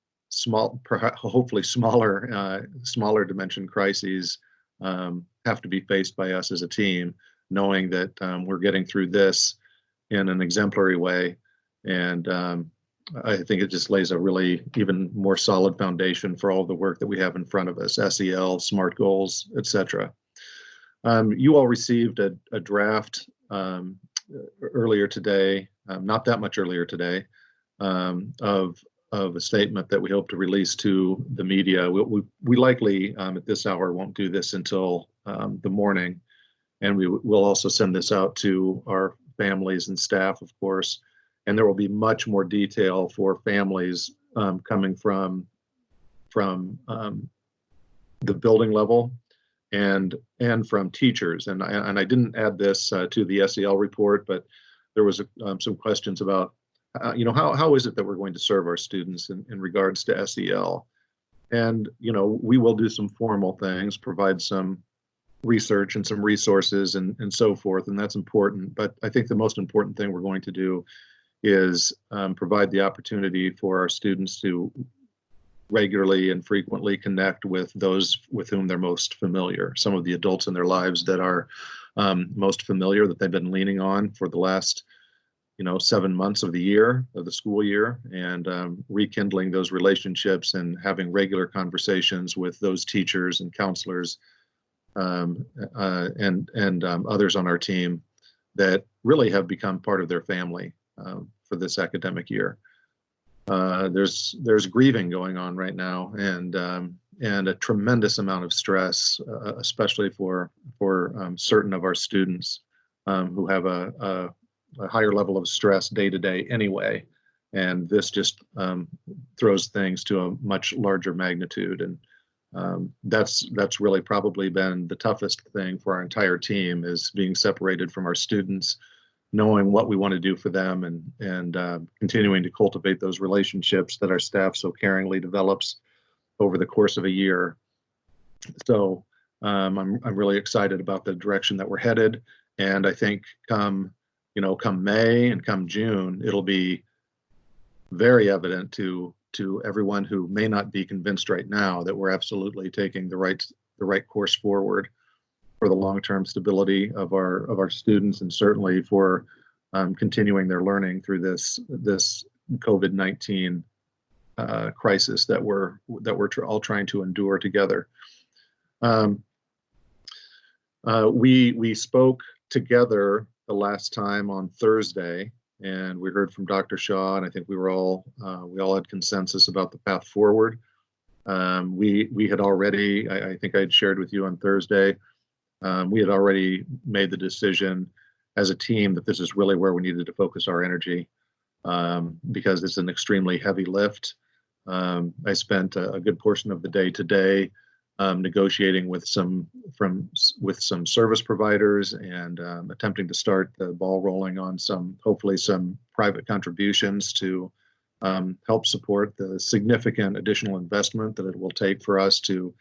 hopefully smaller dimension crises have to be faced by us as a team, knowing that we're getting through this in an exemplary way. And I think it just lays a really even more solid foundation for all the work that we have in front of us, SEL, SMART goals, etc. You all received a draft earlier today, not that much earlier today, of a statement that we hope to release to the media. We likely at this hour won't do this until the morning, and we'll also send this out to our families and staff, of course. And there will be much more detail for families coming from the building level and from teachers. And I didn't add this to the SEL report, but there was some questions about how is it that we're going to serve our students in regards to SEL. And we will do some formal things, provide some research and some resources and so forth, and that's important. But I think the most important thing we're going to do is provide the opportunity for our students to regularly and frequently connect with those with whom they're most familiar, some of the adults in their lives that are most familiar, that they've been leaning on for the last 7 months of the school year, and rekindling those relationships and having regular conversations with those teachers and counselors and others on our team that really have become part of their family for this academic year. There's grieving going on right now, and a tremendous amount of stress, especially for certain of our students who have a higher level of stress day to day anyway. And this just throws things to a much larger magnitude. And That's really probably been the toughest thing for our entire team, is being separated from our students, knowing what we want to do for them, and continuing to cultivate those relationships that our staff so caringly develops over the course of a year. So I'm really excited about the direction that we're headed, and I think come May and come June, it'll be very evident to everyone who may not be convinced right now that we're absolutely taking the right course forward for the long-term stability of our students, and certainly for continuing their learning through this COVID-19 crisis that we're all trying to endure together. We spoke together the last time on Thursday, and we heard from Dr. Shaw, and I think we all had consensus about the path forward. We had already, I think I had shared with you on Thursday, we had already made the decision as a team that this is really where we needed to focus our energy, because it's an extremely heavy lift. I spent a good portion of the day today negotiating with some service providers, and attempting to start the ball rolling on hopefully some private contributions to help support the significant additional investment that it will take for us to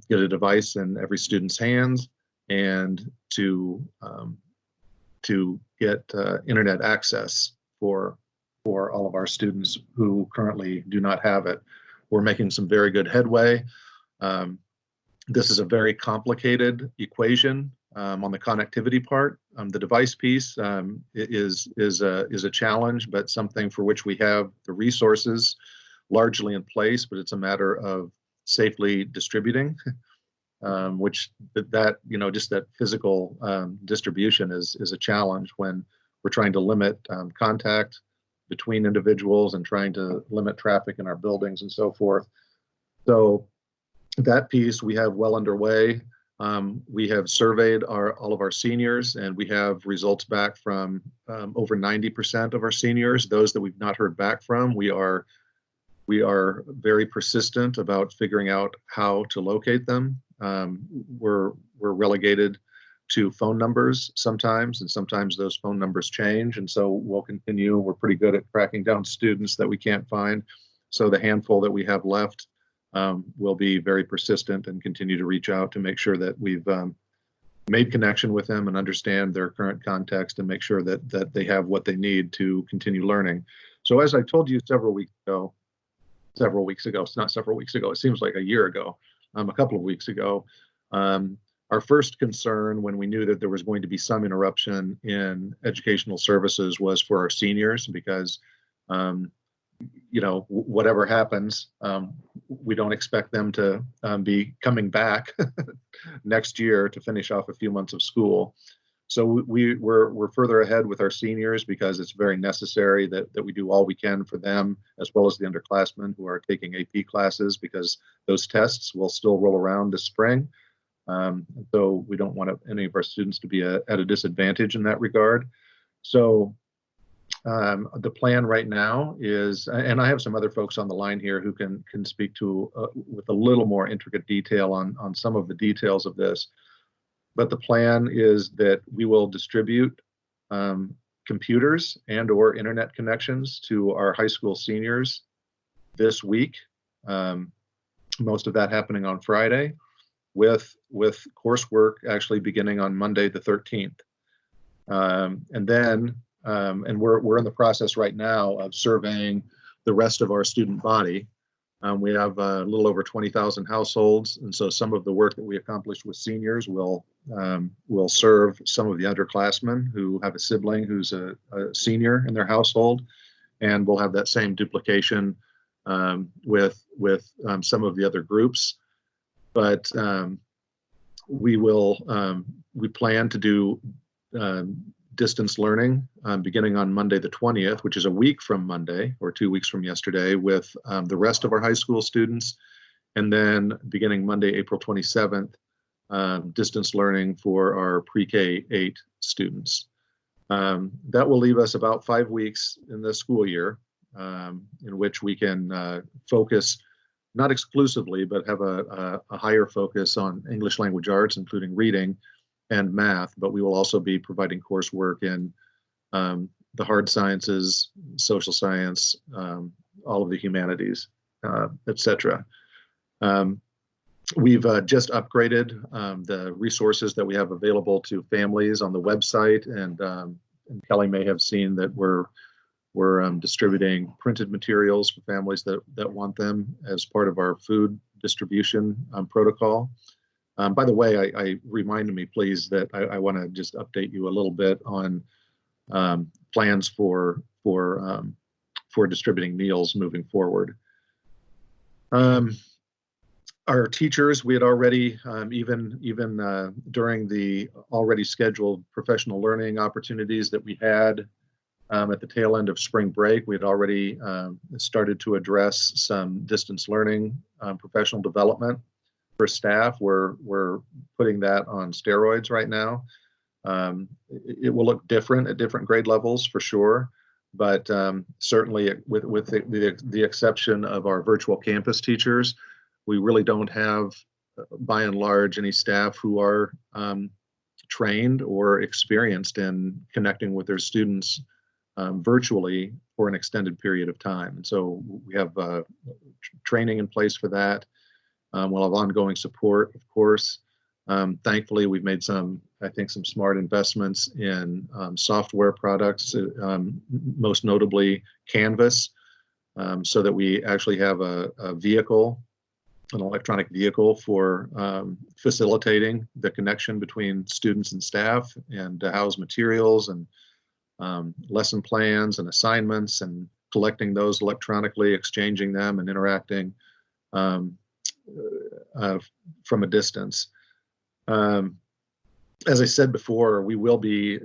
get a device in every student's hands, and to get internet access for all of our students who currently do not have it. We're making some very good headway. This is a very complicated equation on the connectivity part. The device piece is a challenge, but something for which we have the resources largely in place, but it's a matter of safely distributing, which just that physical distribution is a challenge when we're trying to limit contact between individuals and trying to limit traffic in our buildings and so forth. So that piece we have well underway. We have surveyed all of our seniors, and we have results back from over 90% of our seniors. Those that we've not heard back from, we are very persistent about figuring out how to locate them. We're relegated to phone numbers sometimes, and sometimes those phone numbers change, and so we'll continue. We're pretty good at tracking down students that we can't find. So the handful that we have left, will be very persistent and continue to reach out to make sure that we've made connection with them and understand their current context, and make sure that they have what they need to continue learning. So as I told you several weeks ago, it's not several weeks ago, it seems like a year ago, a couple of weeks ago, our first concern when we knew that there was going to be some interruption in educational services was for our seniors, because whatever happens, we don't expect them to be coming back next year to finish off a few months of school. So we're further ahead with our seniors, because it's very necessary that we do all we can for them, as well as the underclassmen who are taking AP classes, because those tests will still roll around this spring. So we don't want any of our students to be at a disadvantage in that regard. So the plan right now is, and I have some other folks on the line here who can speak to with a little more intricate detail on some of the details of this. But the plan is that we will distribute computers and or internet connections to our high school seniors this week. Most of that happening on Friday, with coursework actually beginning on Monday the 13th. And then and we're in the process right now of surveying the rest of our student body. We have a little over 20,000 households, and so some of the work that we accomplished with seniors will serve some of the underclassmen who have a sibling who's a senior in their household, and we'll have that same duplication with some of the other groups. But we plan to do distance learning beginning on Monday the 20th, which is a week from Monday, or 2 weeks from yesterday, with the rest of our high school students. And then beginning Monday, April 27th, distance learning for our pre-K 8 students. That will leave us about 5 weeks in the school year in which we can focus not exclusively, but have a higher focus on English language arts, including reading and math, but we will also be providing coursework in the hard sciences, social science, all of the humanities, etc. We've just upgraded the resources that we have available to families on the website, and Kelly may have seen that we're distributing printed materials for families that want them as part of our food distribution protocol. By the way, I reminded me, please, that I want to just update you a little bit on plans for distributing meals moving forward. Our teachers, we had already, even during the already scheduled professional learning opportunities that we had at the tail end of spring break, we had already started to address some distance learning professional development for staff. We're putting that on steroids right now. It will look different at different grade levels for sure, but certainly with the exception of our virtual campus teachers, we really don't have, by and large, any staff who are trained or experienced in connecting with their students virtually for an extended period of time. And so we have training in place for that. We'll have ongoing support, of course. Thankfully, we've made some smart investments in software products, most notably Canvas, so that we actually have a vehicle, an electronic vehicle for facilitating the connection between students and staff, and to house materials and lesson plans and assignments, and collecting those electronically, exchanging them, and interacting from a distance. As I said before, we will be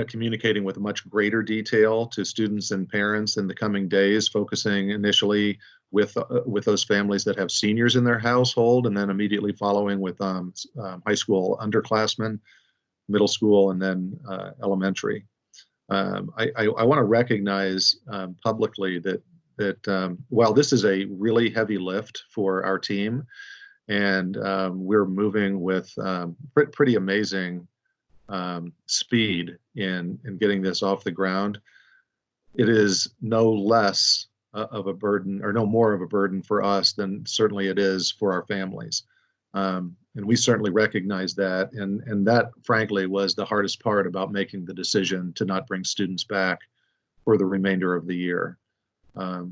communicating with much greater detail to students and parents in the coming days, focusing initially with those families that have seniors in their household, and then immediately following with high school underclassmen, middle school, and then elementary. I want to recognize publicly that while this is a really heavy lift for our team, and we're moving with pretty amazing speed in getting this off the ground, it is no less of a burden, or no more of a burden for us than certainly it is for our families. And we certainly recognize that, and that frankly was the hardest part about making the decision to not bring students back for the remainder of the year. All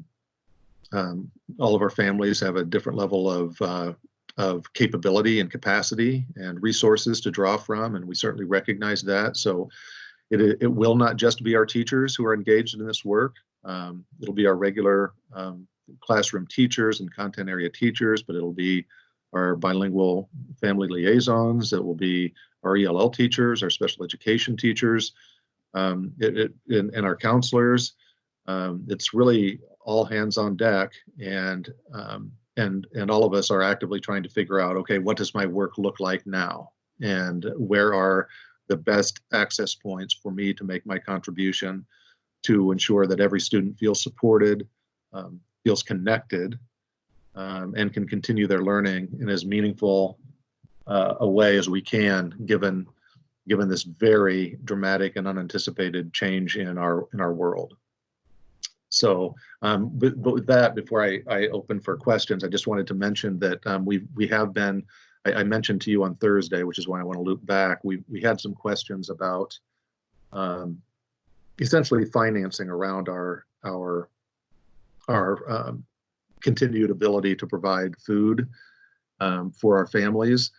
of our families have a different level of capability and capacity and resources to draw from, and we certainly recognize that. So it will not just be our teachers who are engaged in this work. It'll be our regular classroom teachers and content area teachers, but it'll be our bilingual family liaisons. It will be our ELL teachers, our special education teachers, and our counselors. It's really all hands on deck, and all of us are actively trying to figure out, okay, what does my work look like now, and where are the best access points for me to make my contribution to ensure that every student feels supported, feels connected, and can continue their learning in as meaningful a way as we can, given this very dramatic and unanticipated change in our world. So, but with that, before I open for questions, I just wanted to mention that we have been. I mentioned to you on Thursday, which is why I want to loop back. We had some questions about essentially financing around our continued ability to provide food for our families.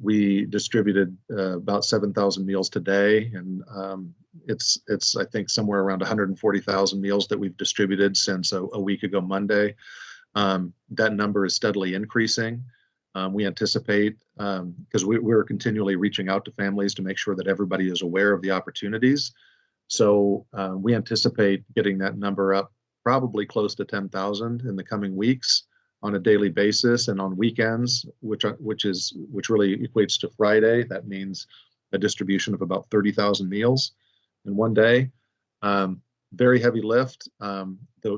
We distributed about 7,000 meals today, and it's I think somewhere around 140,000 meals that we've distributed since a week ago Monday. That number is steadily increasing. We anticipate, because we're continually reaching out to families to make sure that everybody is aware of the opportunities. So we anticipate getting that number up probably close to 10,000 in the coming weeks on a daily basis, and on weekends, which really equates to Friday. That means a distribution of about 30,000 meals in one day. Very heavy lift.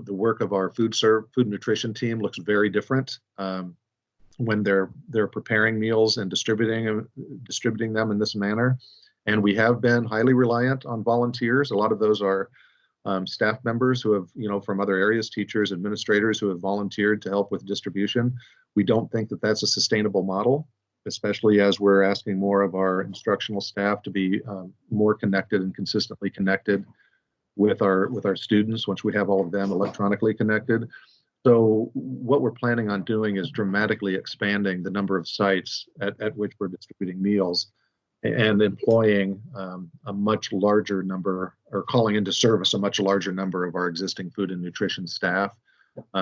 the work of our food and nutrition team looks very different when they're preparing meals and distributing them in this manner. And we have been highly reliant on volunteers. A lot of those are staff members who have, from other areas, teachers, administrators who have volunteered to help with distribution. We don't think that that's a sustainable model, especially as we're asking more of our instructional staff to be more connected and consistently connected with our students once we have all of them electronically connected. So what we're planning on doing is dramatically expanding the number of sites at which we're distributing meals and employing a much larger number, or calling into service a much larger number of our existing food and nutrition staff.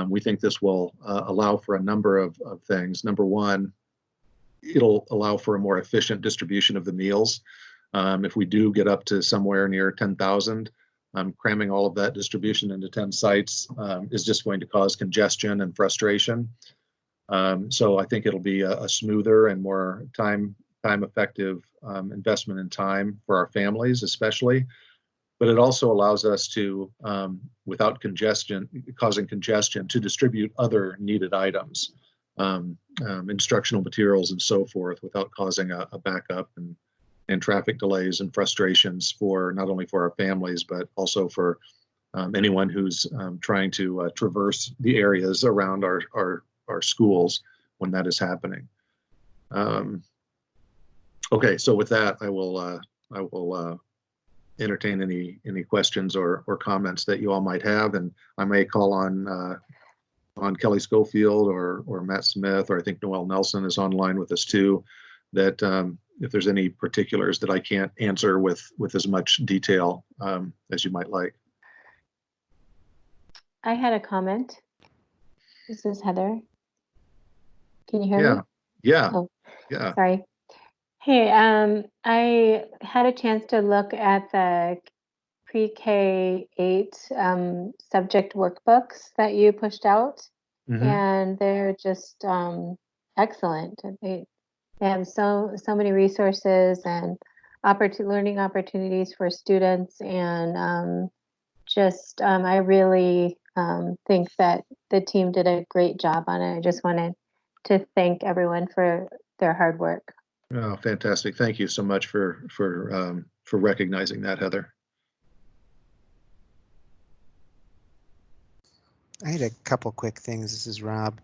We think this will allow for a number of things. Number one, it'll allow for a more efficient distribution of the meals. If we do get up to somewhere near 10,000, cramming all of that distribution into 10 sites is just going to cause congestion and frustration. So I think it'll be a smoother and more time-effective investment in time for our families, especially. But it also allows us to, without causing congestion, to distribute other needed items, instructional materials and so forth, without causing a backup and traffic delays and frustrations for not only for our families, but also for anyone who's trying to traverse the areas around our schools when that is happening. Okay, so with that, I will entertain any questions or comments that you all might have, and I may call on Kelly Schofield or Matt Smith, or I think Noel Nelson is online with us too, that if there's any particulars that I can't answer with as much detail as you might like.
I had a comment. This is Heather. Can you hear me?
Yeah.
Oh,
yeah.
sorry. Hey, I had a chance to look at the pre-K 8 subject workbooks that you pushed out, and they're just excellent. They have so many resources and learning opportunities for students, and I really think that the team did a great job on it. I just wanted to thank everyone for their hard work.
Oh, fantastic! Thank you so much for recognizing that, Heather.
I had a couple quick things. This is Rob.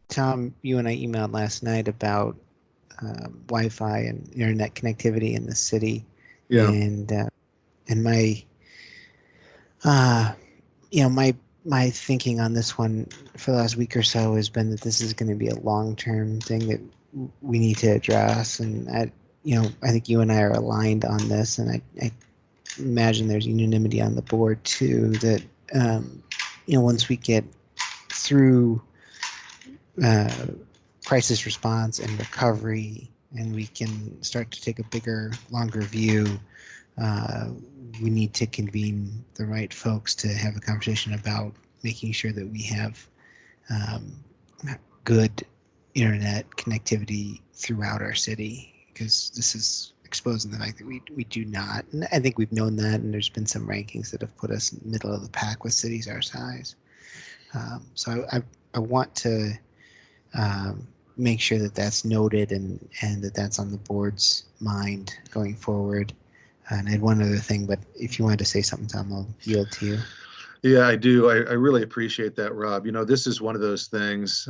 Tom, you and I emailed last night about Wi-Fi and internet connectivity in the city.
Yeah.
And my my thinking on this one for the last week or so has been that this is going to be a long-term thing that we need to address. And I think you and I are aligned on this, and I imagine there's unanimity on the board too, that once we get through crisis response and recovery, and we can start to take a bigger, longer view, we need to convene the right folks to have a conversation about making sure that we have good internet connectivity throughout our city, because this is exposing the fact that we do not. And I think we've known that, and there's been some rankings that have put us in the middle of the pack with cities our size. So I want to make sure that that's noted and that that's on the board's mind going forward. And I had one other thing, but if you wanted to say something, Tom, I'll yield to you.
Yeah, I do. I really appreciate that, Rob. This is one of those things,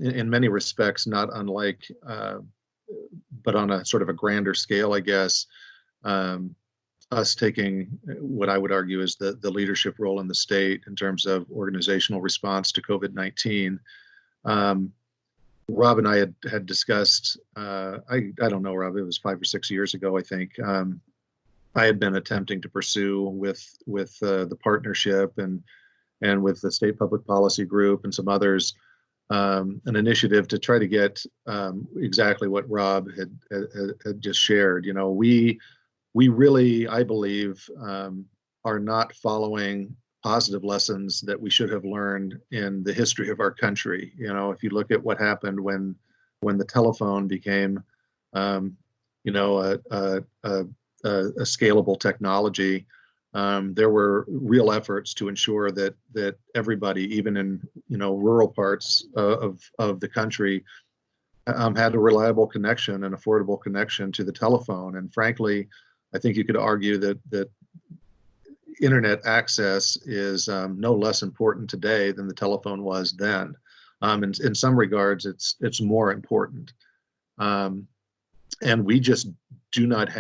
in many respects, not unlike, but on a sort of a grander scale, I guess, us taking what I would argue is the leadership role in the state in terms of organizational response to COVID-19. Rob and I had discussed, I don't know, Rob, it was 5 or 6 years ago, I think. I had been attempting to pursue with the partnership and with the state public policy group and some others, an initiative to try to get exactly what Rob had just shared. We really, I believe, are not following positive lessons that we should have learned in the history of our country. If you look at what happened when the telephone became, a scalable technology, there were real efforts to ensure that everybody, even in rural parts of the country, had a reliable connection, an affordable connection to the telephone. And frankly, I think you could argue that internet access is no less important today than the telephone was then. In some regards, it's more important. And we just do not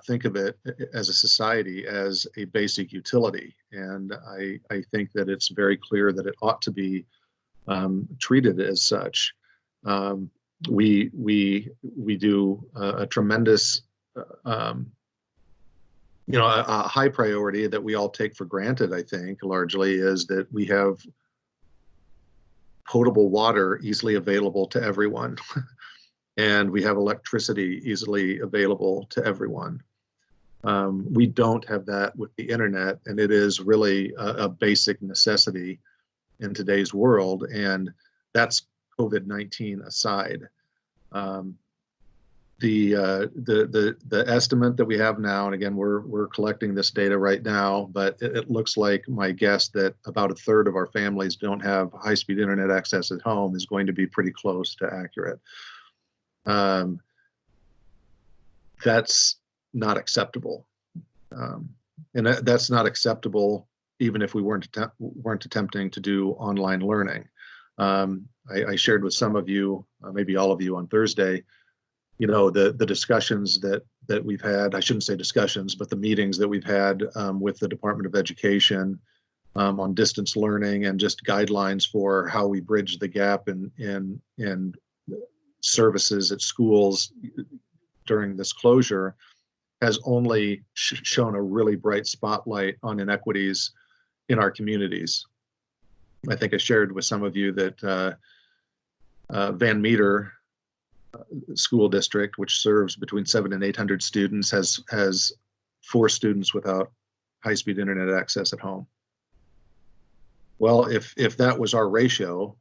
think of it as a society as a basic utility. And I think that it's very clear that it ought to be treated as such. We do a tremendous, a high priority that we all take for granted, I think, largely, is that we have potable water easily available to everyone. And we have electricity easily available to everyone. We don't have that with the internet, and it is really a basic necessity in today's world, and that's COVID-19 aside. The estimate that we have now, and again, we're collecting this data right now, but it looks like my guess that about a third of our families don't have high-speed internet access at home is going to be pretty close to accurate. That's not acceptable, and that's not acceptable even if we weren't attempting to do online learning. I shared with some of you, maybe all of you, on Thursday, the discussions that we've had. I shouldn't say discussions, but the meetings that we've had with the Department of Education on distance learning and just guidelines for how we bridge the gap in services at schools during this closure has only shown a really bright spotlight on inequities in our communities. I think I shared with some of you that Van Meter School District, which serves between 700 and 800 students, has 4 students without high-speed internet access at home. Well, if that was our ratio,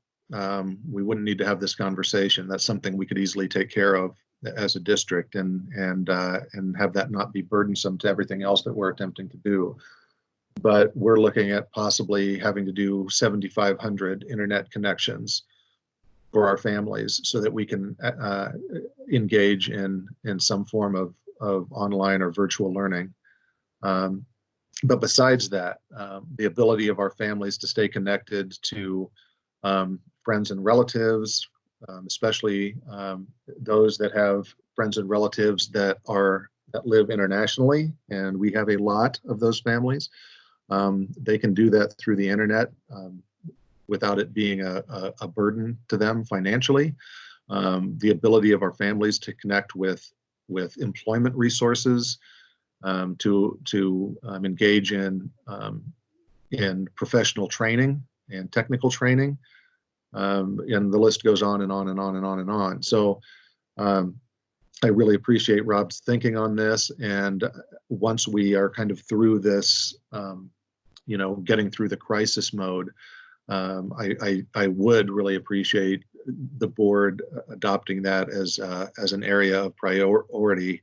we wouldn't need to have this conversation. That's something we could easily take care of as a district and have that not be burdensome to everything else that we're attempting to do. But we're looking at possibly having to do 7,500 internet connections for our families so that we can engage in some form of online or virtual learning. But besides that, the ability of our families to stay connected to friends and relatives, especially those that have friends and relatives that live internationally, and we have a lot of those families. They can do that through the internet without it being a burden to them financially. The ability of our families to connect with employment resources, to engage in professional training and technical training, and the list goes on and on and on and on and on. So I really appreciate Rob's thinking on this, and once we are kind of through this, getting through the crisis mode, I would really appreciate the board adopting that as an area of priority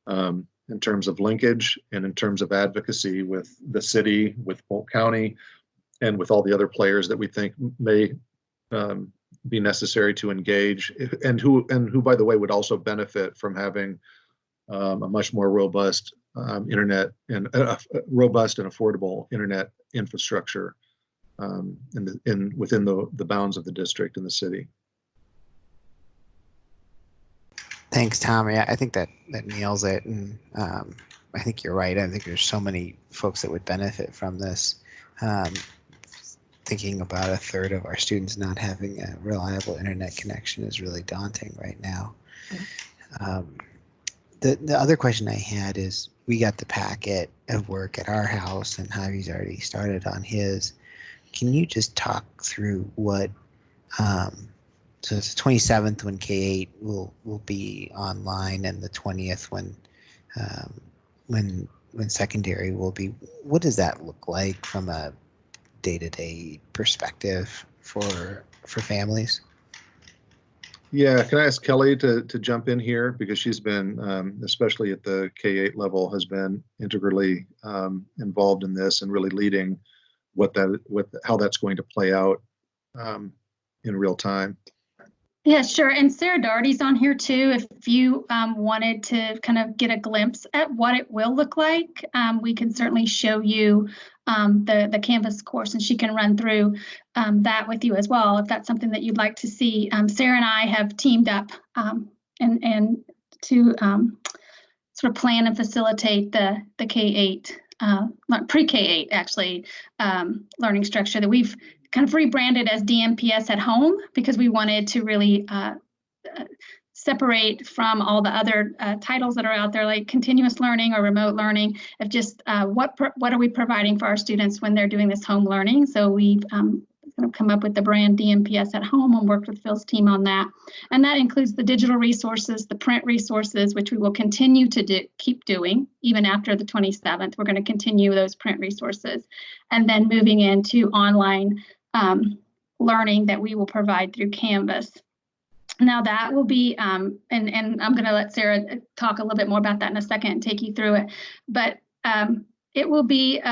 in terms of linkage and in terms of advocacy with the city, with Polk County, and with all the other players that we think may be necessary to engage, and who, by the way, would also benefit from having a much more robust internet and robust and affordable internet infrastructure within the bounds of the district and the city.
Thanks, Tom. Yeah, I think that nails it, and I think you're right. I think there's so many folks that would benefit from this. Thinking about a third of our students not having a reliable internet connection is really daunting right now. The other question I had is, we got the packet of work at our house, and Javi's already started on his. Can you just talk through what, so it's the 27th when K-8 will be online, and the 20th when secondary will be. What does that look like from a day-to-day perspective for families?
Yeah, can I ask Kelly to jump in here, because she's been, especially at the K-8 level, has been integrally involved in this and really leading how that's going to play out in real time.
Yeah, sure. And Sarah Darty's on here too. If you wanted to kind of get a glimpse at what it will look like, we can certainly show you the Canvas course, and she can run through that with you as well, if that's something that you'd like to see. Sarah and I have teamed up and to sort of plan and facilitate the K-8, pre-K-8 actually, learning structure that we've kind of rebranded as DMPS at home, because we wanted to really separate from all the other titles that are out there, like continuous learning or remote learning, of just what are we providing for our students when they're doing this home learning. So we've come up with the brand DMPS at home and worked with Phil's team on that. And that includes the digital resources, the print resources, which we will continue to keep doing even after the 27th. We're going to continue those print resources, and then moving into online learning that we will provide through Canvas. Now that will be, and I'm going to let Sarah talk a little bit more about that in a second and take you through it, but it will be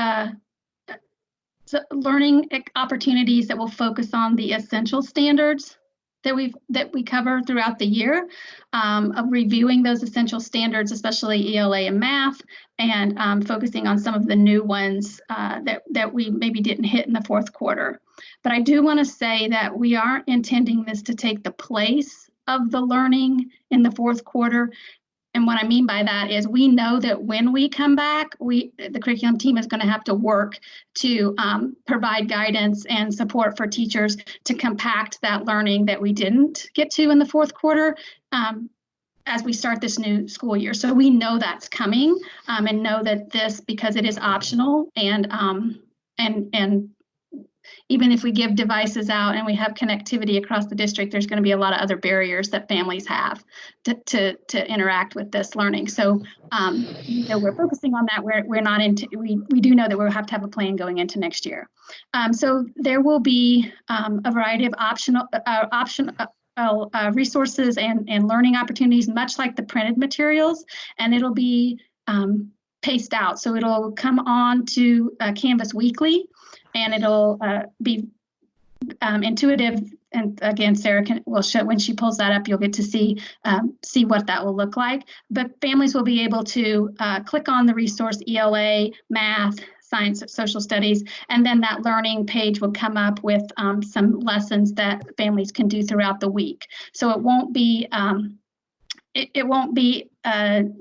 learning opportunities that will focus on the essential standards that we cover throughout the year, of reviewing those essential standards, especially ELA and math, and focusing on some of the new ones that we maybe didn't hit in the fourth quarter. But I do want to say that we aren't intending this to take the place of the learning in the fourth quarter. And what I mean by that is we know that when we come back, the curriculum team is going to have to work to provide guidance and support for teachers to compact that learning that we didn't get to in the fourth quarter as we start this new school year. So we know that's coming, and know that this, because it is optional, and even if we give devices out and we have connectivity across the district, there's going to be a lot of other barriers that families have to interact with this learning. So we're focusing on that. We're not into, we do know that we'll have to have a plan going into next year. So there will be a variety of optional resources and learning opportunities, much like the printed materials, and it'll be paced out. So it'll come on to Canvas weekly, and it'll be intuitive. And again, Sarah will show, when she pulls that up, you'll get to see what that will look like. But families will be able to click on the resource ELA, math, science, social studies, and then that learning page will come up with some lessons that families can do throughout the week. So it won't be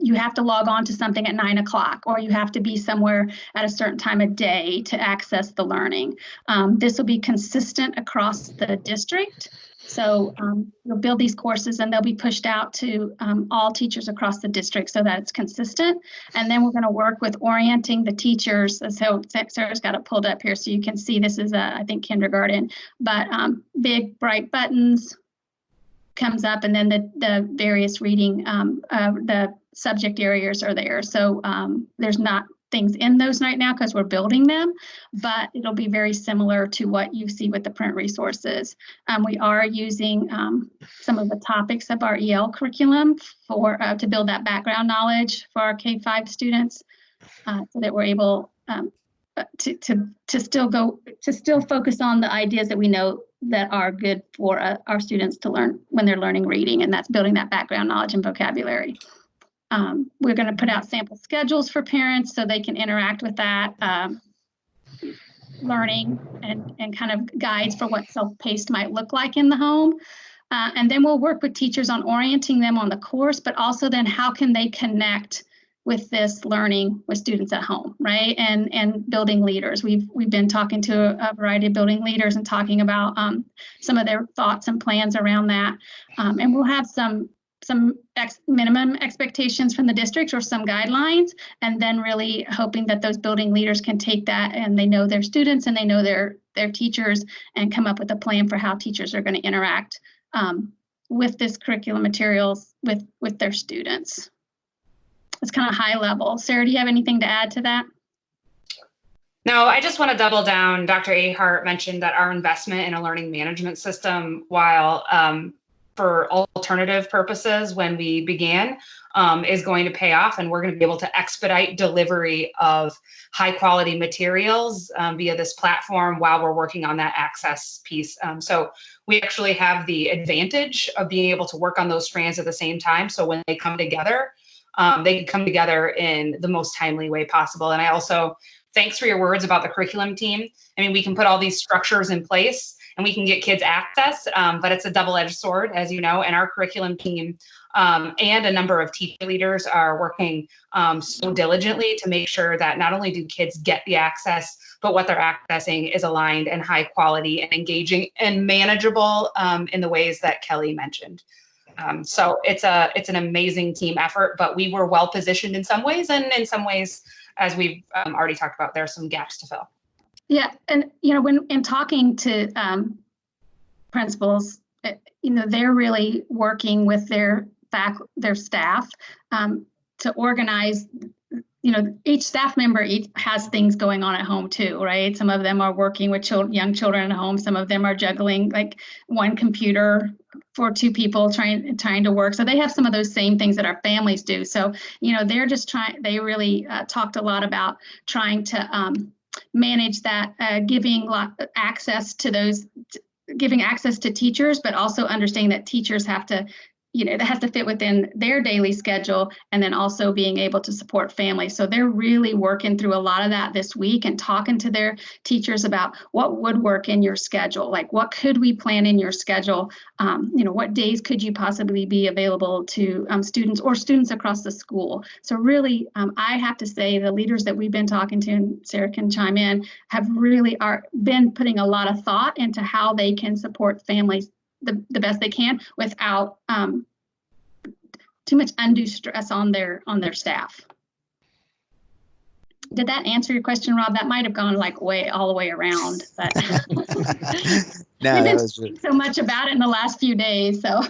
you have to log on to something at 9 o'clock, or you have to be somewhere at a certain time of day to access the learning. This will be consistent across the district. So you'll build these courses and they'll be pushed out to all teachers across the district so that it's consistent. And then we're going to work with orienting the teachers. So Sarah's got it pulled up here so you can see this is, I think, kindergarten, but big bright buttons comes up, and then the various reading, the subject areas are there. So there's not things in those right now because we're building them, but it'll be very similar to what you see with the print resources. We are using some of the topics of our EL curriculum for to build that background knowledge for our K-5 students, so that we're able to still focus on the ideas that we know that are good for our students to learn when they're learning reading, and that's building that background knowledge and vocabulary. We're going to put out sample schedules for parents so they can interact with that learning and kind of guides for what self-paced might look like in the home. And then we'll work with teachers on orienting them on the course, but also then how can they connect with this learning with students at home, right? And building leaders. We've been talking to a variety of building leaders and talking about some of their thoughts and plans around that. And we'll have some minimum expectations from the district or some guidelines, and then really hoping that those building leaders can take that and they know their students and they know their teachers and come up with a plan for how teachers are going to interact with this curriculum materials with their students. It's kind of high level. Sarah, do you have anything to add to that?
No, I just want to double down. Dr. Ahart mentioned that our investment in a learning management system, while for alternative purposes when we began is going to pay off, and we're going to be able to expedite delivery of high quality materials via this platform while we're working on that access piece. So we actually have the advantage of being able to work on those strands at the same time. So when they come together, they can come together in the most timely way possible. And I also, thanks for your words about the curriculum team. I mean, we can put all these structures in place and we can get kids access, but it's a double-edged sword, as you know, and our curriculum team and a number of teacher leaders are working so diligently to make sure that not only do kids get the access, but what they're accessing is aligned and high quality and engaging and manageable in the ways that Kelly mentioned. So it's an amazing team effort, but we were well positioned in some ways, and in some ways, as we've already talked about, there are some gaps to fill.
Yeah, and when in talking to principals, they're really working with their staff to organize. Each staff member has things going on at home too, right? Some of them are working with young children at home. Some of them are juggling like one computer for two people trying to work. So they have some of those same things that our families do. So, they're just they really talked a lot about trying to manage that, giving access to teachers, but also understanding that teachers have to, that has to fit within their daily schedule, and then also being able to support families. So they're really working through a lot of that this week and talking to their teachers about what would work in your schedule, like what could we plan in your schedule, what days could you possibly be available to students or students across the school. So really, I have to say the leaders that we've been talking to, and Sarah can chime in, have really been putting a lot of thought into how they can support families the best they can without too much undue stress on their staff. Did that answer your question, Rob? That might have gone like all the way around, but
No,
we've been
that was
speaking so much about it in the last few days. So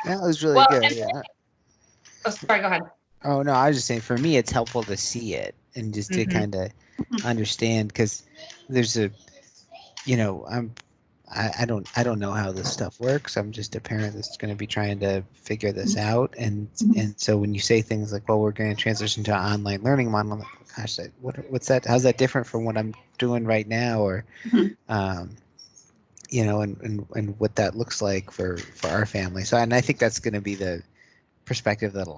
that was really good. Yeah.
Oh, sorry, go ahead.
Oh no, I was just saying, for me, it's helpful to see it and just to kind of understand, because there's I don't know how this stuff works. I'm just a parent that's going to be trying to figure this out, and so when you say things like, "Well, we're going to transition to an online learning model," I'm like, "Gosh, what's that? How's that different from what I'm doing right now?" Or, and what that looks like for our family. So, and I think that's going to be the perspective that a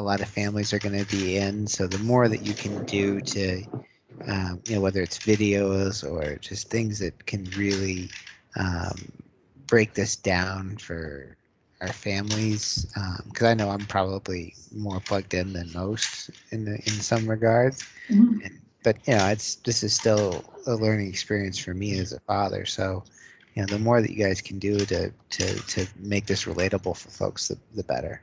lot of families are going to be in. So the more that you can do to whether it's videos or just things that can really break this down for our families, because I know I'm probably more plugged in than most in some regards. But this is still a learning experience for me as a father. So the more that you guys can do to make this relatable for folks, the better.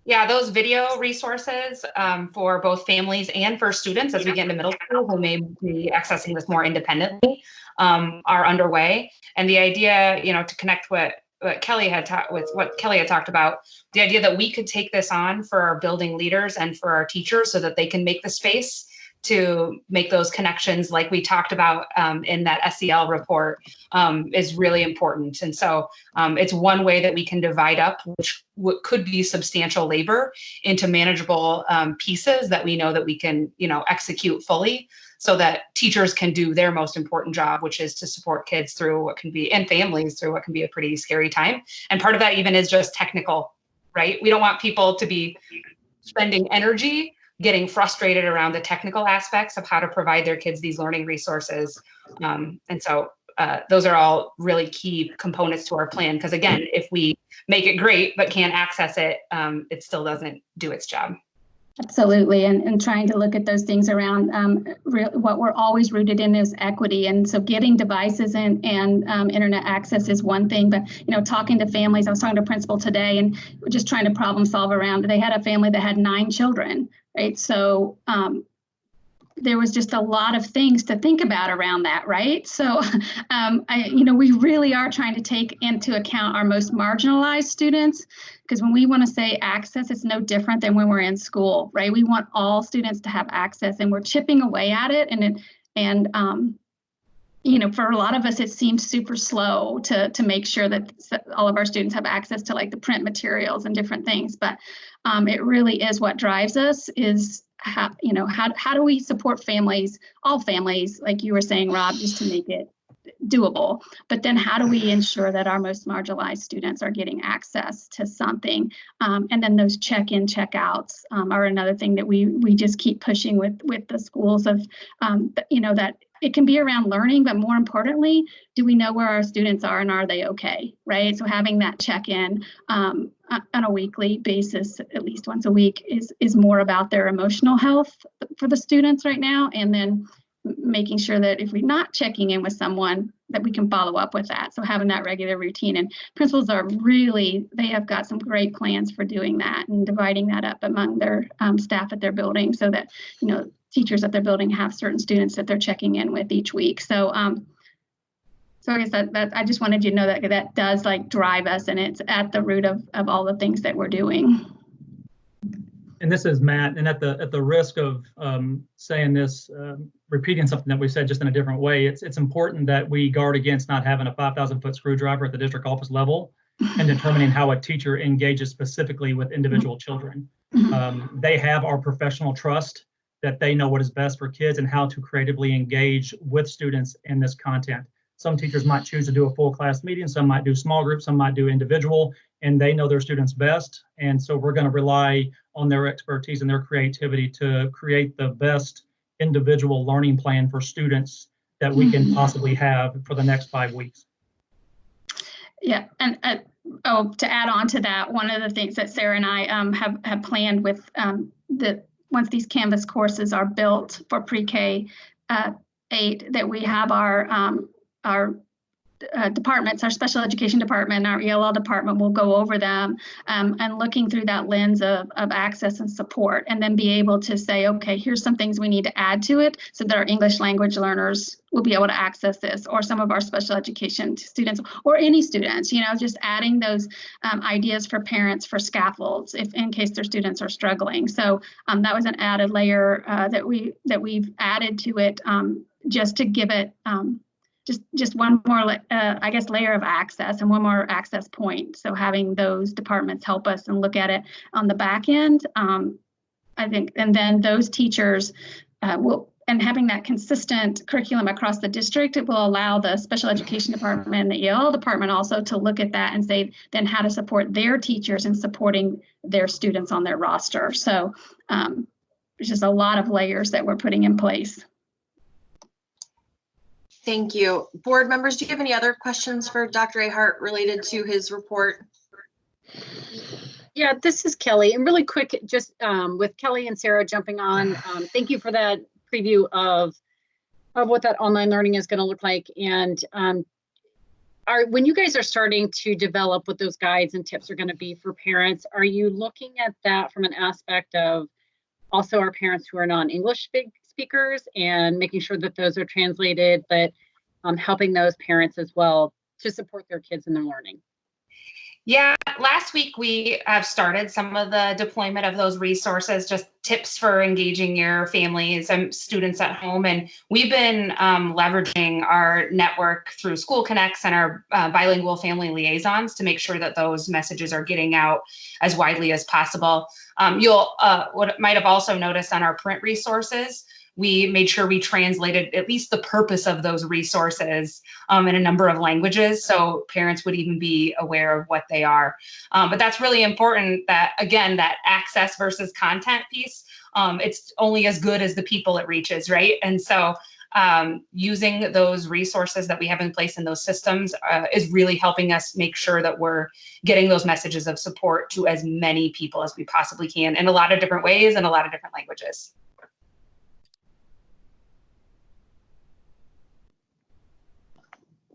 Yeah, those video resources for both families and for students as we get into middle school who may be accessing this more independently are underway. And the idea, to connect what Kelly had talked about, the idea that we could take this on for our building leaders and for our teachers so that they can make the space to make those connections like we talked about in that SEL report is really important. And so it's one way that we can divide up what could be substantial labor into manageable pieces that we know that we can, execute fully, so that teachers can do their most important job, which is to support kids through what can be, and families through what can be a pretty scary time. And part of that even is just technical, right? We don't want people to be spending energy getting frustrated around the technical aspects of how to provide their kids these learning resources. And so those are all really key components to our plan. Because again, if we make it great but can't access it, it still doesn't do its job.
Absolutely, and trying to look at those things around what we're always rooted in is equity, and so getting devices and internet access is one thing, but talking to families, I was talking to a principal today, and we're just trying to problem solve around. They had a family that had 9 children, right? So there was just a lot of things to think about around that, right? So, we really are trying to take into account our most marginalized students, because when we want to say access, it's no different than when we're in school, right? We want all students to have access, and we're chipping away at it, for a lot of us, it seems super slow to make sure that all of our students have access to like the print materials and different things. But it really is what drives us is how do we support families, all families, like you were saying, Rob, just to make it doable. But then how do we ensure that our most marginalized students are getting access to something? And then those check-in, check-outs are another thing that we just keep pushing with the schools of, that it can be around learning, but more importantly, do we know where our students are and are they okay, right? So having that check-in on a weekly basis, at least once a week, is more about their emotional health for the students right now. And then making sure that if we're not checking in with someone, that we can follow up with that. So having that regular routine, and principals they have got some great plans for doing that and dividing that up among their staff at their building so that, teachers at their building have certain students that they're checking in with each week. So, so I guess that I just wanted you to know that does like drive us, and it's at the root of all the things that we're doing.
And this is Matt, and at the risk of saying this, repeating something that we said just in a different way, it's important that we guard against not having a 5,000-foot screwdriver at the district office level and determining how a teacher engages specifically with individual children. They have our professional trust that they know what is best for kids and how to creatively engage with students in this content. Some teachers might choose to do a full class meeting, some might do small groups, some might do individual, and they know their students best. And so we're going to rely on their expertise and their creativity to create the best individual learning plan for students that we can possibly have for the next 5 weeks.
Yeah, and to add on to that, one of the things that Sarah and I have planned with once these Canvas courses are built for pre-K 8, that we have our departments, our special education department, our ELL department will go over them and looking through that lens of access and support, and then be able to say, okay, here's some things we need to add to it so that our English language learners will be able to access this, or some of our special education students, or any students, just adding those ideas for parents for scaffolds if in case their students are struggling. So that was an added layer that we've added to it just to give it just one more, I guess, layer of access and one more access point. So having those departments help us and look at it on the back end, I think, and then those teachers and having that consistent curriculum across the district, it will allow the special education department and the ELL department also to look at that and say then how to support their teachers in supporting their students on their roster. So there's just a lot of layers that we're putting in place.
Thank you. Board members, do you have any other questions for Dr. Ahart related to his report?
Yeah, this is Kelly. And really quick, just with Kelly and Sarah jumping on, thank you for that preview of what that online learning is going to look like. And when you guys are starting to develop what those guides and tips are going to be for parents, are you looking at that from an aspect of also our parents who are non-English speakers and making sure that those are translated, but helping those parents as well to support their kids in their learning?
Yeah, last week we have started some of the deployment of those resources, just tips for engaging your families and students at home. And we've been leveraging our network through School Connects and our bilingual family liaisons to make sure that those messages are getting out as widely as possible. You'll what might have also noticed on our print resources, we made sure we translated at least the purpose of those resources in a number of languages, so parents would even be aware of what they are. But that's really important, that, again, that access versus content piece, it's only as good as the people it reaches, right? And so using those resources that we have in place in those systems is really helping us make sure that we're getting those messages of support to as many people as we possibly can in a lot of different ways and a lot of different languages.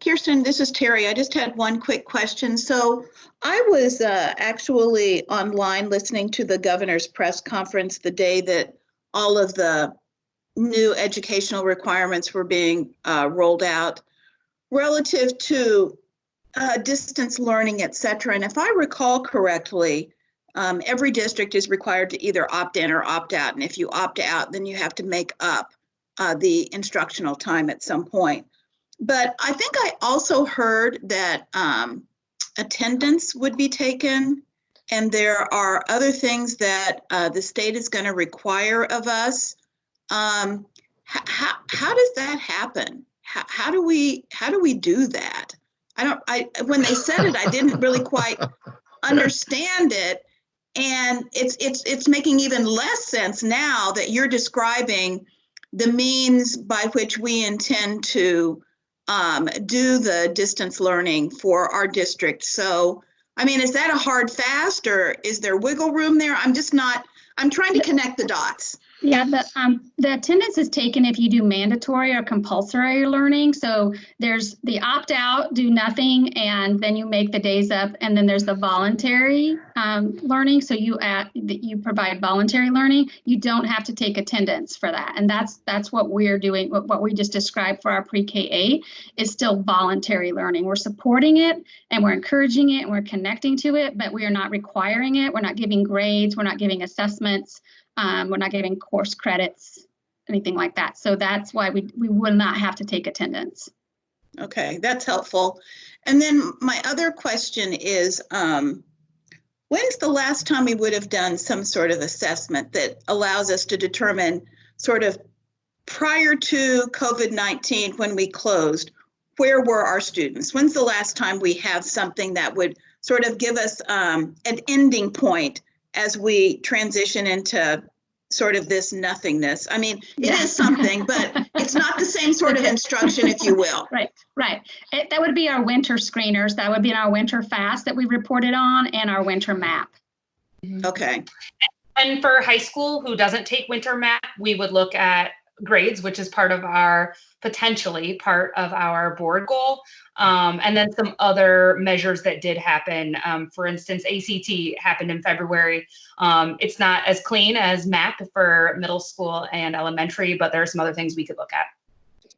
Kirsten, this is Terry. I just had one quick question. So I was actually online listening to the governor's press conference the day that all of the new educational requirements were being rolled out relative to distance learning, et cetera. And if I recall correctly, every district is required to either opt in or opt out. And if you opt out, then you have to make up the instructional time at some point. But I think I also heard that attendance would be taken, and there are other things that the state is going to require of us. How does that happen? How do we do that? When they said it, I didn't really quite understand it. And it's making even less sense now that you're describing the means by which we intend to do the distance learning for our district. So, I mean, is that a hard fast, or is there wiggle room there? I'm trying to connect the dots.
Yeah, the attendance is taken if you do mandatory or compulsory learning. So there's the opt-out, do nothing, and then you make the days up. And then there's the voluntary learning. So you provide voluntary learning. You don't have to take attendance for that. And that's what we're doing. What we just described for our pre-K-8 is still voluntary learning. We're supporting it and we're encouraging it and we're connecting to it, but we are not requiring it. We're not giving grades. We're not giving assessments. We're not giving course credits, anything like that. So that's why we will not have to take attendance.
Okay, that's helpful. And then my other question is, when's the last time we would have done some sort of assessment that allows us to determine sort of prior to COVID-19 when we closed, where were our students? When's the last time we have something that would sort of give us an ending point as we transition into sort of this nothingness? I mean, it is something, but it's not the same sort of instruction, if you will.
Right. That would be our winter screeners. That would be our winter fast that we reported on and our winter map.
Okay.
And for high school who doesn't take winter map, we would look at grades, which is potentially part of our board goal. And then some other measures that did happen. For instance, ACT happened in February. It's not as clean as MAP for middle school and elementary, but there are some other things we could look at.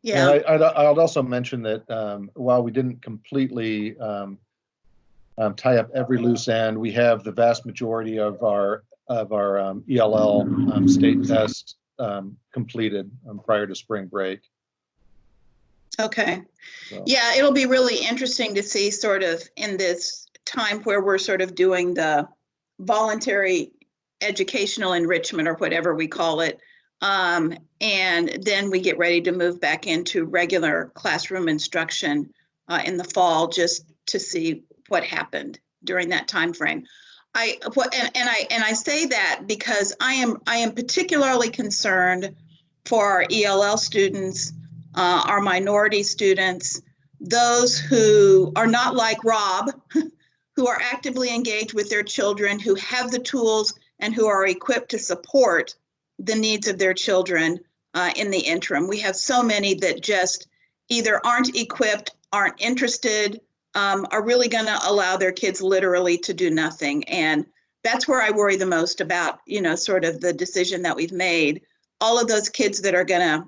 Yeah.
And I'd also mention that while we didn't completely tie up every loose end, we have the vast majority of our ELL state tests completed prior to spring break.
Okay.
So.
Yeah, it'll be really interesting to see sort of in this time where we're sort of doing the voluntary educational enrichment or whatever we call it. And then we get ready to move back into regular classroom instruction in the fall, just to see what happened during that time frame. I say that because I am particularly concerned for our ELL students, our minority students, those who are not like Rob, who are actively engaged with their children, who have the tools and who are equipped to support the needs of their children in the interim. We have so many that just either aren't equipped, aren't interested, are really going to allow their kids literally to do nothing. And that's where I worry the most about, sort of the decision that we've made. All of those kids that are going to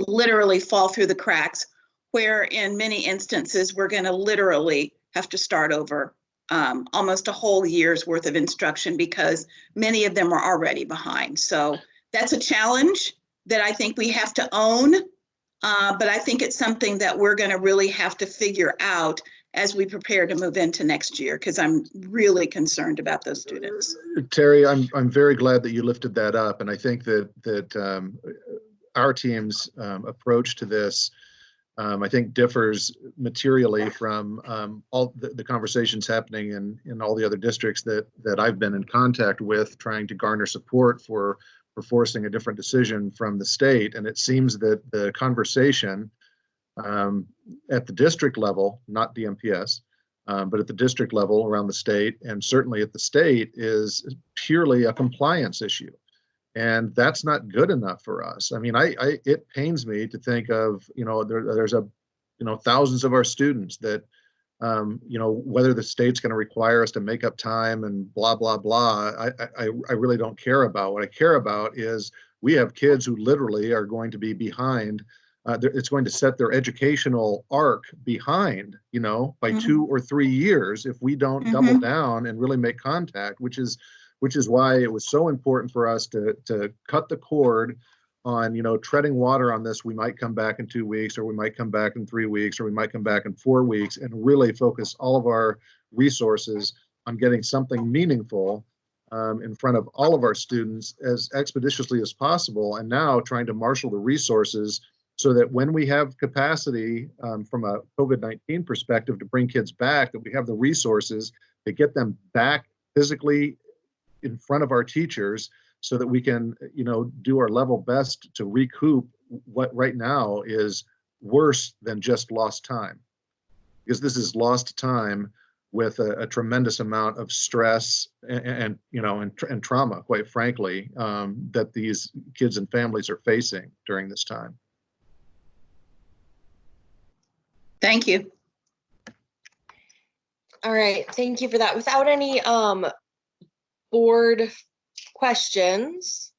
literally fall through the cracks, where in many instances, we're going to literally have to start over almost a whole year's worth of instruction because many of them are already behind. So that's a challenge that I think we have to own. But I think it's something that we're going to really have to figure out as we prepare to move into next year, because I'm really concerned about those students.
Terry, I'm very glad that you lifted that up, and I think that our team's approach to this, I think, differs materially from all the conversations happening in all the other districts that I've been in contact with, trying to garner support for forcing a different decision from the state. And it seems that the conversation at the district level, not DMPS, but at the district level around the state, and certainly at the state, is purely a compliance issue. And that's not good enough for us. I mean, it pains me to think of, there's thousands of our students that, whether the state's going to require us to make up time and blah, blah, blah, I really don't care about. What I care about is we have kids who literally are going to be behind. It's going to set their educational arc behind, by 2 or 3 years if we don't double down and really make contact, which is why it was so important for us to cut the cord on, you know, treading water on this. We might come back in 2 weeks, or we might come back in 3 weeks, or we might come back in 4 weeks, and really focus all of our resources on getting something meaningful in front of all of our students as expeditiously as possible. And now trying to marshal the resources so that when we have capacity from a COVID-19 perspective to bring kids back, that we have the resources to get them back physically in front of our teachers, so that we can, you know, do our level best to recoup what right now is worse than just lost time. Because this is lost time with a tremendous amount of stress and you know, and trauma, quite frankly, that these kids and families are facing during this time.
Thank you.
All right, thank you for that. Without any board questions,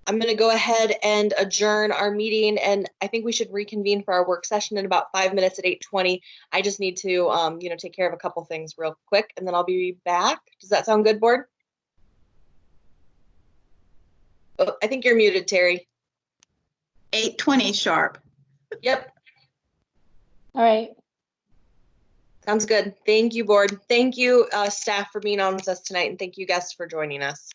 I'm going to go ahead and adjourn our meeting, and I think we should reconvene for our work session in about 5 minutes at 8:20. I just need to, you know, take care of a couple things real quick, and then I'll be back. Does that sound good, board? Oh, I think you're muted, Terry.
8:20 sharp.
Yep.
All right.
Sounds good. Thank you, board. Thank you, staff, for being on with us tonight, and thank you, guests, for joining us.